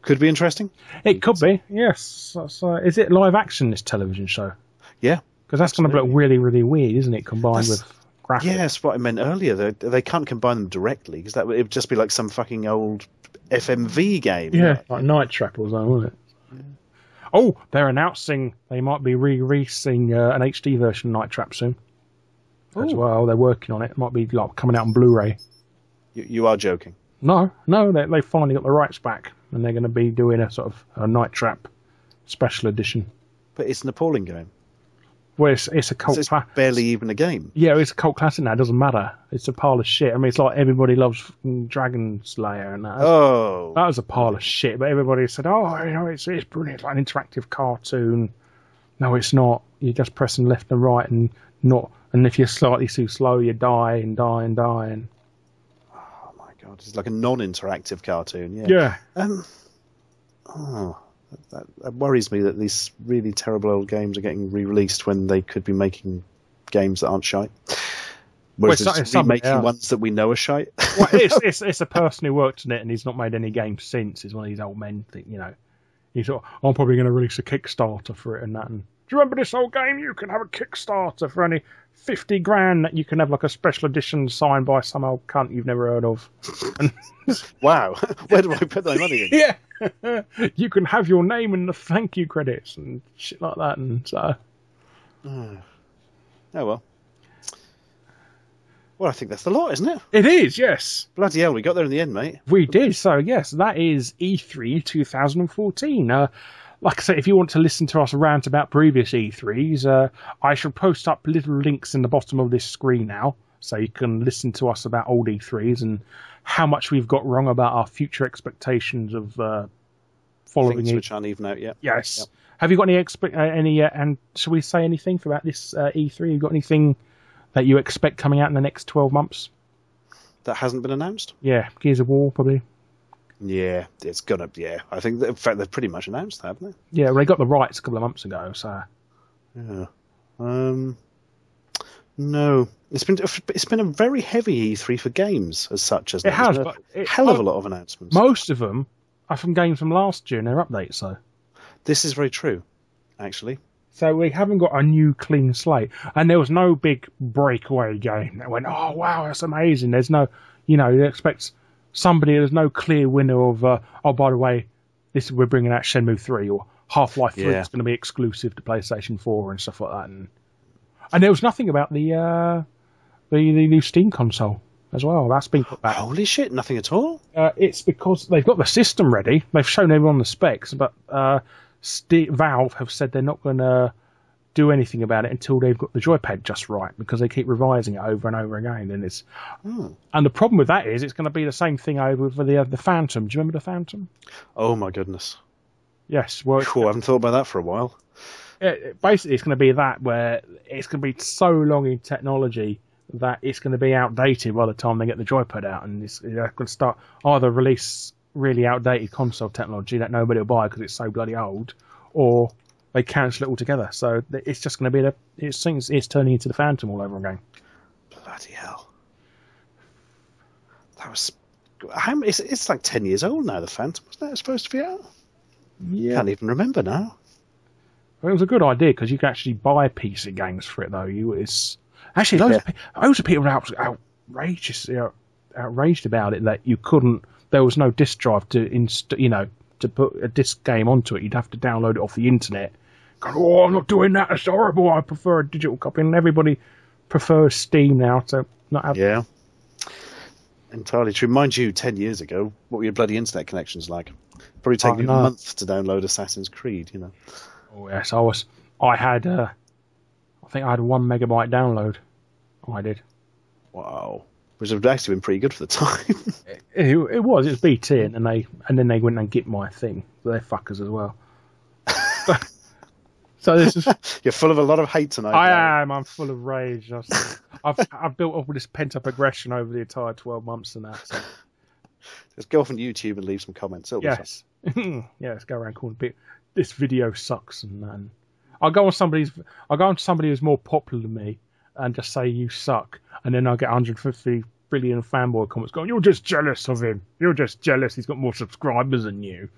Could be interesting. It could be, yes. So, is it live action, this television show? Yeah. Because that's going to look really, really weird, isn't it, combined with graphics? Yeah, that's what I meant earlier. They can't combine them directly, because it would just be like some fucking old FMV game. Yeah, like Night Trap or something, wouldn't it? Yeah. Oh, they're announcing they might be releasing an HD version of Night Trap soon. As well, they're working on it. It might be like coming out on Blu-ray. You are joking? No, they finally got the rights back, and they're going to be doing a sort of a Night Trap special edition. But it's an appalling game. Well, it's a cult. So it's barely even a game. Yeah, it's a cult classic now. It doesn't matter. It's a pile of shit. I mean, it's like everybody loves Dragon Slayer and that. That was a pile of shit. But everybody said, "Oh, it's brilliant. It's like an interactive cartoon." No, it's not. You're just pressing left and right, and not. And if you're slightly too slow, you die and die and die. And oh my god, it's like a non-interactive cartoon. Yeah. That worries me that these really terrible old games are getting re-released when they could be making games that aren't shite. Whereas it's remaking ones that we know are shite. Well, it's a person who worked on it and he's not made any games since. He's one of these old men. He thought, I'm probably going to release a Kickstarter for it and that. And do you remember this old game? You can have a Kickstarter for only 50 grand that you can have like a special edition signed by some old cunt you've never heard of. Wow. Where do I put my money in? Yeah. You can have your name in the thank you credits and shit like that. And so. Oh well. Well, I think that's the lot, isn't it? It is, yes. Bloody hell, we got there in the end, mate. We did. So, yes, that is E3 2014. Like I say, if you want to listen to us rant about previous E3s, I shall post up little links in the bottom of this screen now, so you can listen to us about old E3s and how much we've got wrong about our future expectations of following things which aren't even out yet. Yes. Yep. Have you got any and shall we say anything about this E3? You got anything that you expect coming out in the next 12 months? That hasn't been announced? Yeah, Gears of War, probably. Yeah, it's gonna. Yeah, I think in fact they've pretty much announced that, haven't they? Yeah, well, they got the rights a couple of months ago, so. Yeah. No, it's been a very heavy E3 for games as such. As it has, but hell of a lot of announcements. Most of them are from games from last year and their updates. So. This is very true, actually. So we haven't got a new clean slate, and there was no big breakaway game that went, "Oh wow, that's amazing." There's no, you expect somebody. There's no clear winner of. Oh, by the way, we're bringing out Shenmue 3 or Half-Life 3. It's going to be exclusive to PlayStation 4 and stuff like that. And there was nothing about the new Steam console as well. That's been put back. Holy shit! Nothing at all. It's because they've got the system ready. They've shown everyone the specs, but. Valve have said they're not going to do anything about it until they've got the joypad just right, because they keep revising it over and over again. And the problem with that is it's going to be the same thing over for the Phantom. Do you remember the Phantom? Oh my goodness. Yes. Well, I haven't thought about that for a while. Basically, it's going to be that where it's going to be so long in technology that it's going to be outdated by the time they get the joypad out, and they're going to start either release really outdated console technology that nobody will buy because it's so bloody old, or they cancel it altogether. So it's just going to be it's turning into the Phantom all over again. Bloody hell! That was it's like 10 years old now. The Phantom, wasn't that supposed to be out? Yeah, can't even remember now. Well, it was a good idea because you could actually buy PC games for it though. Loads of people were outraged about it that you couldn't. There was no disk drive to put a disc game onto it. You'd have to download it off the internet. Oh, I'm not doing that. It's horrible. I prefer a digital copy. And everybody prefers Steam now to not have. Yeah, entirely true. Mind you, 10 years ago, what were your bloody internet connections like? Probably taking you a month to download Assassin's Creed. Oh yes, I had 1 megabyte download. I did. Wow. Which would have actually been pretty good for the time. It was BT, and then they went and get my thing. So they're fuckers as well. So this is. You're full of a lot of hate tonight. I am. I'm full of rage. I've built up all this pent up aggression over the entire 12 months and that. So. Just go off on YouTube and leave some comments. Yes. Yes. Go around calling people. This video sucks and that. I'll go on somebody who's more popular than me and just say you suck, and then I'll get 150 billion fanboy comments going, "You're just jealous of him. You're just jealous. He's got more subscribers than you."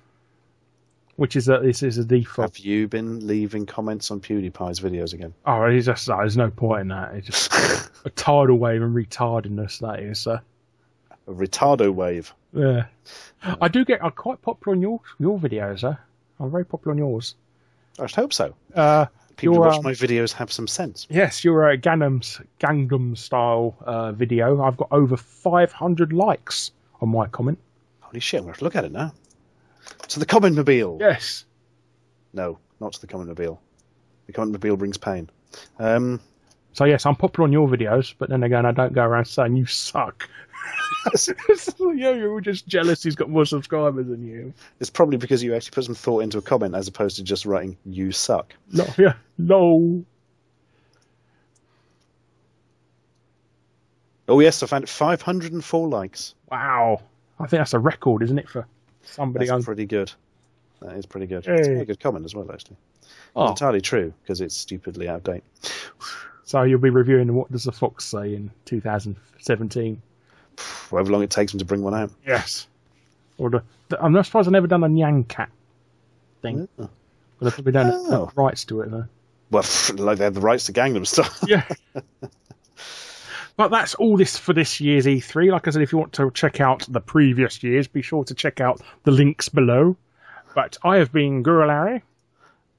which is that this is a default. Have you been leaving comments on PewDiePie's videos again? Oh, it's just there's no point in that. It's just a tidal wave and retardedness, that is. A retardo wave. Yeah. I do get... I'm quite popular on your videos, huh? I'm very popular on yours. I should hope so. People who watch my videos have some sense. Yes, your Gangnam style video. I've got over 500 likes on my comment. Holy shit, I'm going to have to look at it now. To the Comment Mobile. Yes. No, not to the Comment Mobile. The Comment Mobile brings pain. So yes, I'm popular on your videos, but then again, I don't go around saying you suck. You're just jealous he's got more subscribers than you. It's probably because you actually put some thought into a comment as opposed to just writing, you suck. No, yeah, no. Oh yes, I found 504 likes. Wow. I think that's a record, isn't it, for somebody? That's pretty good. That is pretty good. Hey. It's a very good comment as well, actually. Oh. It's entirely true, because it's stupidly out of date. So you'll be reviewing What Does the Fox Say in 2017. However long it takes them to bring one out. Yes. Or I'm not surprised I've never done a Nyan Cat thing. Oh. But they've probably done rights to it, though. Well, like they had the rights to Gangnam Style. Yeah. But that's all this for this year's E3. Like I said, if you want to check out the previous years, be sure to check out the links below. But I have been Guru Larry.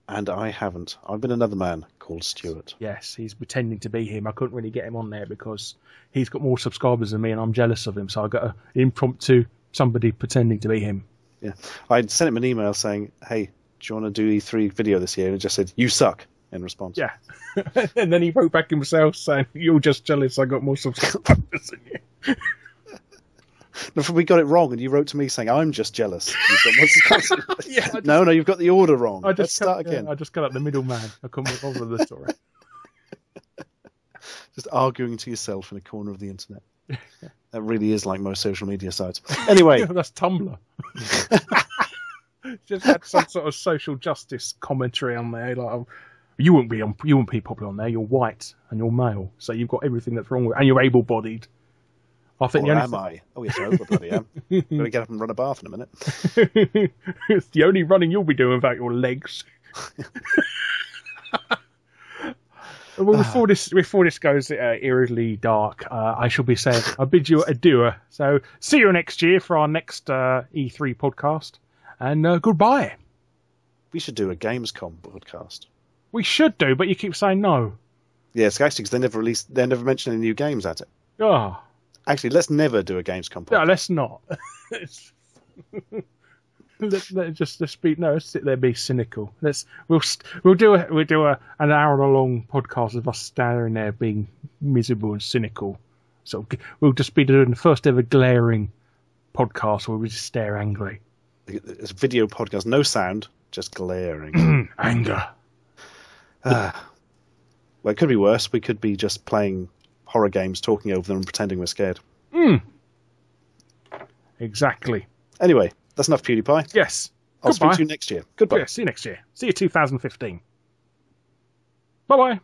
And I haven't. I've been another man called Stuart. Yes, he's pretending to be him. I couldn't really get him on there because he's got more subscribers than me and I'm jealous of him. So I got an impromptu somebody pretending to be him. Yeah. I sent him an email saying, hey, do you want to do E3 video this year? And it just said, you suck, in response. Yeah. And then he wrote back himself saying, you're just jealous I got more subscribers than you. No, we got it wrong, and you wrote to me saying, I'm just jealous. You've got Yeah, no, you've got the order wrong. Let's start again. I just cut out the middleman. I couldn't be bothered with the story. Just arguing to yourself in a corner of the internet. That really is like most social media sites. Anyway. That's Tumblr. Just had some sort of social justice commentary on there. Like, you wouldn't be popular on there. You're white and you're male, so you've got everything that's wrong with, and you're able-bodied. I think or am I? Oh yes, I hope I bloody am. I'm going to get up and run a bath in a minute. It's the only running you'll be doing without your legs. Well, before this goes eerily dark, I shall be saying I bid you adieu. So see you next year for our next E3 podcast, and goodbye. We should do a Gamescom podcast. We should do, but you keep saying no. Yes, actually, because they never mention any new games at it. Oh. Actually, let's never do a Gamescom podcast. No, let's not. let's sit there and be cynical. We'll do an hour-long podcast of us standing there being miserable and cynical. So we'll just be doing the first ever glaring podcast where we just stare angrily. It's a video podcast, no sound, just glaring. Anger. Well, it could be worse. We could be just playing horror games, talking over them and pretending we're scared. Exactly. Anyway, that's enough PewDiePie. Yes. I'll speak to you next year. Goodbye. Yeah, see you next year. See you 2015. Bye-bye.